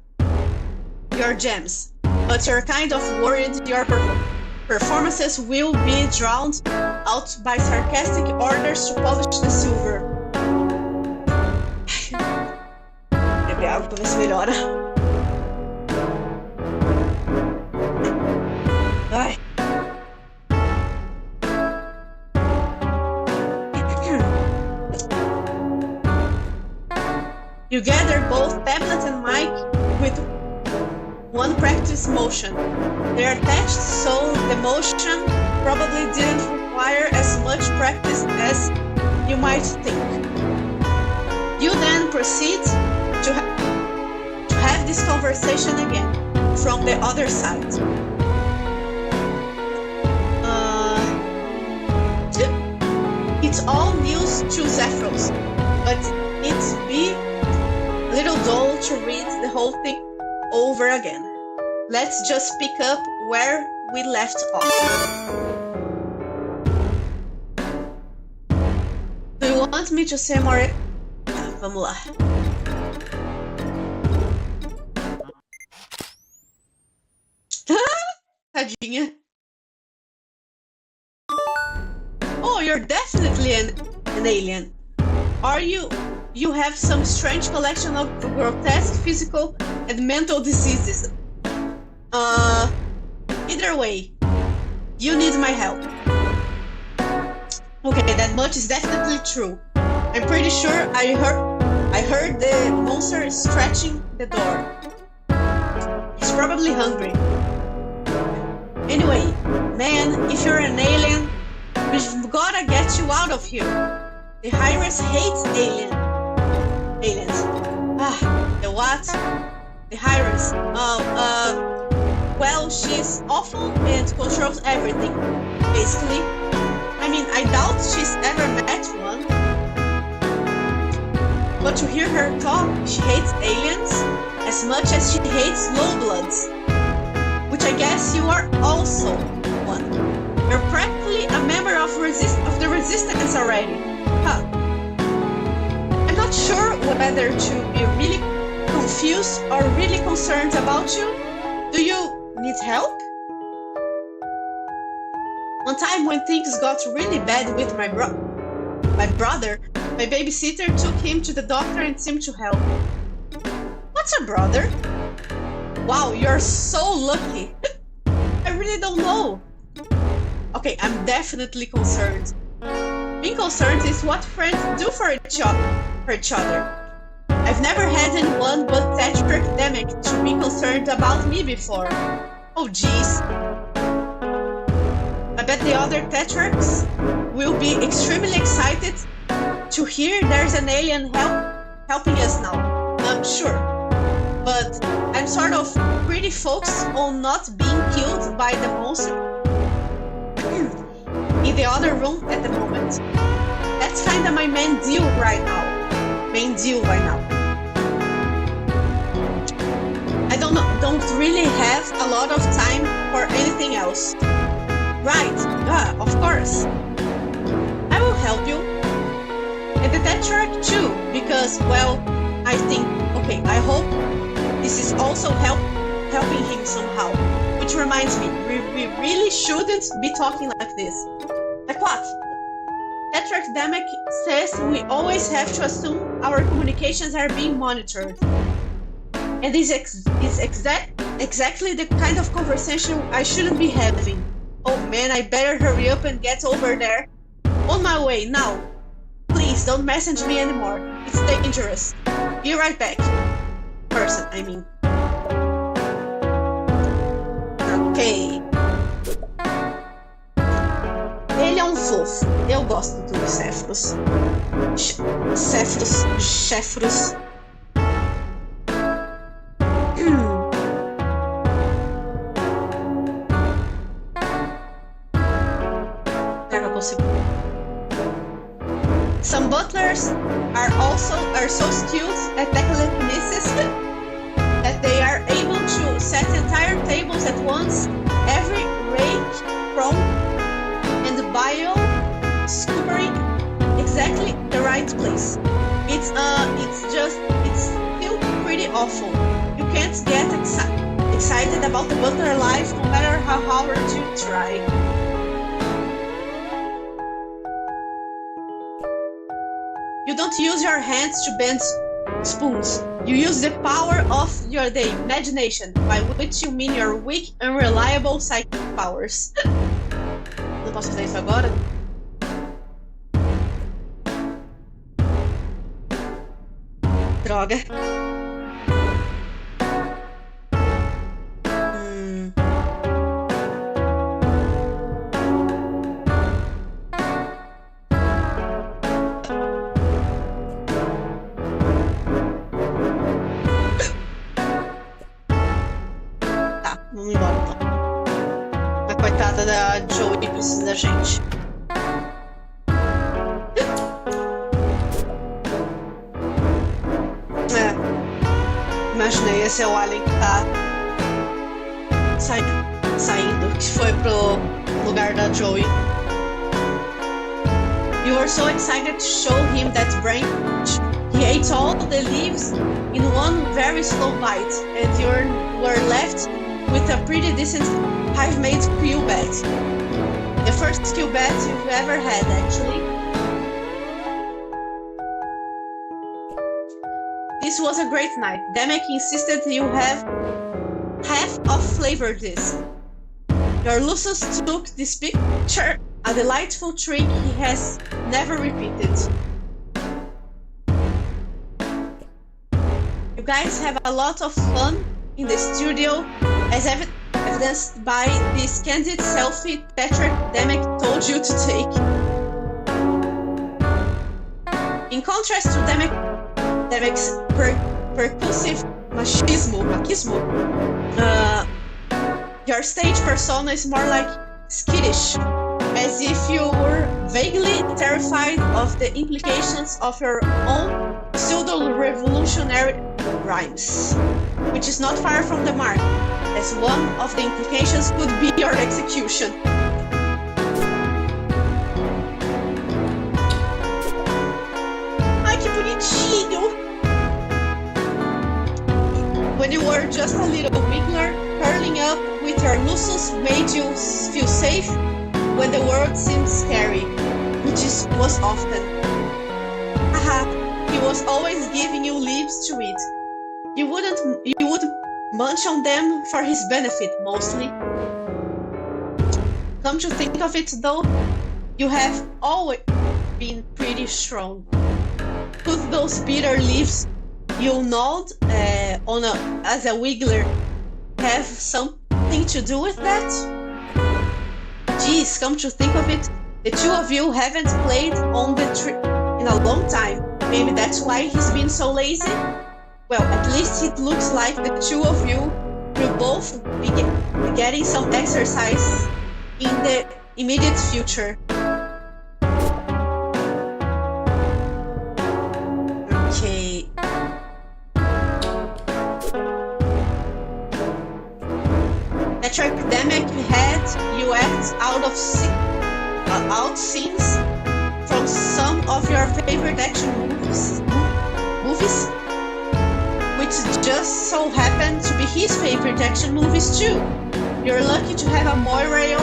your gems, but you're kind of worried your performances will be drowned out by sarcastic orders to polish the silver. Beber água pra ver se melhora. Ai. You gather both tablet and mic with one practice motion. They're attached, so the motion probably didn't require as much practice as you might think. You then proceed to have this conversation again from the other side. It's all news to Zephyros, but it's be a little dull to read the whole thing over again. Let's just pick up where we left off. Do you want me to say more? Vamos lá. Tadinha. Oh, you're definitely an alien. Are you? You have some strange collection of grotesque physical and mental diseases. Either way, you need my help. Okay, that much is definitely true. I'm pretty sure I heard the monster stretching the door. He's probably hungry. Anyway, man, if you're an alien, we've gotta get you out of here. The Hyres hates aliens. The what? The Hyres. Well, she's awful and controls everything, basically. I mean, I doubt she's ever met one. But to hear her talk, she hates aliens as much as she hates lowbloods. Which I guess you are also one. You're practically a member of the resistance already. Huh. I'm not sure whether to be really confused or really concerned about you. Do you need help? One time when things got really bad with my brother, my babysitter took him to the doctor and seemed to help. What's a brother? Wow, you're so lucky. I really don't know. Okay, I'm definitely concerned. Being concerned is what friends do for each other. I've never had anyone but Tetrick Demic to be concerned about me before. Oh jeez. I bet the other Tetrarchs will be extremely excited to hear there's an alien helping us now. I'm sure. But I'm sort of pretty focused on not being killed by the monster in the other room at the moment. That's kinda my main deal right now. I don't really have a lot of time for anything else. Right, of course. I will help you. And the Tetrarch too, because, well, I hope this is also helping him somehow. Which reminds me, we really shouldn't be talking like this. Like what? Tetrarch Demic says we always have to assume our communications are being monitored. And this is exactly the kind of conversation I shouldn't be having. Oh man, I better hurry up and get over there. On my way, now. Please, don't message me anymore. It's dangerous. Be right back. Person, I mean. Ok. Ele é um fofo. Eu gosto do Zephyros. Zephyros. Some butlers are so skilled at telekinesis that they are able to set entire tables at once. Every rake, prone, and bio scoopery exactly the right place. It's still pretty awful. You can't get excited about the butler life no matter how hard you try. You don't use your hands to bend spoons. You use the power of the imagination, by which you mean your weak, unreliable psychic powers. Não posso fazer isso agora? Droga. Vamos embora então. A coitada da Joey precisa da gente. Imaginei, esse é o alien que tá saindo, que foi pro lugar da Joey. You were so excited to show him that branch. He ate all the leaves in one very slow bite, and you were left with a pretty decent hive-made quill bed. The first quill bed you've ever had, actually. This was a great night. Demek insisted you have half of flavor this. Your Lucius took this picture, a delightful trick he has never repeated. You guys have a lot of fun in the studio, as evidenced by this candid selfie that Demek told you to take. In contrast to Demek's percussive machismo, your stage persona is more like skittish, as if you were vaguely terrified of the implications of your own pseudo-revolutionary rhymes, which is not far from the mark, as one of the implications could be your execution. Ai, que bonitinho! When you were just a little wiggler, curling up with your Lucius made you feel safe when the world seemed scary, which was often. Haha, he was always giving you leaves to eat. You would munch on them for his benefit, mostly. Come to think of it though, you have always been pretty strong. Could those bitter leaves you gnawed as a wiggler have something to do with that? Geez, come to think of it, the two of you haven't played on the tree in a long time. Maybe that's why he's been so lazy? Well, at least it looks like the two of you will both be getting some exercise in the immediate future. Okay. That epidemic had you act out scenes from some of your favorite action movies, which just so happen to be his favorite action movies too. You're lucky to have a Moirail.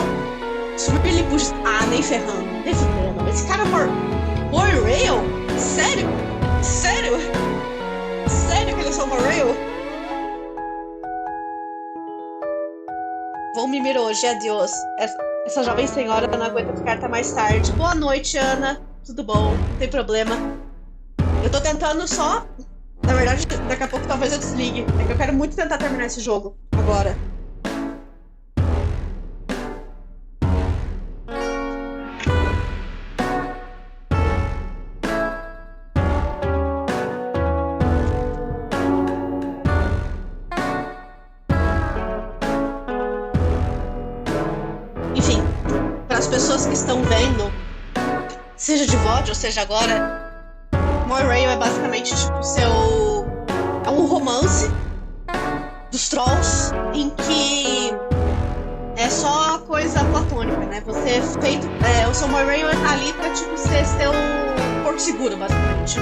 It's really pushed. Ah, nem ferrando. Esse cara Moirail? Sério? Sério? Sério que ele é só Moirail? Vou mimir hoje, adeus. Essa jovem senhora não aguenta ficar até mais tarde. Boa noite, Ana. Tudo bom? Não tem problema. Eu tô tentando só... Na verdade, daqui a pouco talvez eu desligue. É que eu quero muito tentar terminar esse jogo agora. Enfim, para as pessoas que estão vendo, seja de VOD ou seja agora, Moirail é basicamente tipo é um romance dos trolls em que é só coisa platônica, né? Você é feito, o seu Moirail tá ali pra tipo ser seu seguro, basicamente.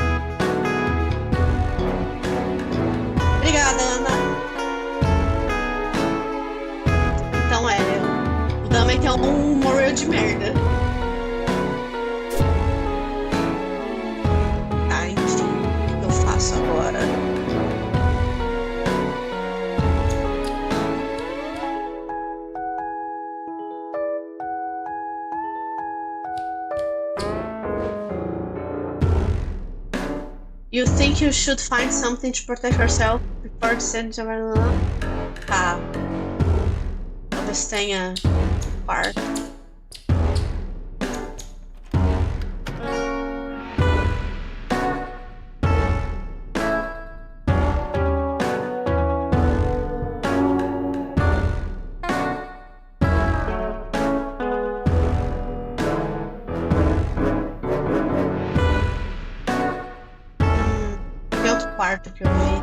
Obrigada, Ana. Então o Dummy é um morreu de merda. Tá, enfim, o que eu faço agora? You think you should find something to protect yourself before sending to... Tá. Talvez tenha quarto. Quarto que eu vi.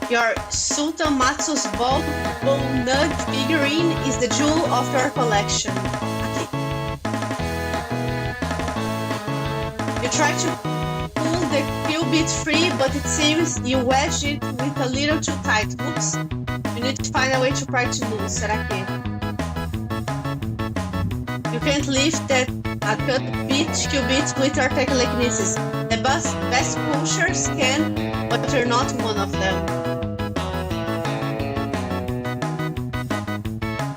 Your Sultan Matsu's Bone Nug figurine is the jewel of your collection. Okay. You try to pull the Q-bit free, but it seems you wedged it with a little too tight. Oops. You need to find a way to pry to loose. Será que? You can't lift that a cut bit Q-bit with your telekinesis. The best pushers can, but you're not one of them.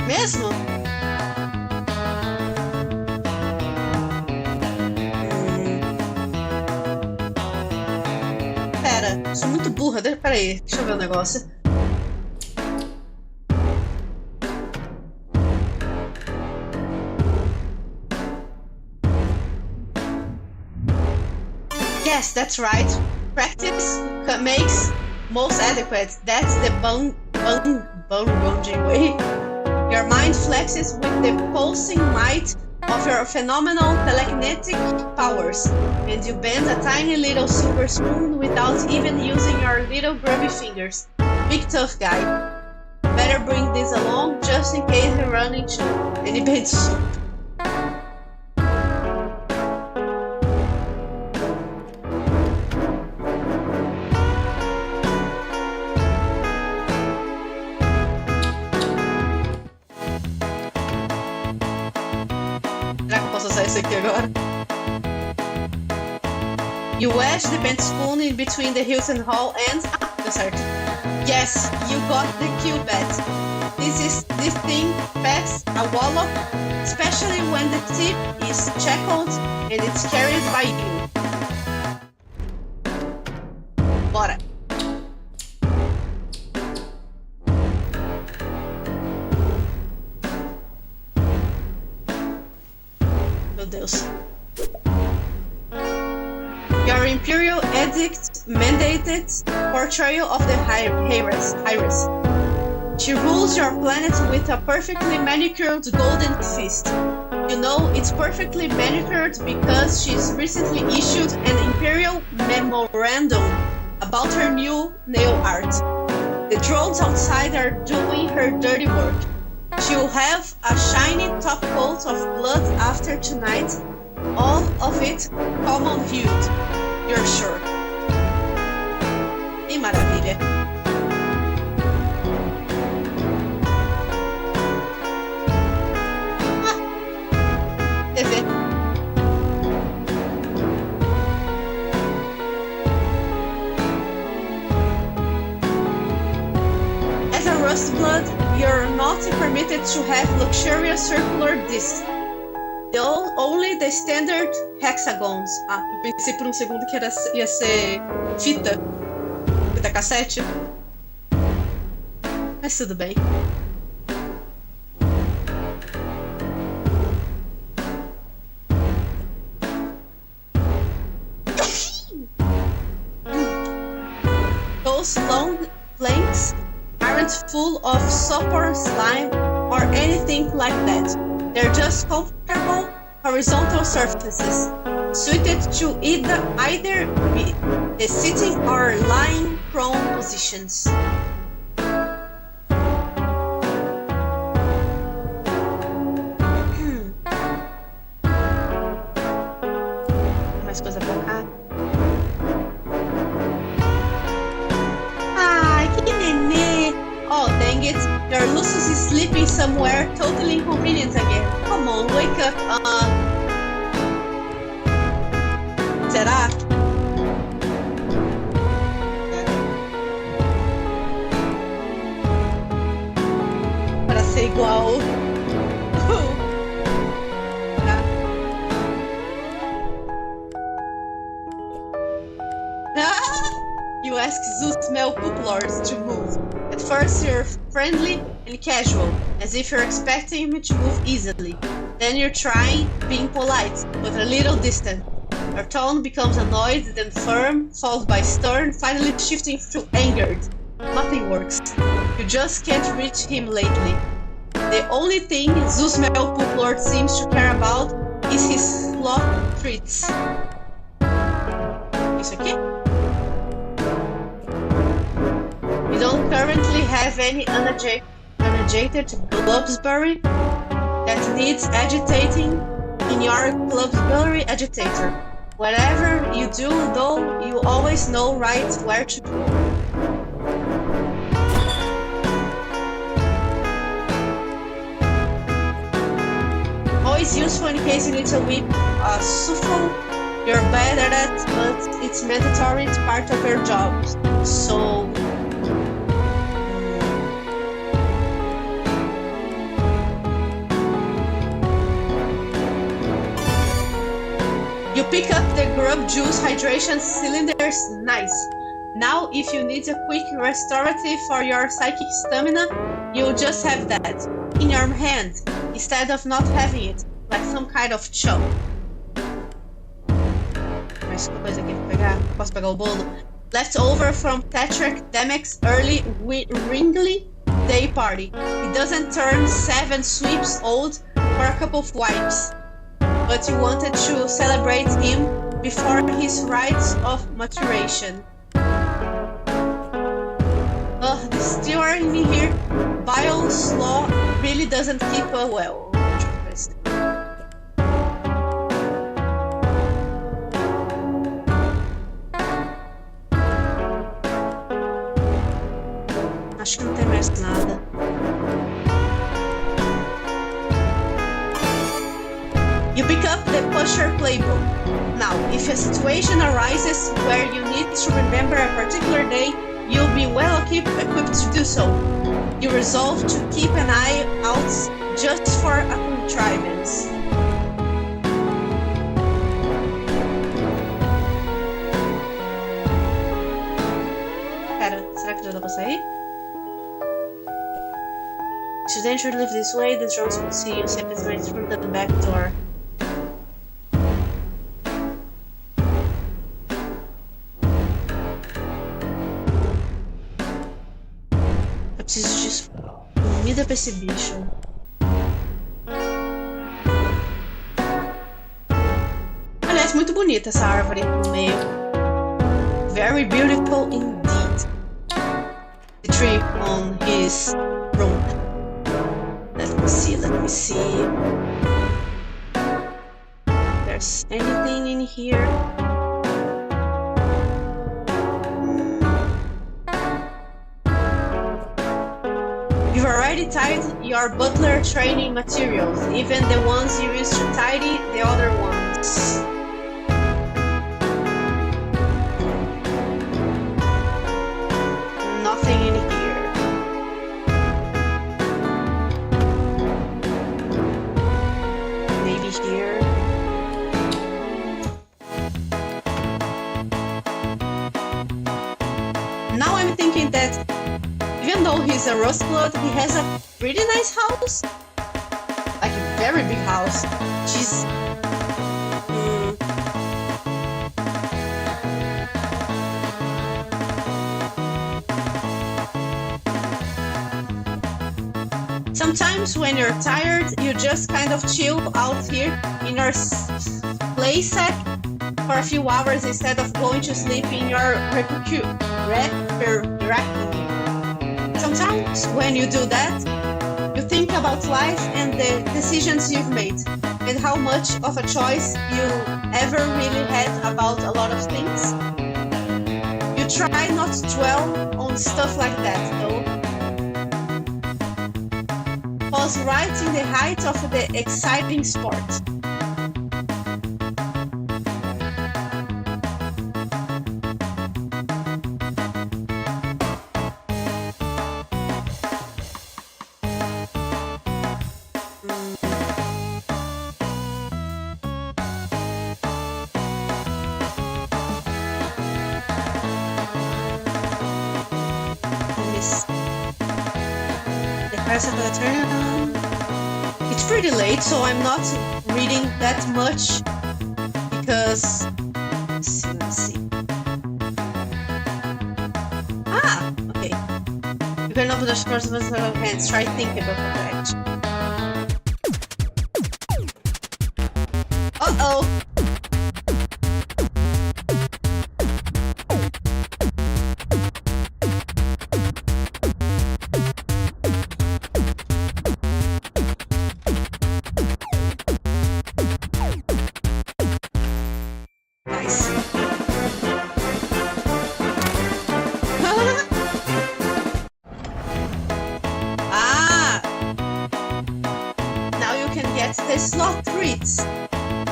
Mesmo? Pera, sou muito burra. Pera aí, deixa eu ver o negócio. Yes, that's right. Practice makes most adequate. That's the bone-bonging way. Your mind flexes with the pulsing might of your phenomenal telekinetic powers, and you bend a tiny little silver spoon without even using your little grubby fingers. Big tough guy. Better bring this along just in case you run into any bad soup. Será que eu posso usar esse aqui agora? You wedge the bent spoon in between the Hilton Hall and... Deu certo. Yes, you got the cue bet. This thing packs a wallop, especially when the tip is shackled and it's carried by you. Bora. Meu Deus. Your Imperial Edict mandated portrayal of the Iris. She rules your planet with a perfectly manicured golden fist. You know it's perfectly manicured because she's recently issued an Imperial memorandum about her new nail art. The drones outside are doing her dirty work. She'll have a shiny top coat of blood after tonight, all of it common-hued, you're sure. Que maravilha! TV. As a rust blood, you're not permitted to have luxurious circular discs. Only the standard hexagons. Ah, eu pensei por um segundo que ia ser fita cassete. Mas tudo bem. Those long planks aren't full of soap or slime or anything like that. They're just comfortable horizontal surfaces, suited to either be the sitting or lying prone positions. Mais coisa pra cá. Ai, que nenê! Oh, dang it! Your Lucius is sleeping somewhere totally inconvenient again. Come on, wake up. Será? Para ser igual. You ask Zeus Melkup Lords to move. At first you're friendly and casual, as if you're expecting him to move easily. Then you're trying, being polite, but a little distant. Your tone becomes annoyed, then firm, followed by stern, finally shifting to angered. Nothing works. You just can't reach him lately. The only thing Zeus Melkup Lord seems to care about is his sloth treats. Isso aqui? You don't currently have any unagitated Clubsberry that needs agitating in your Clubsberry agitator. Whatever you do, though, you always know right where to go. Always useful in case you need to whip a souffle. You're bad at it, but it's mandatory, it's part of your job. So... You pick up the grub juice hydration cylinders, nice. Now if you need a quick restorative for your psychic stamina, you'll just have that, in your hand, instead of not having it, like some kind of chop. Mais coisa aqui pra pegar, posso pegar o bolo? Leftover from Tetrach Demek's early Ringly Day Party. He doesn't turn 7 sweeps old for a couple of wipes. But you wanted to celebrate him before his rites of maturation. Ugh, this still are in here. Bio's law really doesn't keep well. Acho que não tem mais nada. You pick up the Pusher Playbook. Now, if a situation arises where you need to remember a particular day, you'll be well equipped to do so. You resolve to keep an eye out just for a contrivance. Pera, será que já dá pra sair? Should enter live this way, the drones will see you separate through the back door. Preciso de comida pra esse bicho. Aliás, muito bonita essa árvore no meio. Very beautiful indeed. The tree on his room. Let me see. There's anything in here? You've already tied your butler training materials, even the ones you used to tidy the other ones. Nothing in here. Maybe here. Now I'm thinking that even though he's a Rustblood, he has a pretty nice house. Like a very big house. She's... Sometimes when you're tired, you just kind of chill out here in your playset for a few hours instead of going to sleep in your recreation. Sometimes when you do that, you think about life and the decisions you've made and how much of a choice you ever really had about a lot of things. You try not to dwell on stuff like that, though. Was right in the height of the exciting sport. It's pretty late, so I'm not reading that much because let's see. Okay. You can open the first with your hands. Try thinking about that. Uh-oh. The sloth treats.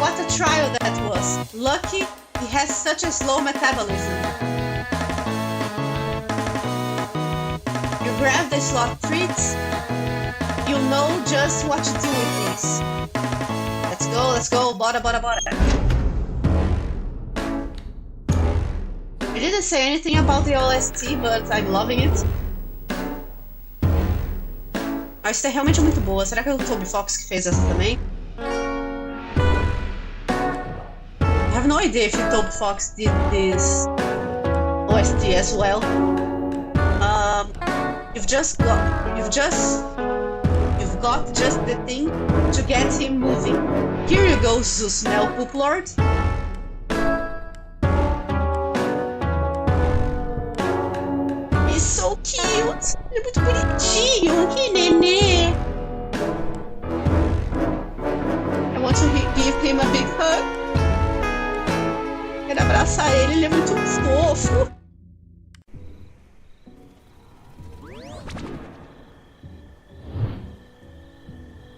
What a trial that was. Lucky he has such a slow metabolism. You grab the sloth treats, you know just what to do with these. Let's go, bora. I didn't say anything about the OST, but I'm loving it. A história é realmente muito boa. Será que é o Toby Fox que fez essa também? I have no idea if Toby Fox did this OST as well. You've got just the thing to get him moving. Here you go, Zeus, Mel Poop Lord. He's so cute! Ele é muito bonitinho! Que nenê! I want to give him a big hug. Quero abraçar ele é muito fofo.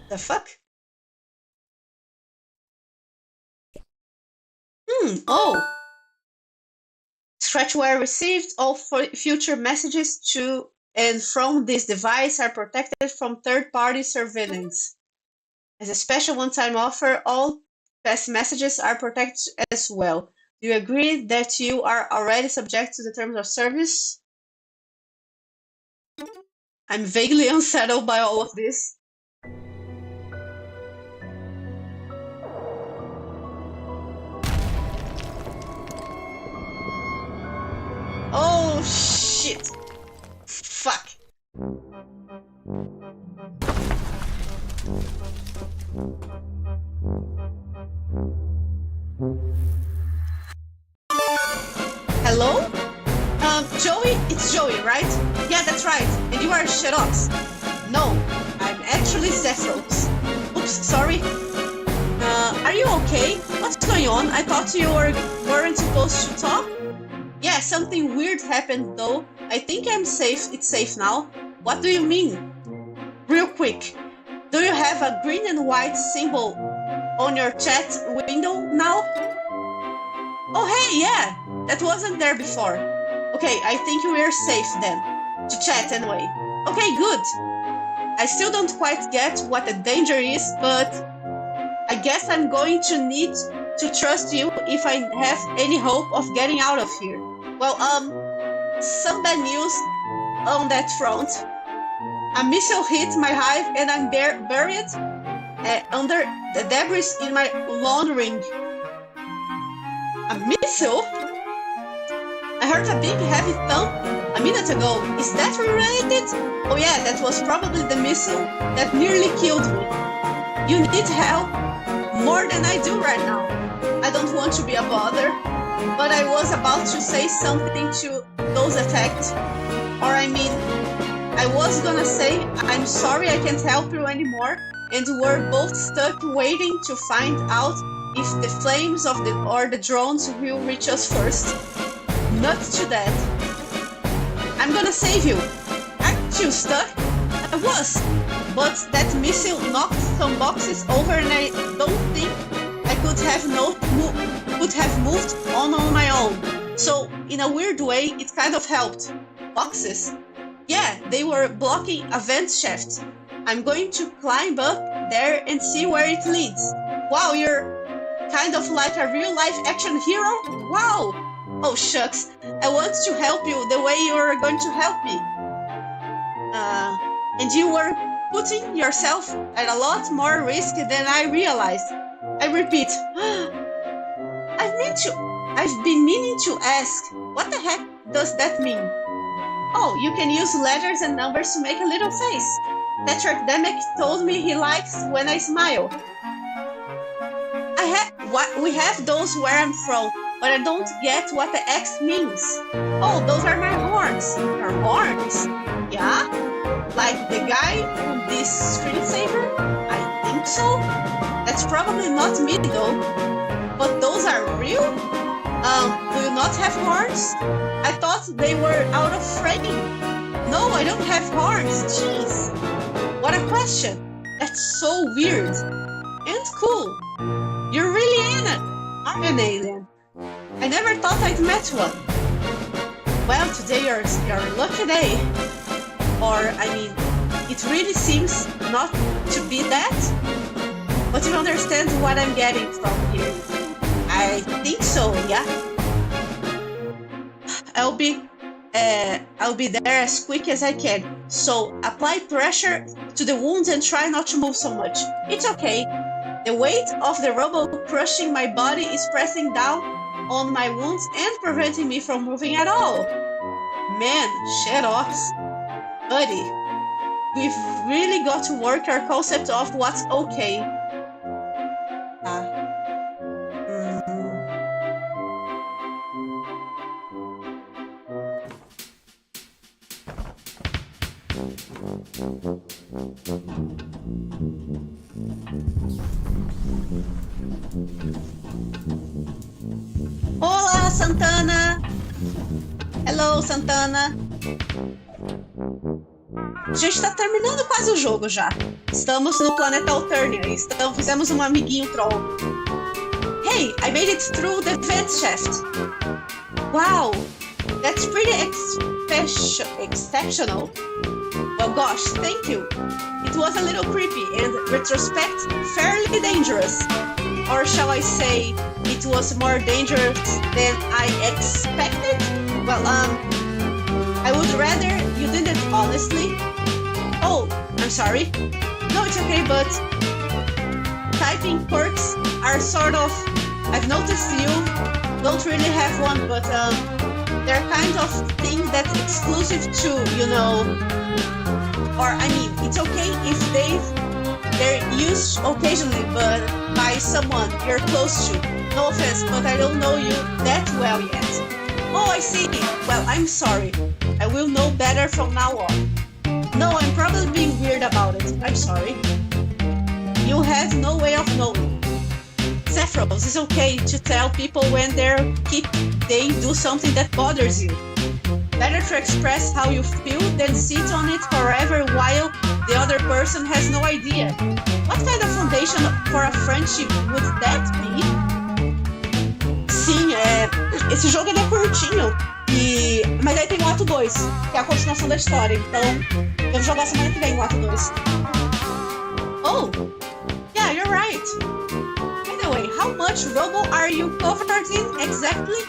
The fuck? Oh! Scratchware received. All future messages to and from this device are protected from third-party surveillance. As a special one-time offer, all past messages are protected as well. Do you agree that you are already subject to the terms of service? I'm vaguely unsettled by all of this. Oh shit! Fuck! Hello? Joey? It's Joey, right? Yeah, that's right. And you are Xerox? No, I'm actually Zephyros. Oops, sorry. Are you okay? What's going on? I thought you weren't supposed to talk? Yeah, something weird happened though. I think I'm safe. It's safe now. What do you mean? Real quick. Do you have a green and white symbol on your chat window now? Oh hey, yeah! That wasn't there before. Okay, I think we're safe then. To chat anyway. Okay, good. I still don't quite get what the danger is, but I guess I'm going to need to trust you if I have any hope of getting out of here. Well, some bad news on that front. A missile hit my hive and I'm buried under the debris in my lawn ring. A missile? I heard a big heavy thump a minute ago. Is that related? Oh yeah, that was probably the missile that nearly killed me. You need help? More than I do right now. I don't want to be a bother, but I was about to say something to those attacked. Or I mean, I was gonna say, I'm sorry I can't help you anymore, and we're both stuck waiting to find out if the flames of the drones will reach us first. Not to that. I'm gonna save you. Aren't you stuck? I was, but that missile knocked some boxes over and I don't think I could have moved on my own. So in a weird way, it kind of helped. Boxes? Yeah, they were blocking a vent shaft. I'm going to climb up there and see where it leads. Wow, you're kind of like a real-life action hero? Wow! Oh shucks, I want to help you the way you're going to help me. And you were putting yourself at a lot more risk than I realized. I repeat, I've been meaning to ask, what the heck does that mean? Oh, you can use letters and numbers to make a little face. Tetracdemic told me he likes when I smile. We have those where I'm from, but I don't get what the X means. Oh, those are my horns. Your horns? Yeah? Like the guy from this screensaver? I think so. That's probably not me though. But those are real? Do you not have horns? I thought they were out of frame. No, I don't have horns. Jeez. What a question. That's so weird. And cool. You're really an alien. I never thought I'd met one. Well, today you're a lucky day. Or, I mean, it really seems not to be that. But you understand what I'm getting from here. I think so, yeah. I'll be there as quick as I can. So apply pressure to the wounds and try not to move so much. It's okay. The weight of the rubble crushing my body is pressing down on my wounds and preventing me from moving at all. Man, shut off. Buddy, we've really got to work our concept of what's okay. Olá, Santana! Hello, Santana! A gente está terminando quase o jogo já. Estamos no planeta Alternia. Então fizemos um amiguinho troll. Hey, I made it through the vent shaft. Wow, that's pretty exceptional. Well, gosh, thank you. It was a little creepy and, retrospect, fairly dangerous. Or shall I say, it was more dangerous than I expected? Well, I would rather you didn't, honestly. Oh, I'm sorry. No, it's okay, but typing quirks are sort of... I've noticed you don't really have one, but they're kind of thing that's exclusive to, you know... Or, I mean, it's okay if they're used occasionally, but by someone you're close to. No offense, but I don't know you that well yet. Oh, I see. Well, I'm sorry. I will know better from now on. No, I'm probably being weird about it. I'm sorry. You have no way of knowing. Sephiroth, it's okay to tell people when they do something that bothers you. Better to express how you feel than sit on it forever while the other person has no idea. What kind of foundation for a friendship would that be? Sim, esse jogo ele é curtinho, mas aí tem o ato 2, que é a continuação da história. Então, eu vou jogar semana que vem o ato 2. Oh, yeah, you're right. Anyway, how much rubble are you covered in exactly?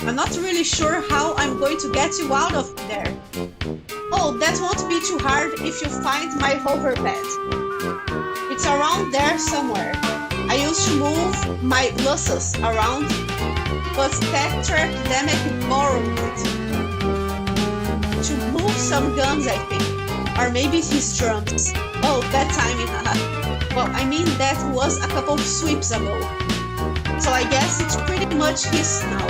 I'm not really sure how I'm going to get you out of there. Oh, that won't be too hard if you find my hover pad. It's around there somewhere. I used to move my muscles around, but Tetracdemic borrowed it. some guns, I think. Or maybe his drums. Oh, that timing, haha. Well, I mean, that was a couple of sweeps ago. So I guess it's pretty much his now.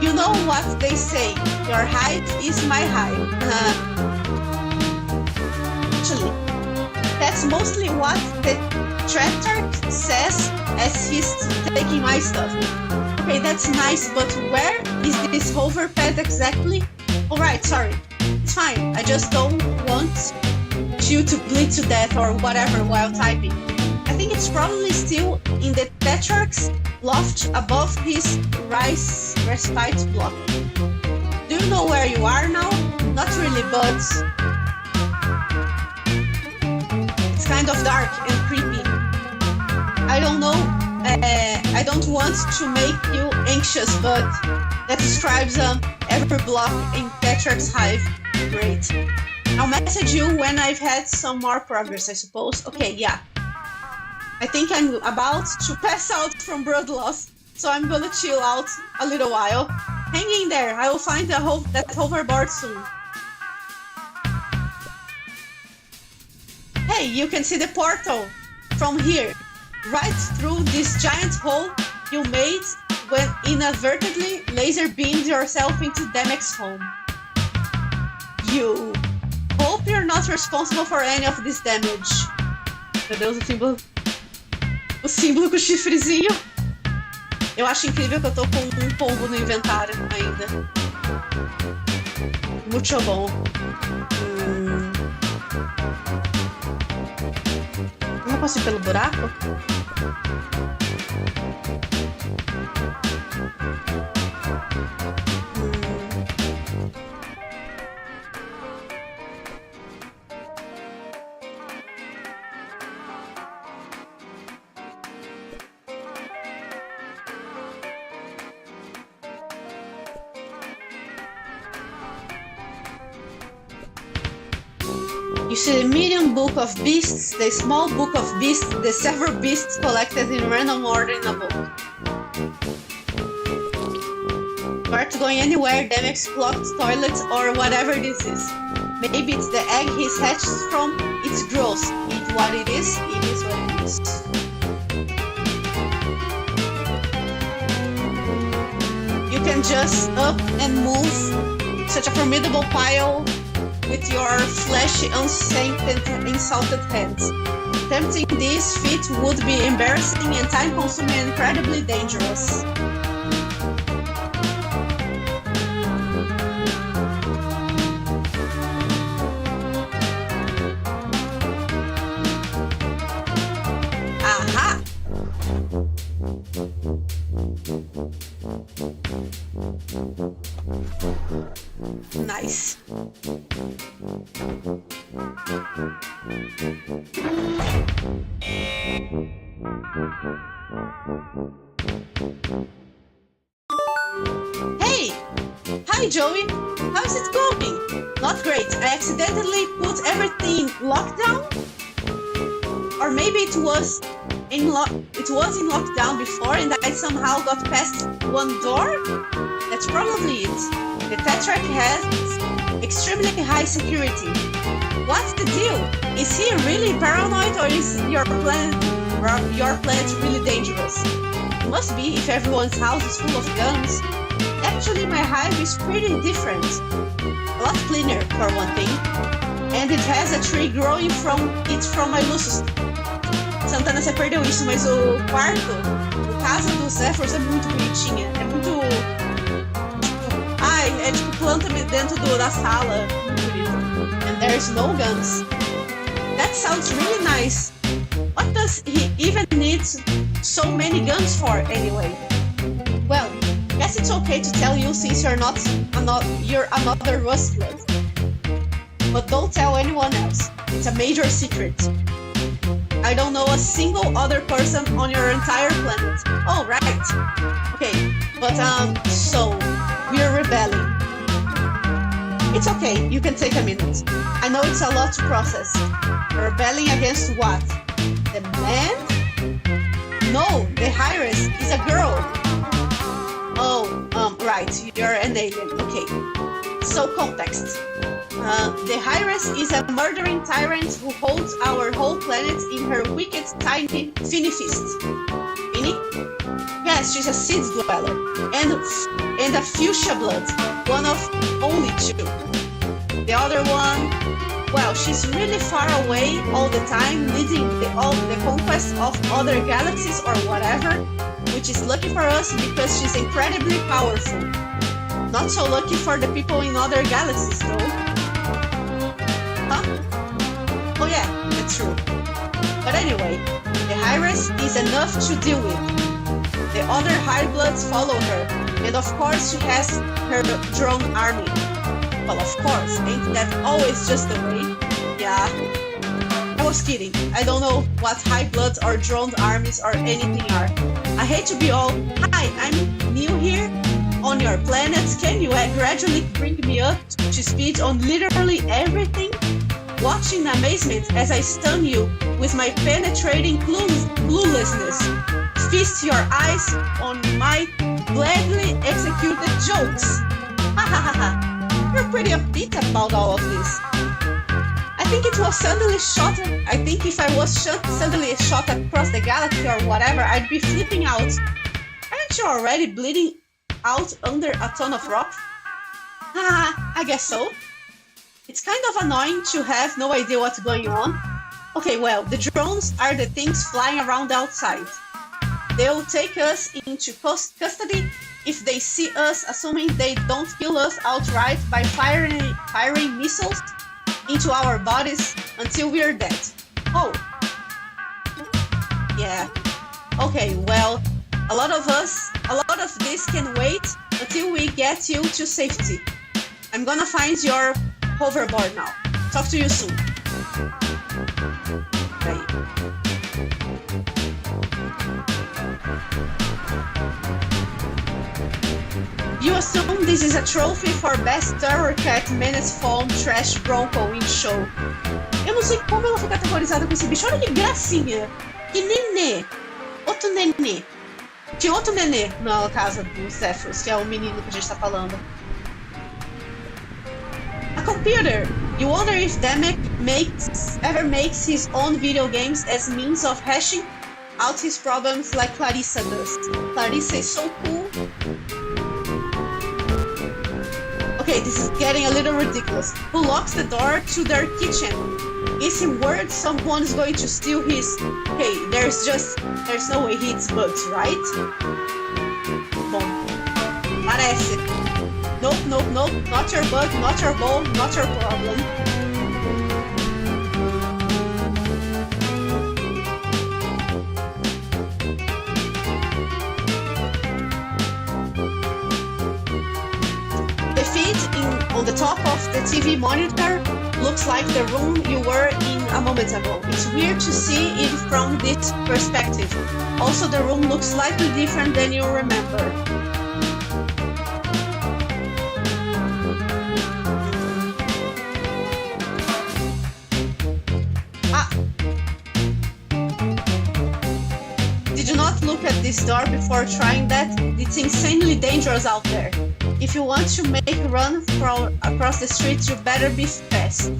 You know what they say, your hive is my hive. Actually, that's mostly what the Tetrarch says as he's taking my stuff. Okay, that's nice, but where is this hover pad exactly? Alright, sorry. It's fine, I just don't want you to bleed to death or whatever while typing. I think it's probably still in the Tetrarch's loft above his respite block. Do you know where you are now? Not really, but it's kind of dark and creepy. I don't know, I don't want to make you anxious, but that describes every block in Tetrarch's hive. Great. I'll message you when I've had some more progress, I suppose. Okay, yeah. I think I'm about to pass out from blood loss, so I'm gonna chill out a little while. Hang in there, I will find that hoverboard soon. Hey, you can see the portal from here, right through this giant hole you made when inadvertently laser beamed yourself into Demek's home. You hope you're not responsible for any of this damage. Meu Deus, o símbolo com o chifrezinho. Eu acho incrível que eu tô com um pombo no inventário ainda. Muito bom. Não posso ir pelo buraco? You see the medium book of beasts, the small book of beasts, the several beasts collected in random order in a book. You aren't going anywhere, Demek's blocked toilet or whatever this is. Maybe it's the egg he's hatched from, it's gross. It's what it is what it is. You can just up and move such a formidable pile with your fleshy, insulted hands. Attempting this feat would be embarrassing and time-consuming and incredibly dangerous. Aha! Nice. Hey! Hi Joey! How's it going? Not great. I accidentally put everything in lockdown? Or maybe it was in lockdown before and I somehow got past one door? That's probably it. The Tetrarch has extremely high security. What's the deal? Is he really paranoid or is your planet really dangerous? It must be if everyone's house is full of guns. Actually, my hive is pretty different. A lot cleaner, for one thing. And it has a tree growing from my Lucius. Santana, você perdeu isso, mas o quarto, a casa do Zephyrs é muito bonitinha. É muito... é tipo planta dentro da sala. Muito bonito. And there's no guns. That sounds really nice. What does he even need so many guns for, anyway? Well, guess it's okay to tell you since you're another Rustblood. But don't tell anyone else. It's a major secret. I don't know a single other person on your entire planet. Oh, right. Okay, but so we're rebelling. It's okay, you can take a minute. I know it's a lot to process. Rebelling against what? The man? No, the Iris is a girl. Oh, right, you're an alien, okay. So context. The Hyress is a murdering tyrant who holds our whole planet in her wicked, tiny, finny fist. Finny? Yes, she's a seed dweller. And a fuchsia blood. One of only two. The other one, well, she's really far away all the time, leading the conquest of other galaxies or whatever, which is lucky for us because she's incredibly powerful. Not so lucky for the people in other galaxies, though. Huh? Oh yeah, that's true. But anyway, the Hyress is enough to deal with. The other High-Bloods follow her, and of course she has her drone army. Well, of course, ain't that always just the way? Yeah. I was kidding. I don't know what High-Bloods or drone armies or anything are. I hate to be all, hi, I'm new here on your planet. Can you gradually bring me up to speed on literally everything? Watch in amazement as I stun you with my penetrating cluelessness. Feast your eyes on my gladly executed jokes. Ha ha ha ha. You're pretty upbeat about all of this. I think it was suddenly shot. I think if I was suddenly shot across the galaxy or whatever, I'd be flipping out. Aren't you already bleeding out under a ton of rock? Haha, I guess so. It's kind of annoying to have no idea what's going on. Okay, well, the drones are the things flying around outside. They'll take us into custody if they see us, assuming they don't kill us outright by firing missiles into our bodies until we're dead. Oh. Yeah. Okay, well, a lot of this can wait until we get you to safety. I'm gonna find your hoverboard now. Talk to you soon. Bye. You assume this is a trophy for Best Terror Cat Menace Fawn Trash Bronco in Show. Eu não sei como ela foi categorizada com esse bicho. Olha que gracinha. Que nenê. Outro nenê. Tinha outro nenê na casa do Zephyrus, que é o menino que a gente tá falando. A computer! You wonder if Demek ever makes his own video games as means of hashing out his problems like Clarissa does. Clarissa is so cool. Okay, this is getting a little ridiculous. Who locks the door to their kitchen? Is he worried someone's going to steal his... Hey, there's no way he eats bugs, right? Bom, parece. Nope, nope, nope, not your bug, not your bowl, not your problem. The feed on the top of the TV monitor looks like the room you were in a moment ago. It's weird to see it from this perspective. Also, the room looks slightly different than you remember. Did you not look at this door before trying that? It's insanely dangerous out there. If you want to make a run across the street, you better be fast.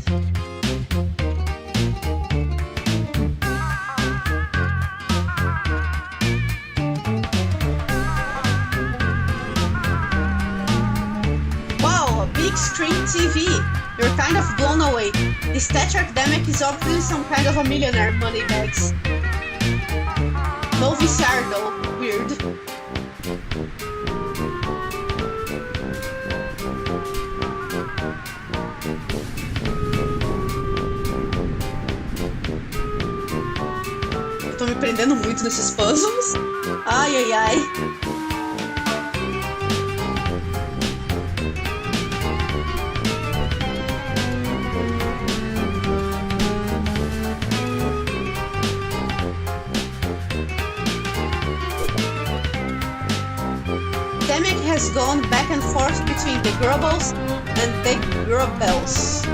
Wow, a big screen TV! You're kind of blown away. The statue academic is obviously some kind of a millionaire moneybags. No VCR though, weird. Eu tô me prendendo muito nesses puzzles. Ai, ai, ai. Demek has gone back and forth between the Grubbles and the Grubbles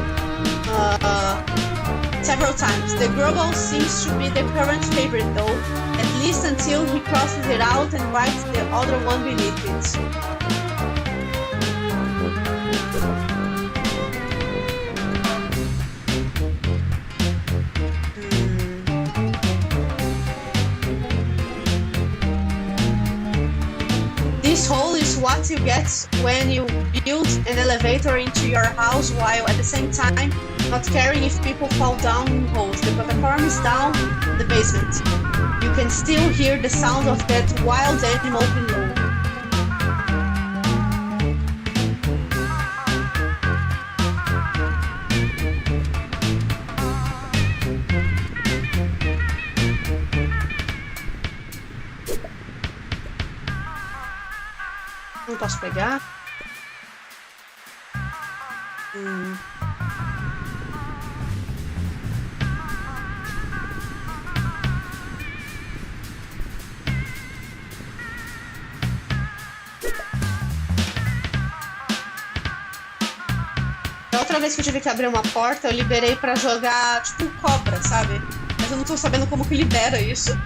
several times. The Grubble seems to be the current favorite though, at least until he crosses it out and writes the other one beneath it. what you get when you build an elevator into your house while at the same time not caring if people fall down in holes. The platform is down in the basement. You can still hear the sound of that wild animal below. Não posso pegar? Da outra vez que eu tive que abrir uma porta, eu liberei pra jogar, tipo, cobra, sabe? Mas eu não tô sabendo como que libera isso.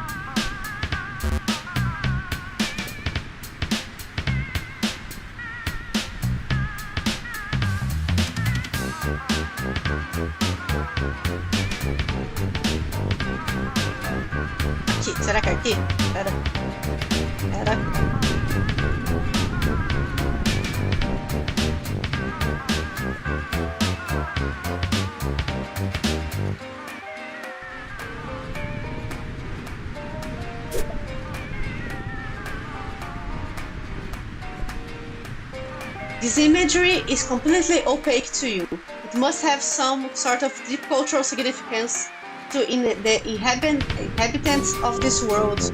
Aqui, será que é aqui? Pera. This imagery is completely opaque to you. It must have some sort of deep cultural significance to the inhabitants of this world.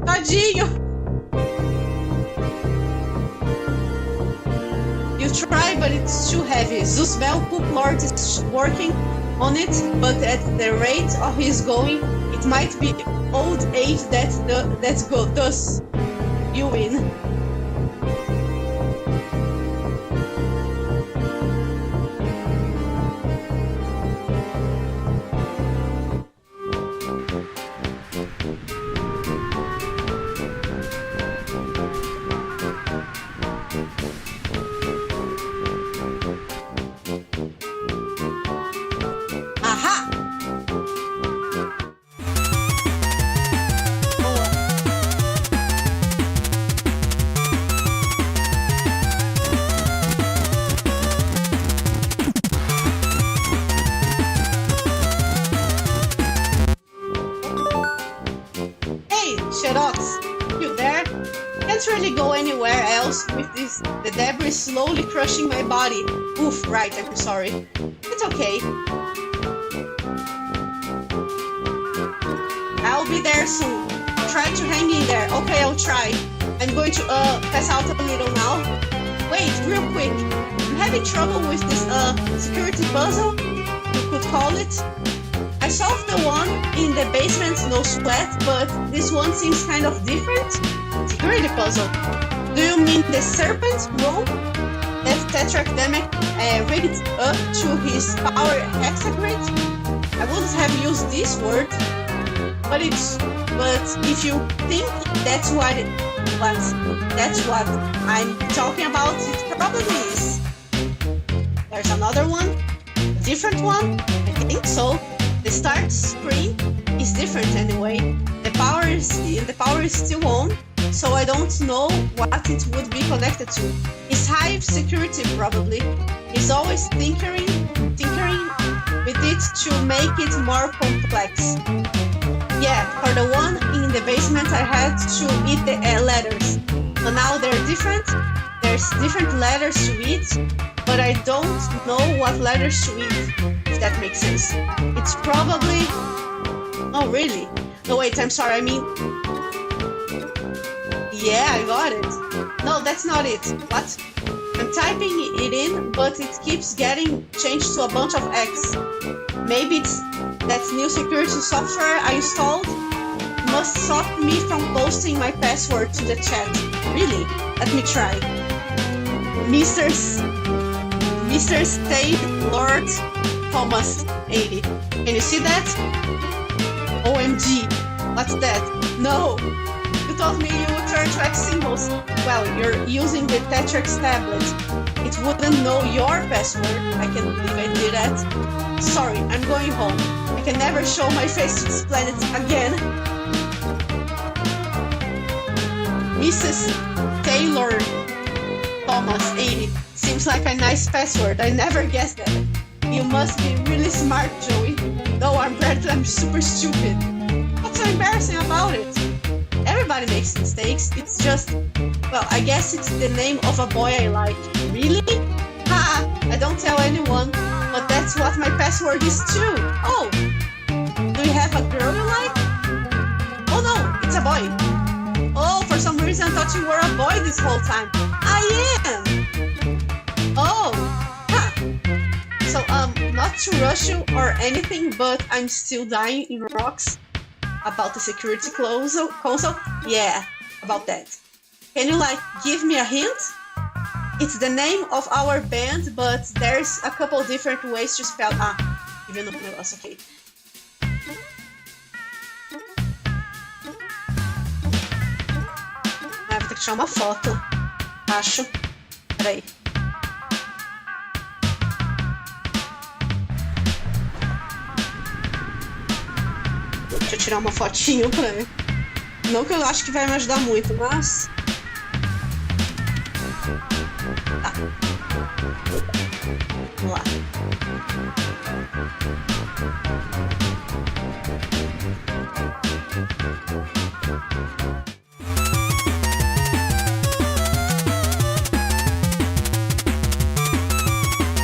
Tadinho! You try, but it's too heavy. Zeus Bell Poop Lord is working on it, but at the rate of his going, it might be old age that's thus you win. You there? Can't really go anywhere else with the debris slowly crushing my body. Oof, right, I'm sorry. It's okay. I'll be there soon. Try to hang in there. Okay, I'll try. I'm going to pass out a little now. Wait, real quick. I'm having trouble with this security puzzle, you could call it. I solved the one in the basement, no sweat, but this one seems kind of different. Security puzzle. Do you mean the serpent rope that Tetracdemic rigged up to his power hexagrid? I wouldn't have used this word, but if you think that's what I'm talking about, it probably is. There's another one, a different one. I think so. The start screen is different anyway. The power is still on, so I don't know what it would be connected to. It's Hive security probably. He's always tinkering with it to make it more complex. Yeah, for the one in the basement I had to eat the letters. So now they're different. There's different letters to eat, but I don't know what letters to eat, if that makes sense. It's probably... Oh, really? No, wait, I'm sorry, I mean... Yeah, I got it. No, that's not it. What? I'm typing it in, but it keeps getting changed to a bunch of X. Maybe it's that new security software I installed must stop me from posting my password to the chat. Really? Let me try. Mr. State Lord Thomas 80. Can you see that? OMG. What's that? No! You told me you would turn track symbols. Well, you're using the Tetrax tablet. It wouldn't know your password. I can't believe I did that. Sorry, I'm going home. I can never show my face to this planet again. Mrs. Taylor Thomas 80. Seems like a nice password. I never guessed that. You must be really smart, Joey. Though I'm super stupid. What's so embarrassing about it? Everybody makes mistakes. It's just, well, I guess it's the name of a boy I like. Really? Ha! I don't tell anyone, but that's what my password is too. Oh! Do you have a girl you like? Oh no, it's a boy. Oh, for some reason I thought you were a boy this whole time. I am! Oh! Ha! So, not to rush you or anything, but I'm still dying in rocks. About the security console? Yeah, about that. Can you, like, give me a hint? It's the name of our band, but there's a couple different ways to spell. Ah, even no negócio, ok. Ah, vou ter que tirar uma foto. Acho. Peraí. Deixa eu tirar uma fotinho pra ele. Não que eu acho que vai me ajudar muito, mas... Tá. Vamos lá.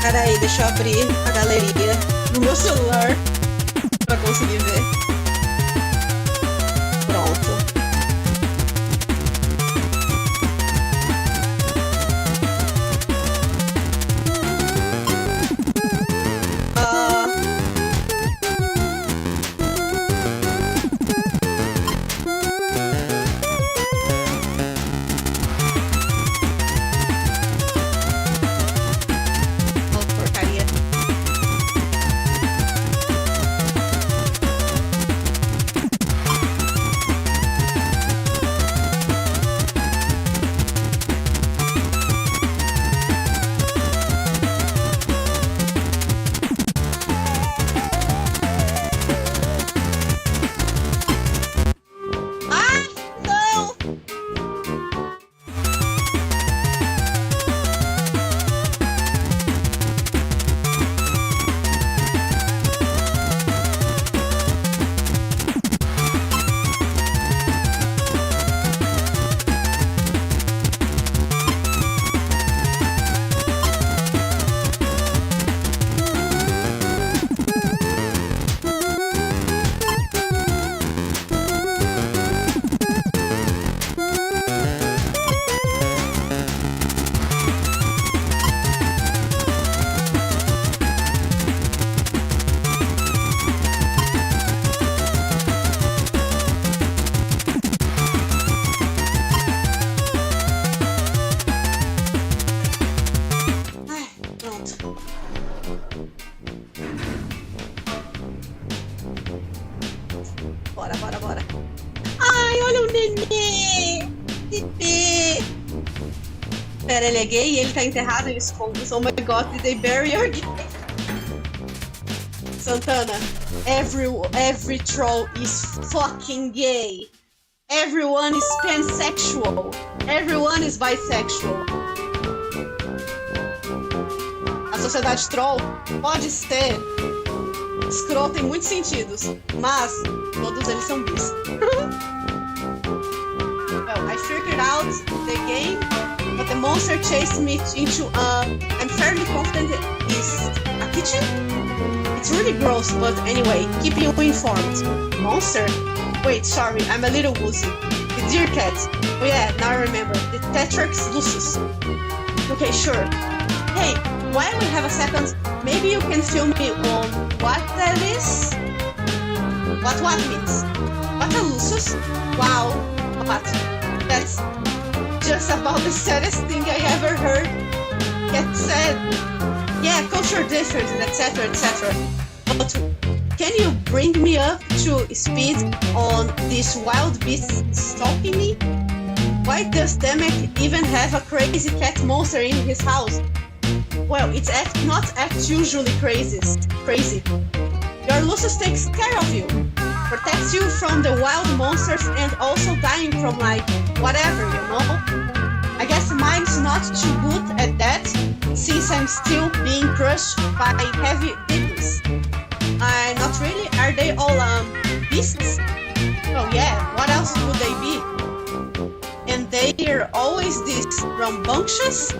Pera aí, deixa eu abrir a galeria no meu celular pra conseguir ver. Pronto. Porcaria. Bora. Ai, olha o nenê! Bebê! Pera, ele é gay e ele tá enterrado em escombros. Oh my god, did they bury our gay? Santana, every troll is fucking gay. Everyone is pansexual. Everyone is bisexual. A sociedade troll pode ser escrota em muitos sentidos, mas todos eles são bis. Well, I figured out the game, but the monster chased me into I'm fairly confident it's a kitchen? It's really gross, but anyway, keep you informed. Monster? Wait, sorry, I'm a little woozy. The deer cat. Oh yeah, now I remember. The Tetrax lusus. Okay, sure. Hey, while we have a second, maybe you can fill me on what that is? What means? What a lusus? Wow, what? That's just about the saddest thing I ever heard. Get said, yeah, culture difference, etc. But can you bring me up to speed on these wild beasts stalking me? Why does Demek even have a crazy cat monster in his house? Well, it's not usually crazy. Your Lucius takes care of you, protects you from the wild monsters and also dying from like whatever, you know? I guess mine's not too good at that, since I'm still being crushed by heavy demons. Not really. Are they all beasts? Oh yeah, what else would they be? And they're always this rambunctious?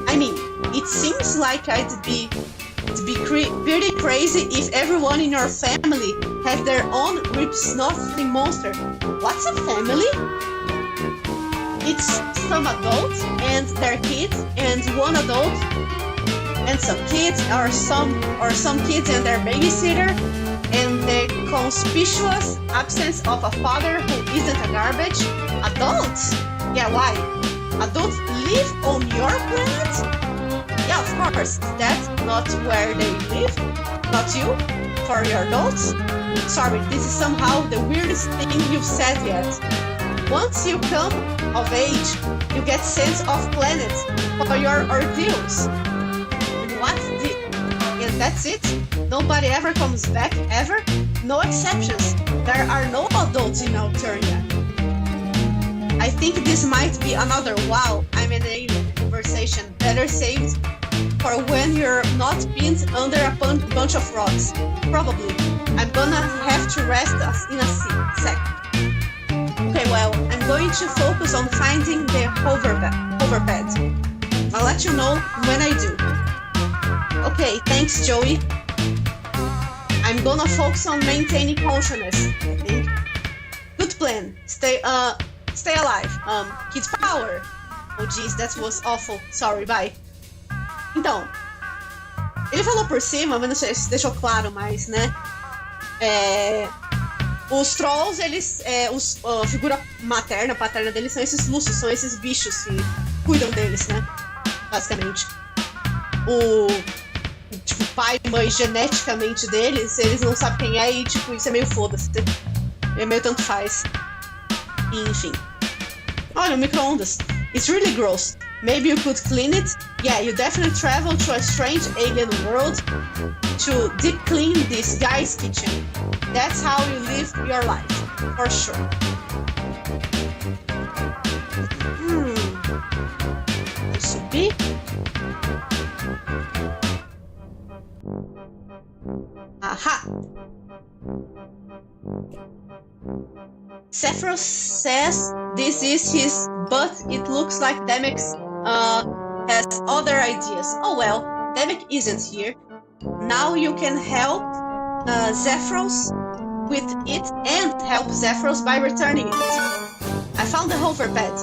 I mean, it seems like it'd be pretty crazy if everyone in your family had their own rip-snuffling monster. What's a family? It's some adults and their kids and one adult and some kids or some kids and their babysitter and the conspicuous absence of a father who isn't a garbage. Adults? Yeah, why? Adults live on your planet? Yeah, of course. That's not where they live. Not you? For your adults? Sorry, this is somehow the weirdest thing you've said yet. Once you come of age, you get sense of planets for your ordeals. And that's it? Nobody ever comes back, ever? No exceptions. There are no adults in Alternia. I think this might be another wow, I'm an alien conversation better saved for when you're not pinned under a bunch of rocks. Probably. I'm gonna have to rest us in a sec. Okay, well, I'm going to focus on finding the hoverpad. I'll let you know when I do. Okay, thanks, Joey. I'm gonna focus on maintaining consciousness, I think. Good plan. Stay alive. Kids power. Oh, jeez, that was awful. Sorry, bye. Então, ele falou por cima, mas não sei se deixou claro mais, né? Os trolls, eles, a figura materna, paterna deles são esses Lucius, são esses bichos que cuidam deles, né? Basicamente. Tipo, pai e mãe geneticamente deles, eles não sabem quem é e, tipo, isso é meio foda-se. É meio tanto faz. Enfim. Olha, o micro-ondas. It's really gross. Maybe you could clean it? Yeah, you definitely travel to a strange alien world to deep clean this guy's kitchen. That's how you live your life, for sure. This should be. Aha! Sephiroth says this is his, but it looks like Demek has other ideas. Oh well, Demek isn't here. Now you can help Zephyros with it and help Zephyros by returning it. I found the hoverpad.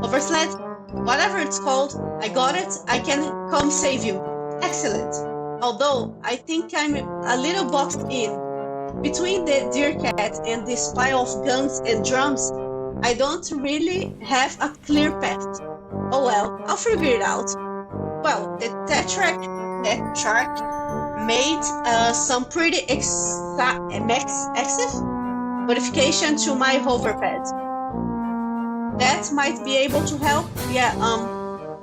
Oversled? Whatever it's called, I got it. I can come save you. Excellent. Although, I think I'm a little boxed in. Between the deer cat and this pile of guns and drums, I don't really have a clear path. Oh well, I'll figure it out. Well, the Tetrarch made some pretty excessive modification to my hoverpad. That might be able to help. Yeah,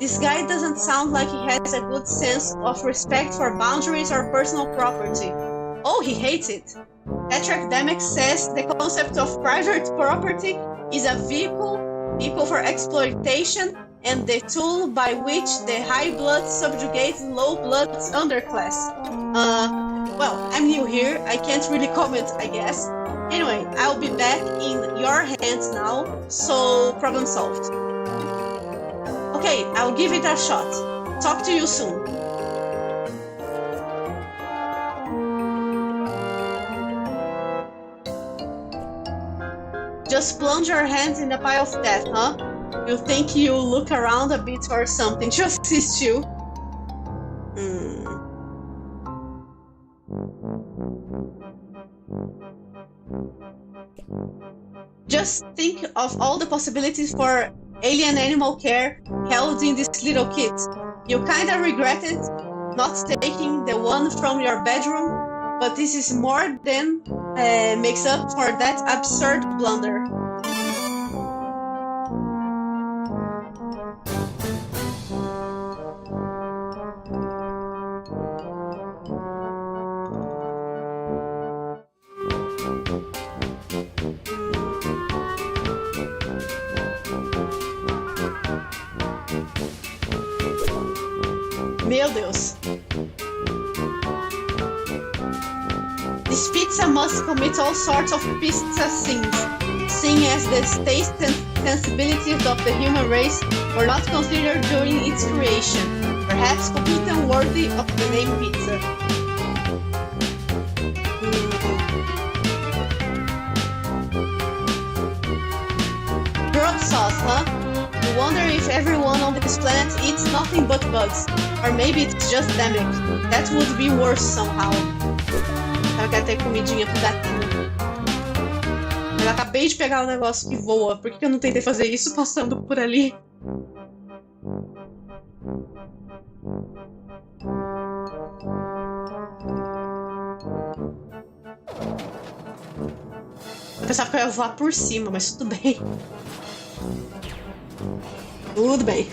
this guy doesn't sound like he has a good sense of respect for boundaries or personal property. Oh, he hates it. Tetrarch Demek says the concept of private property is a vehicle for exploitation and the tool by which the high blood subjugates low blood underclass. Well, I'm new here, I can't really comment, I guess. Anyway, I'll be back in your hands now, so problem solved. Okay, I'll give it a shot. Talk to you soon. Just plunge your hands in the pile of death, huh? You think you'll look around a bit or something to assist you? Just think of all the possibilities for alien animal care held in this little kit. You kinda regretted not taking the one from your bedroom, but this is more than makes up for that absurd blunder. Meu Deus. This pizza must commit all sorts of pizza sins, seeing as the taste and sensibilities of the human race were not considered during its creation, perhaps completely unworthy of the name pizza. Grub sauce, huh? You wonder if everyone on this planet eats nothing but bugs. Or maybe it's just demic. That would be worse somehow. Eu quero ter comidinha pro gatinho. Eu acabei de pegar um negócio que voa. Por que eu não tentei fazer isso passando por ali? Eu pensava que eu ia voar por cima, mas tudo bem. Tudo bem.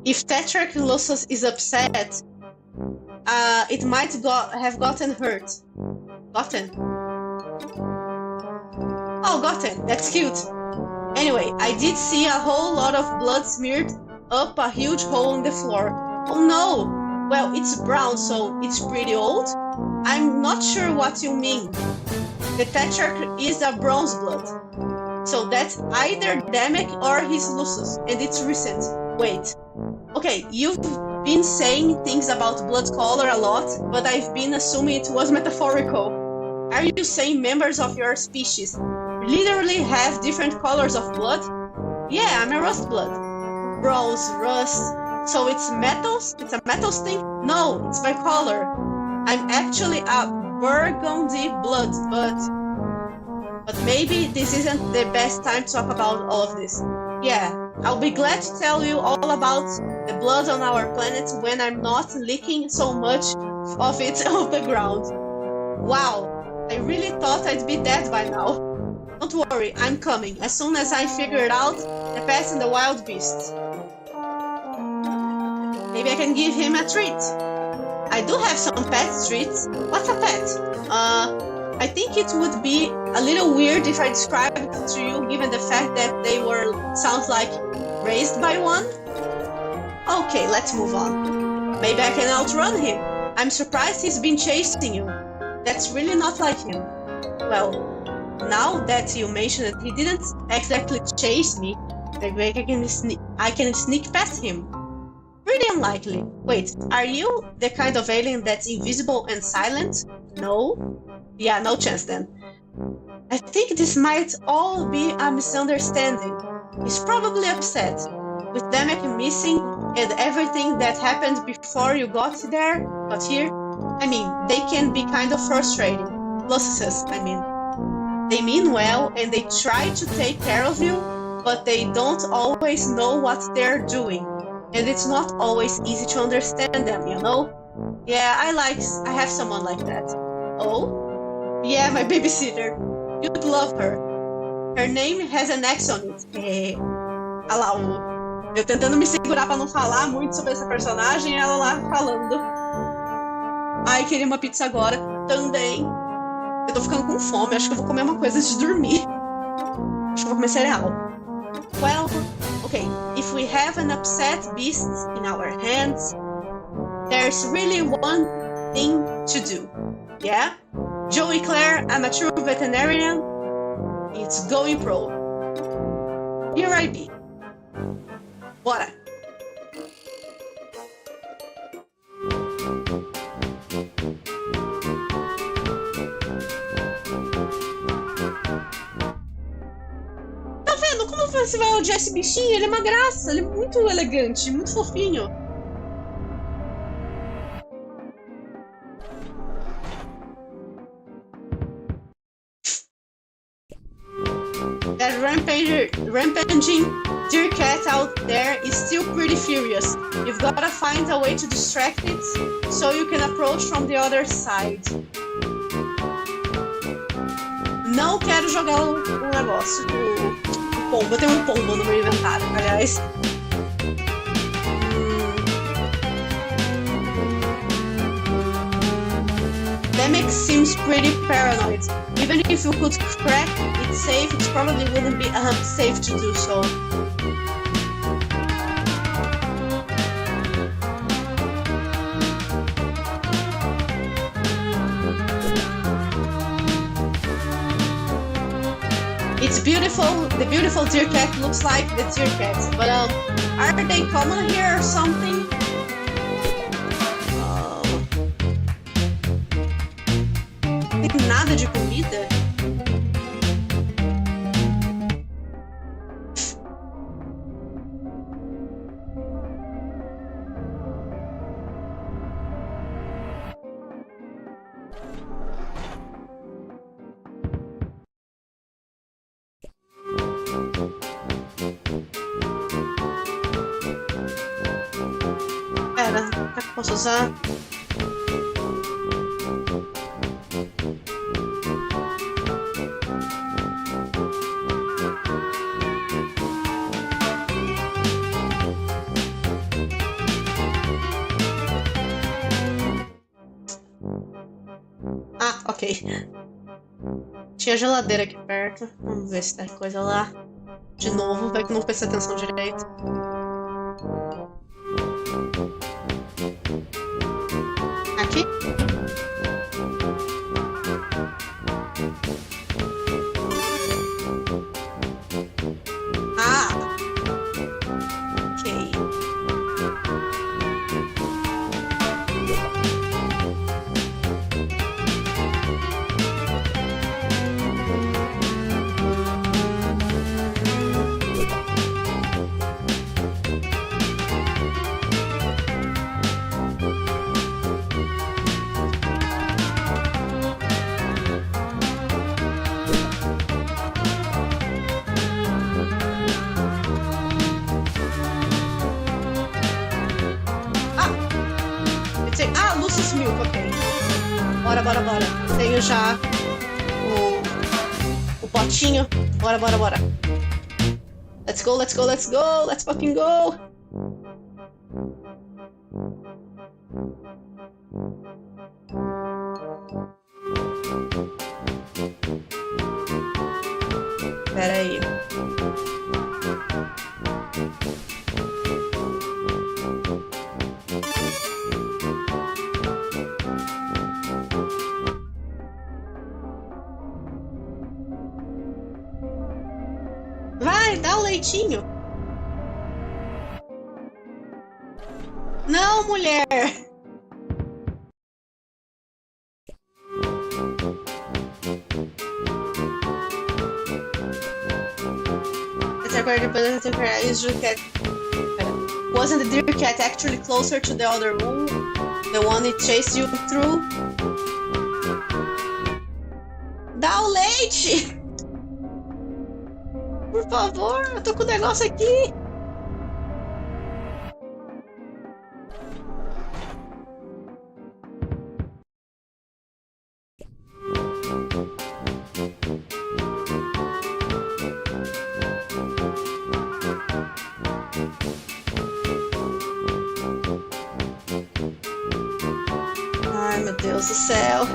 If Tetrachlosus is upset, it might have gotten hurt. Gotten? Oh, gotten. That's cute. Anyway, I did see a whole lot of blood smeared up a huge hole in the floor. Oh no! Well, it's brown, so it's pretty old? I'm not sure what you mean. The Tetrarch is a bronze blood. So that's either Demic or his Lusus, and it's recent. Wait. Okay, you've been saying things about blood color a lot, but I've been assuming it was metaphorical. Are you saying members of your species literally have different colors of blood? Yeah, I'm a rust blood. Bronze, rust. So it's metals? It's a metals thing? No, it's my color. I'm actually a burgundy blood, but maybe this isn't the best time to talk about all of this. Yeah, I'll be glad to tell you all about the blood on our planet when I'm not licking so much of it off the ground. Wow, I really thought I'd be dead by now. Don't worry, I'm coming, as soon as I figured out the pets and the wild beasts. Maybe I can give him a treat. I do have some pet treats. What's a pet? I think it would be a little weird if I described it to you, given the fact that they sounds like raised by one. Okay, let's move on. Maybe I can outrun him. I'm surprised he's been chasing you. That's really not like him. Well, now that you mention it, he didn't exactly chase me. Maybe I can sneak past him. Pretty unlikely. Wait, are you the kind of alien that's invisible and silent? No? Yeah, no chance then. I think this might all be a misunderstanding. He's probably upset. With Demek missing and everything that happened before you got here. I mean, they can be kind of frustrating. Losses, I mean. They mean well and they try to take care of you, but they don't always know what they're doing. And it's not always easy to understand them, you know? Yeah, I have someone like that. Oh? Yeah, my babysitter. You'd love her. Her name has an X on it. Olha lá, eu tentando me segurar pra não falar muito sobre essa personagem e ela lá falando. Ai, queria uma pizza agora. Também. Eu tô ficando com fome, acho que eu vou comer uma coisa antes de dormir. Acho que eu vou comer cereal. Well, okay, if we have an upset beast in our hands, there's really one thing to do. Yeah? Joey Clare, amateur veterinarian, it's going pro. Here I be. Bora! Tá vendo como você vai odiar esse bichinho? Ele é uma graça, ele é muito elegante, muito fofinho. that rampaging deer cat out there is still pretty furious. You've gotta find a way to distract it so you can approach from the other side. Não quero jogar o negócio, o pombo. Eu tenho um pombo no meu inventário, aliás. Demek seems pretty paranoid. Even if you could crack it safe, it probably wouldn't be safe to do so. It's beautiful. The beautiful deer cat looks like the deer cat, but are they common here or something? Tem nada de comida? Pera, será que eu posso usar? Ah, ok. Tinha geladeira aqui perto. Vamos ver se tem coisa lá. De novo, vai que não prestei atenção direito. Aqui? Ah! Ok. Lucy's Milk, ok. Bora. Tenho já o potinho. Bora. Let's go. Let's fucking go. Pera aí. Vai, dá o leitinho. Não, mulher. Wasn't the deer cat actually closer to the other room? The one it chased you through? Dá o leite! Por favor, eu tô com o negócio aqui. Ai, meu Deus do céu.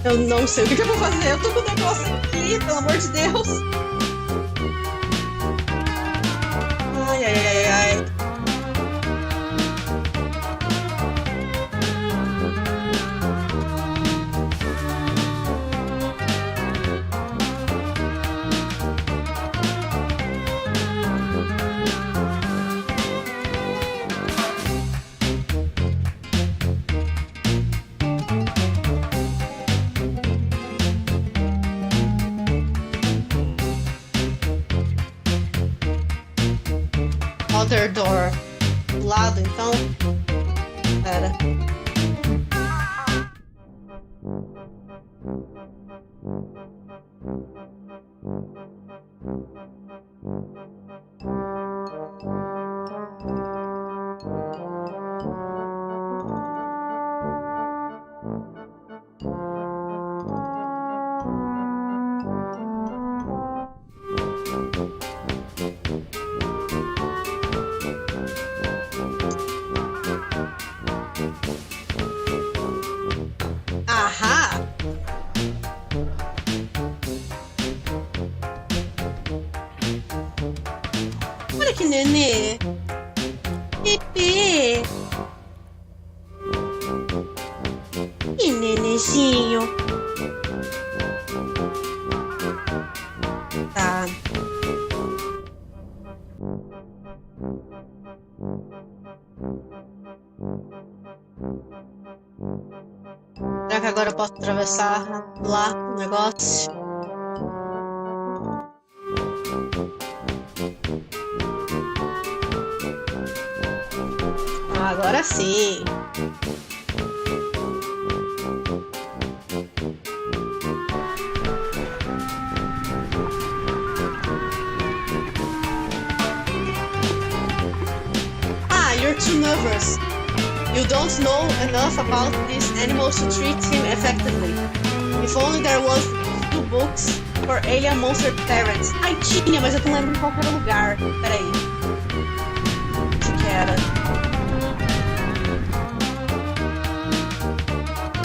Eu não sei o que eu vou fazer. Eu tô com o negócio aqui, pelo amor de Deus. Ai. other door. Do lado, então. Pera. Ahá! Olha que nenê! Bebê! Que nenezinho! Tá. Será que agora eu posso atravessar lá o negócio? Agora sim! Ah, you're too nervous. You don't know enough about these animals to treat him effectively. If only there was 2 books for alien monster parents. Ai, tinha, mas eu não lembro em qual era o lugar. Peraí. Onde que era?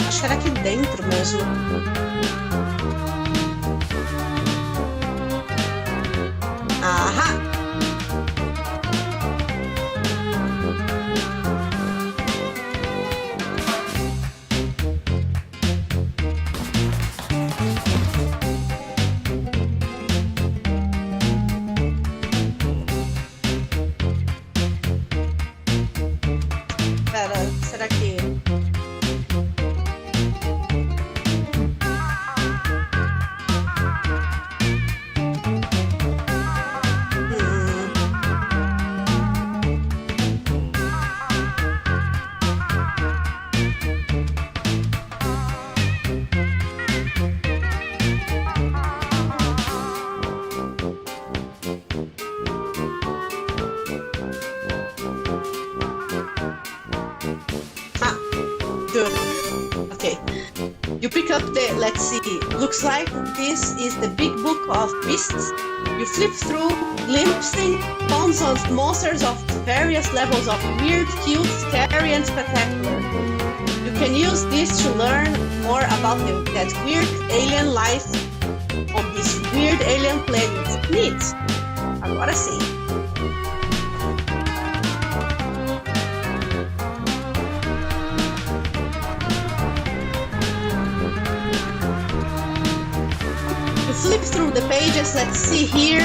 Acho que era aqui dentro mesmo. Ahá! Será que... Good. Okay. You pick up the, let's see, looks like this is the big book of beasts. You flip through, glimpsing tons of monsters of various levels of weird, cute, scary, and spectacular. You can use this to learn more about that weird alien life on this weird alien planet. Neat. Agora sim. Flip through the pages, let's see here.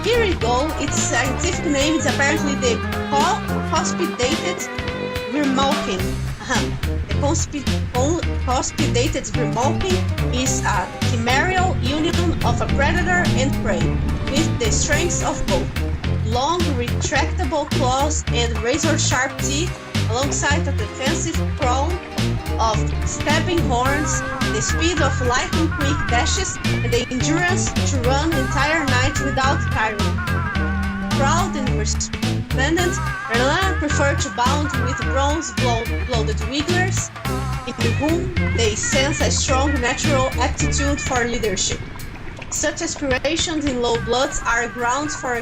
Here we go. Its scientific name is apparently the Conspidated Grimalkin. The Conspidated Grimalkin is a chimeral union of a predator and prey, with the strengths of both long, retractable claws and razor-sharp teeth, alongside a defensive crown of stabbing horns, the speed of lightning-quick dashes, and the endurance to run the entire night without tiring. Proud and resplendent, Erlan prefer to bound with bronze-blooded wigglers, in whom they sense a strong natural aptitude for leadership. Such aspirations in low bloods are grounds for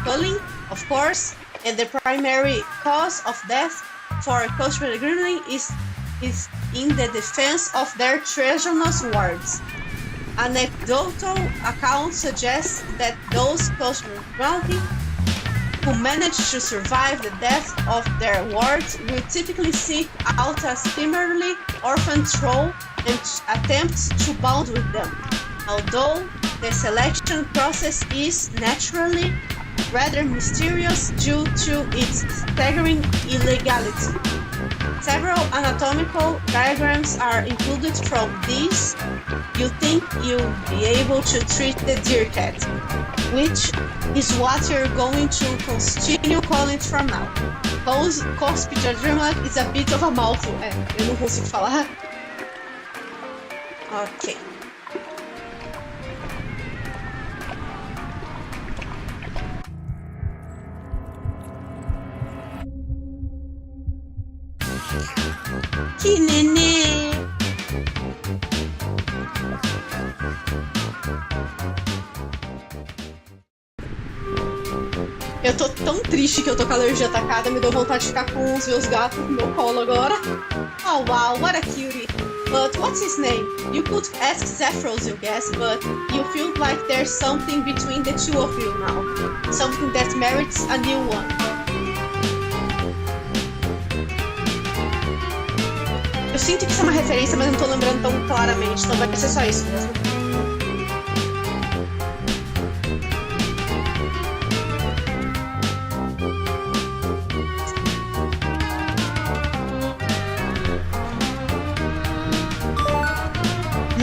culling, of course, and the primary cause of death for cultural gremlin is in the defense of their treasonous wards. Anecdotal accounts suggest that those cultural gremlin who manage to survive the death of their wards will typically seek out a similarly orphaned troll and attempt to bond with them, although the selection process is naturally rather mysterious due to its staggering illegality. Several anatomical diagrams are included from these. You think you'll be able to treat the deer cat, which is what you're going to continue calling it from now. Cospicadrima is a bit of a mouthful. Eu não consigo falar. Ok. Que nenê! Eu tô tão triste que eu tô com a alergia atacada, me deu vontade de ficar com os meus gatos no meu colo agora. Oh wow, what a cutie! But what's his name? You could ask Zephyros, you guess, but you feel like there's something between the two of you now. Something that merits a new one. Eu sinto que isso é uma referência, mas não tô lembrando tão claramente, então vai ser só isso mesmo.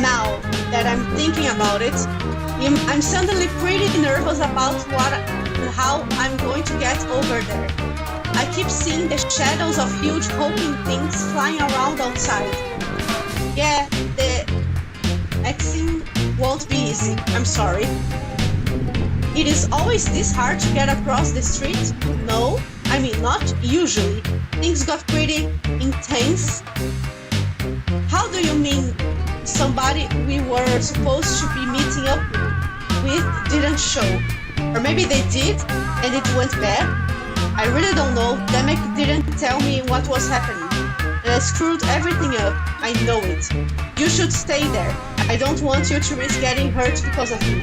Now that I'm thinking about it, I'm suddenly pretty nervous about how I'm going to get over there. I keep seeing the shadows of huge hulking things flying around outside. Yeah, the Xing won't be easy, I'm sorry. It is always this hard to get across the street? No, I mean not usually. Things got pretty intense. How do you mean somebody we were supposed to be meeting up with didn't show? Or maybe they did and it went bad? I really don't know. Demek didn't tell me what was happening. And I screwed everything up. I know it. You should stay there. I don't want you to risk getting hurt because of me.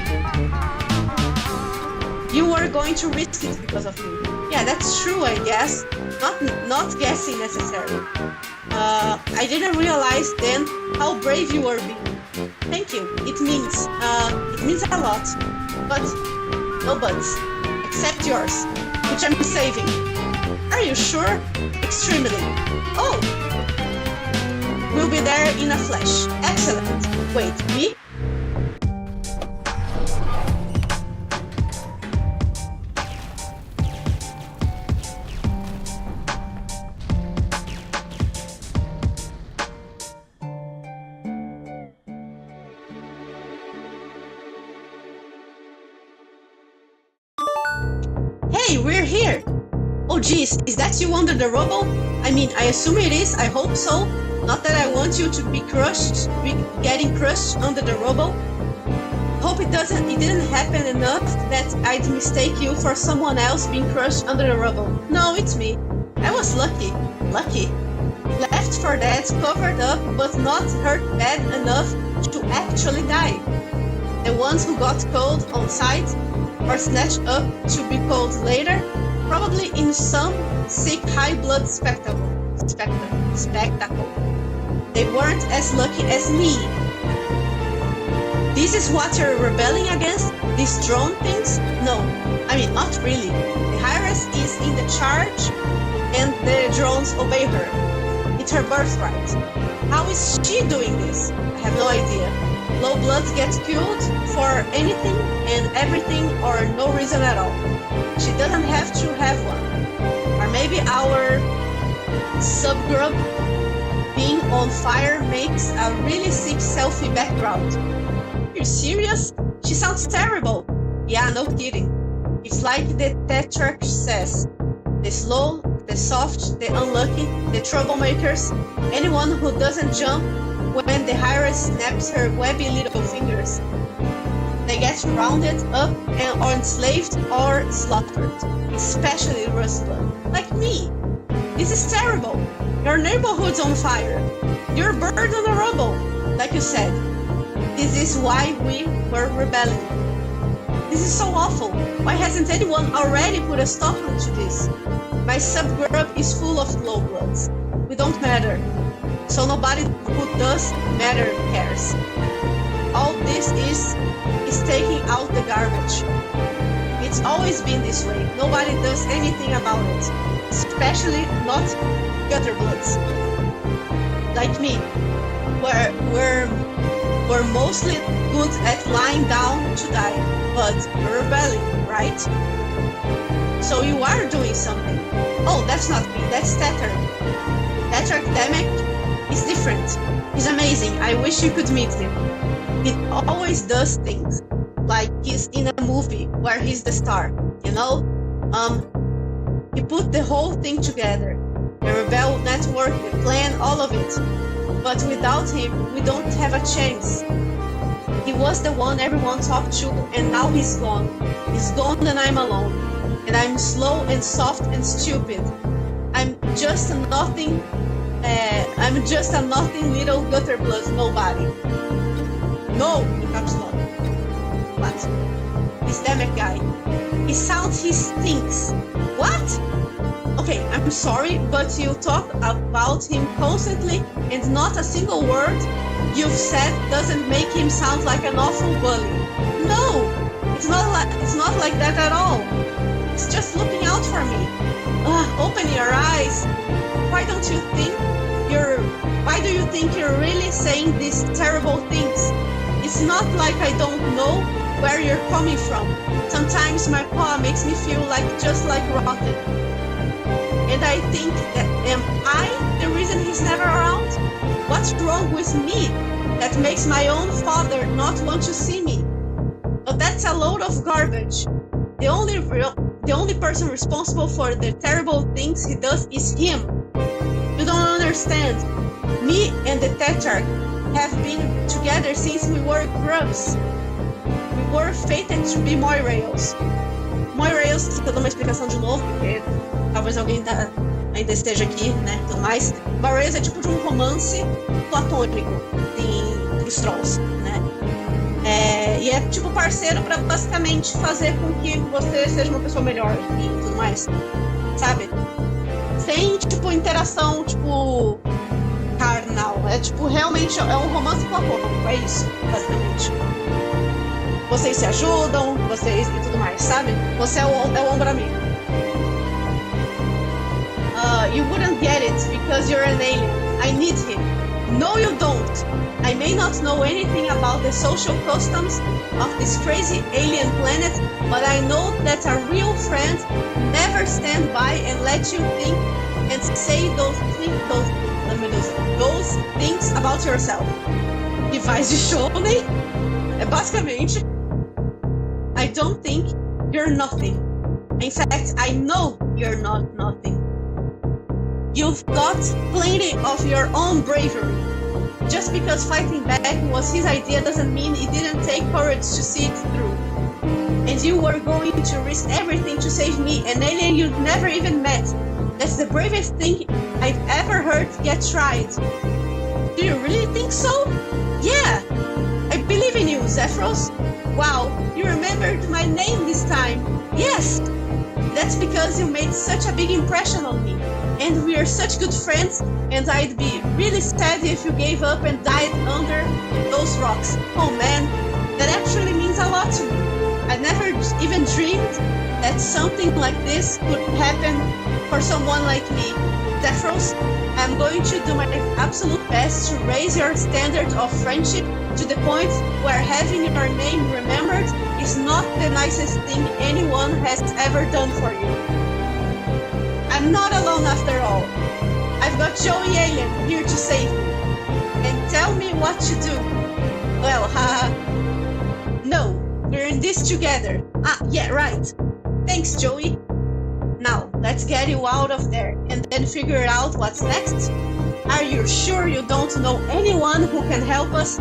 You were going to risk it because of me. Yeah, that's true, I guess. Not guessing necessarily. I didn't realize then how brave you were being. Thank you. It means a lot. But no buts. Except yours, which I'm saving. Are you sure? Extremely. Oh! We'll be there in a flash. Excellent. Wait, me? Hey, we're here! Oh geez, is that you under the rubble? I mean, I assume it is, I hope so. Not that I want you to be getting crushed under the rubble. Hope it didn't happen enough that I'd mistake you for someone else being crushed under the rubble. No, it's me. I was lucky. Left for dead, covered up, but not hurt bad enough to actually die. The ones who got cold on sight or snatched up to be cold later, probably in some sick high blood spectacle. They weren't as lucky as me. This is what you're rebelling against? These drone things? No, I mean not really. The Hi-Res is in the charge and the drones obey her. It's her birthright. How is she doing this? I have no idea. Low bloods get killed for anything and everything or no reason at all. She doesn't have to have one. Or maybe our subgroup being on fire makes a really sick selfie background. Are you serious? She sounds terrible. Yeah, no kidding. It's like the Tetrarch says. The slow, the soft, the unlucky, the troublemakers, anyone who doesn't jump when the Hi-Res snaps her webby little fingers. They get rounded up and or enslaved or slaughtered, especially Rustblood, like me. This is terrible. Your neighborhood's on fire. You're burned on the rubble, like you said. This is why we were rebelling. This is so awful. Why hasn't anyone already put a stop to this? My subgroup is full of low bloods. We don't matter. So nobody who does matter cares. All this is taking out the garbage. It's It's always been this way. Nobody does anything about it. Especially not gutter bloods. Like me. We're mostly good at lying down to die, but rebelling, right? So you are doing something. Oh, that's not me, that's Tetrarch. Tetrarch Demek is different. He's amazing. I wish you could meet him. He always does things like he's in a movie where he's the star, you know? He put the whole thing together. The Rebel Network, the plan, all of it. But without him, we don't have a chance. He was the one everyone talked to, and now he's gone. He's gone and I'm alone. And I'm slow and soft and stupid. I'm just a nothing little gutter blood nobody. No, he caps lock. What? This Demek guy. He stinks. What? Okay, I'm sorry, but you talk about him constantly and not a single word you've said doesn't make him sound like an awful bully. No, it's not like that at all. It's just looking out for me. Open your eyes. Why do you think you're really saying these terrible things? It's not like I don't know where you're coming from. Sometimes my paw makes me feel just like rotten. And I think that am I the reason he's never around? What's wrong with me that makes my own father not want to see me? But that's a load of garbage. The only person responsible for the terrible things he does is him. You don't understand. Me and the Tetrarch have been together since we were grubs. We were fated to be Moirails. Moirails, eu dou uma explicação de novo, porque talvez alguém ainda esteja aqui, né, tudo mais. Moirails é tipo de um romance platônico pros Trolls, né? E é tipo parceiro pra basicamente fazer com que você seja uma pessoa melhor e tudo mais, sabe? Sem, tipo, interação, tipo, carnal. É tipo, realmente é um romance platônico, é isso, basicamente. Vocês se ajudam, vocês e tudo mais, sabe? Você é o ombro amigo. You wouldn't get it because you're an alien. I need him. No, you don't. I may not know anything about the social customs of this crazy alien planet, but I know that a real friend never stand by and let you think and say those things about yourself. Rivais de shonen é basicamente I don't think you're nothing. In fact, I know you're not nothing. You've got plenty of your own bravery. Just because fighting back was his idea doesn't mean it didn't take courage to see it through. And you were going to risk everything to save me, an alien you'd never even met. That's the bravest thing I've ever heard get tried. Do you really think so? Yeah! I believe in you, Zephyros. Wow, you remembered my name this time. Yes! That's because you made such a big impression on me. And we are such good friends, and I'd be really sad if you gave up and died under those rocks. Oh man, that actually means a lot to me. I never even dreamed that something like this could happen for someone like me. Zephyros, I'm going to do my absolute best to raise your standard of friendship to the point where having your name remembered is not the nicest thing anyone has ever done for you. I'm not alone after all. I've got Joey Alien here to save me. And tell me what to do. Well, haha. No, we're in this together. Yeah, right. Thanks, Joey. Now, let's get you out of there and then figure out what's next. Are you sure you don't know anyone who can help us?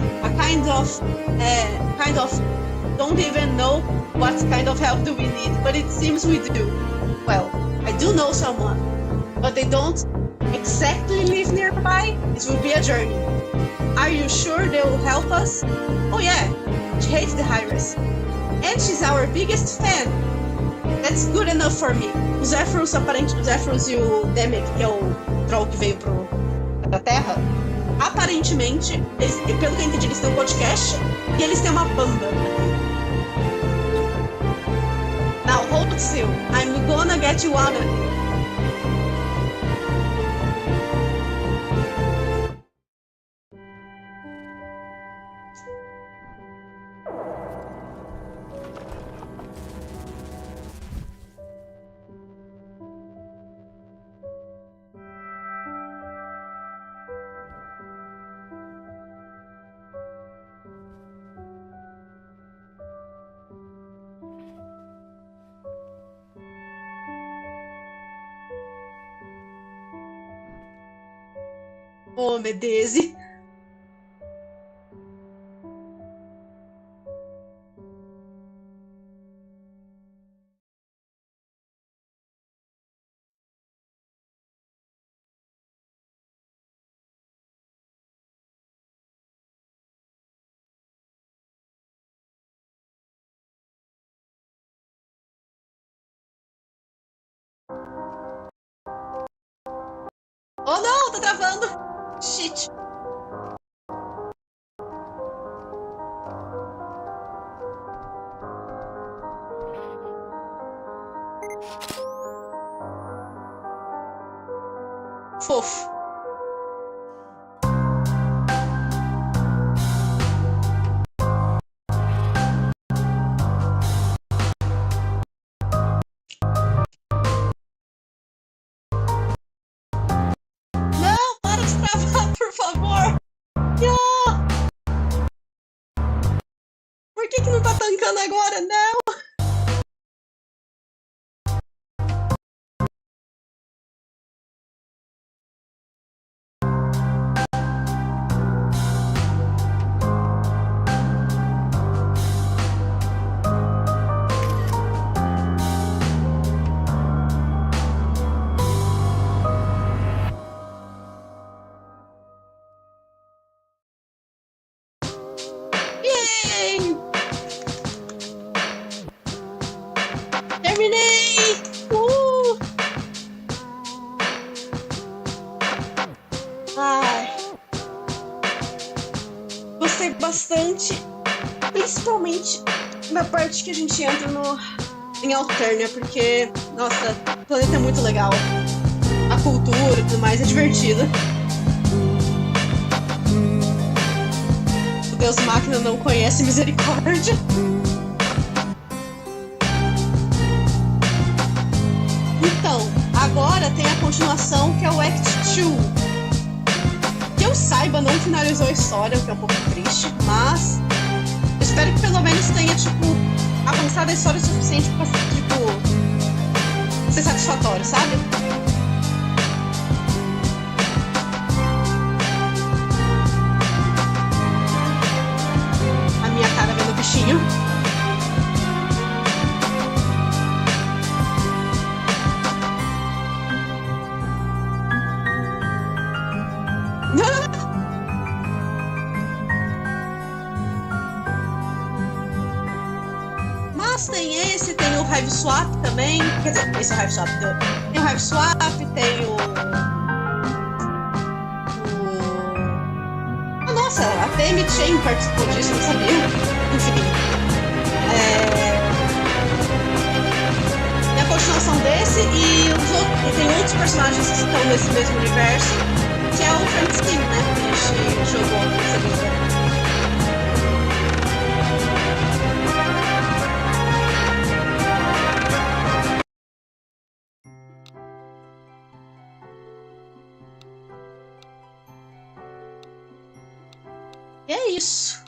Don't even know what kind of help do we need, but it seems we do. Well, I do know someone, but they don't exactly live nearby. It will be a journey. Are you sure they will help us? Oh yeah, she hates the Hyres. And she's our biggest fan. That's good enough for me. O Zephyros e o Demek, que é o troll que veio pra Terra, aparentemente, pelo que eu entendi, eles têm um podcast e eles têm uma banda. Now, What you wanna? Oh, Medese. Oh não, tá travando. Shit. Fofo. Não, para de travar, por favor. Não. Por que não tá tancando agora? Não. Yay! Terminei! Ai. Gostei bastante. Principalmente na parte que a gente entra em Alternia, porque, nossa, o planeta é muito legal. A cultura e tudo mais é divertida. O Deus Máquina não conhece misericórdia. Então, agora tem a continuação, que é o Act 2. Que eu saiba, não finalizou a história, o que é um pouco triste, mas eu espero que pelo menos tenha, tipo, avançado a história o suficiente pra, tipo, ser satisfatório, sabe? A minha cara vendo o bichinho. Mas tem esse, tem o HIVESWAP também. Quer dizer, esse é o HIVESWAP. Tem o HIVESWAP, tem Ah, nossa, a TM Chain participou disso, não sabia. Enfim. É a continuação desse e tem outros personagens que estão nesse mesmo universo, que é o Francine, né? Que a gente jogou na segunda. E é isso.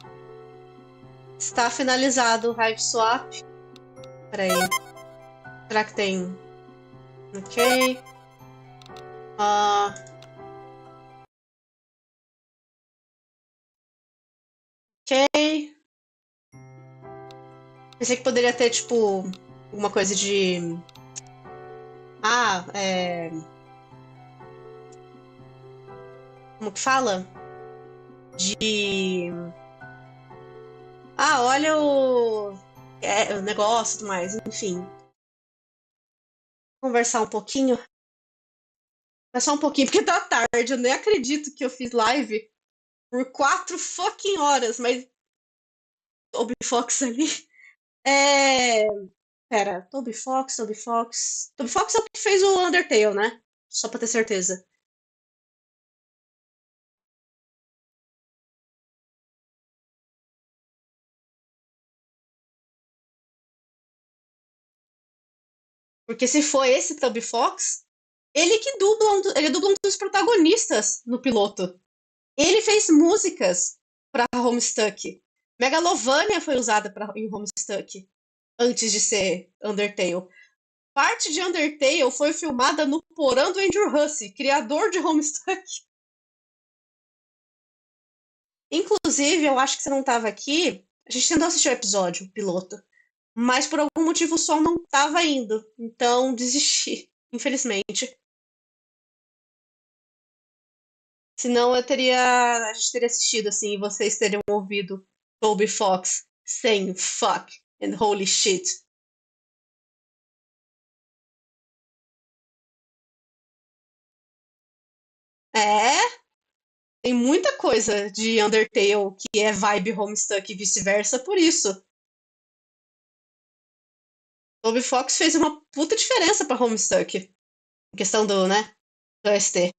Está finalizado o HIVESWAP. Peraí. Será que tem? Ok. Ok. Pensei que poderia ter, tipo, alguma coisa de... Como que fala? De... olha o negócio e tudo mais, enfim. Conversar um pouquinho. Mas só um pouquinho, porque tá tarde. Eu nem acredito que eu fiz live por 4 fucking horas, mas... O Fox ali. Pera, Toby Fox, Toby Fox. Toby Fox é o que fez o Undertale, né? Só pra ter certeza. Porque se for esse Toby Fox, ele que dubla ele dubla um dos protagonistas no piloto. Ele fez músicas pra Homestuck. Megalovania foi usada em Homestuck antes de ser Undertale. Parte de Undertale foi filmada no porão do Andrew Hussey, criador de Homestuck. Inclusive, eu acho que você não estava aqui. A gente tentou assistir o episódio, o piloto. Mas por algum motivo o som não estava indo. Então desisti, infelizmente. Senão a gente teria assistido assim e vocês teriam ouvido Toby Fox saying fuck and holy shit. É, tem muita coisa de Undertale que é vibe Homestuck e vice-versa por isso. Toby Fox fez uma puta diferença pra Homestuck. Em questão do, né, do ST.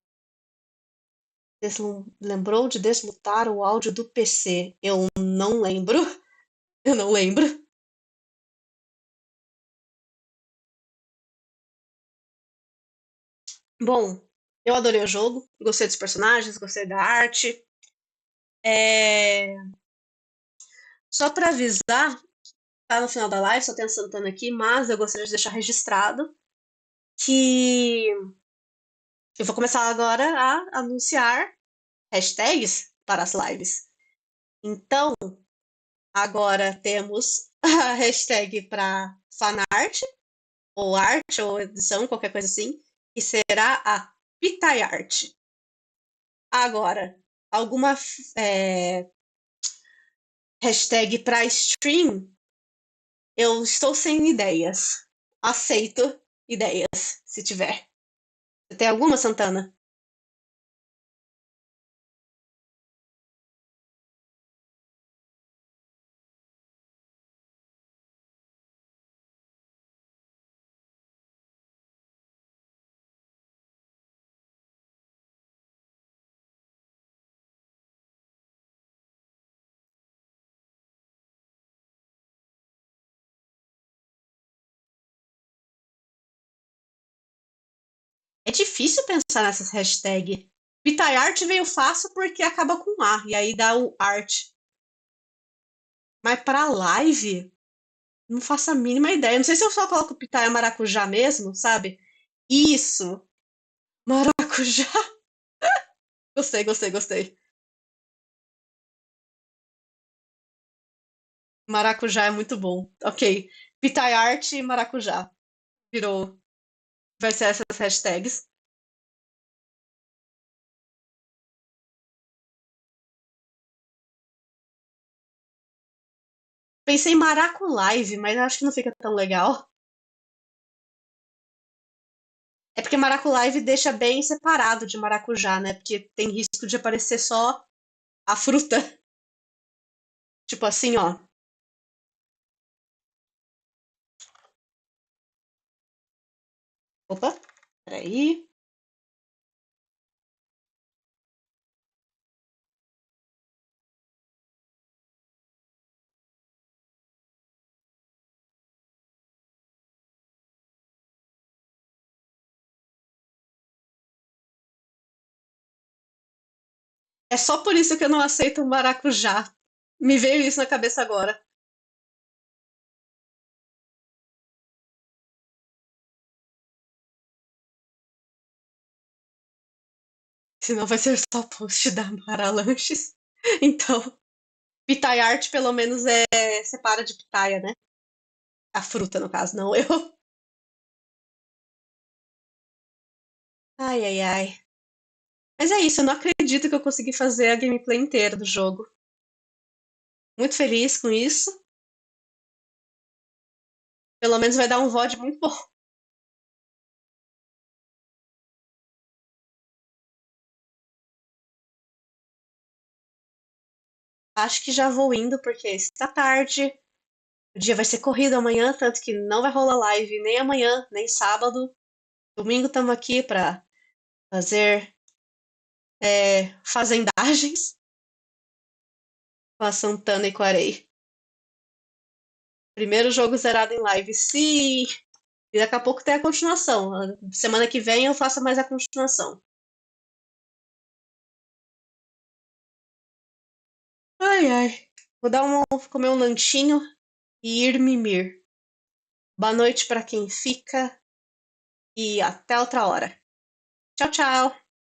Lembrou de desmutar o áudio do PC? Eu não lembro. Eu não lembro. Bom, eu adorei o jogo. Gostei dos personagens, gostei da arte. É... Só pra avisar, tá no final da live, só tem a Santana aqui, mas eu gostaria de deixar registrado que eu vou começar agora a anunciar hashtags para as lives. Então, agora temos a hashtag para fanart, ou arte, ou edição, qualquer coisa assim, e será a pitaiart. Agora, alguma hashtag para stream, eu estou sem ideias. Aceito ideias, se tiver. Você tem alguma, Santana? É difícil pensar nessas hashtags. Pitaiart veio fácil porque acaba com A, e aí dá o art. Mas para live, não faço a mínima ideia. Não sei se eu só coloco pitaia maracujá mesmo, sabe? Isso, maracujá. Gostei, gostei, gostei. Maracujá é muito bom. Ok. Pitaiart e maracujá. Virou. Vai ser essas hashtags. Pensei em Maracu Live, mas acho que não fica tão legal. É porque Maracu Live deixa bem separado de maracujá, né? Porque tem risco de aparecer só a fruta. Tipo assim, ó. Opa, peraí. É só por isso que eu não aceito maracujá. Me veio isso na cabeça agora. Senão vai ser só post da Mara Lanches. Então, pitaiart pelo menos separa de pitaia, né? A fruta, no caso, não eu. Ai, ai, ai. Mas é isso, eu não acredito que eu consegui fazer a gameplay inteira do jogo. Muito feliz com isso. Pelo menos vai dar um VOD muito bom. Acho que já vou indo porque está tarde. O dia vai ser corrido amanhã, tanto que não vai rolar live nem amanhã, nem sábado. Domingo estamos aqui para fazer fazendagens com a Santana e com a Arei. Primeiro jogo zerado em live. Sim! E daqui a pouco tem a continuação. Semana que vem eu faço mais a continuação. Ai, ai. Vou dar comer um lanchinho e ir mimir. Boa noite para quem fica e até outra hora. Tchau, tchau!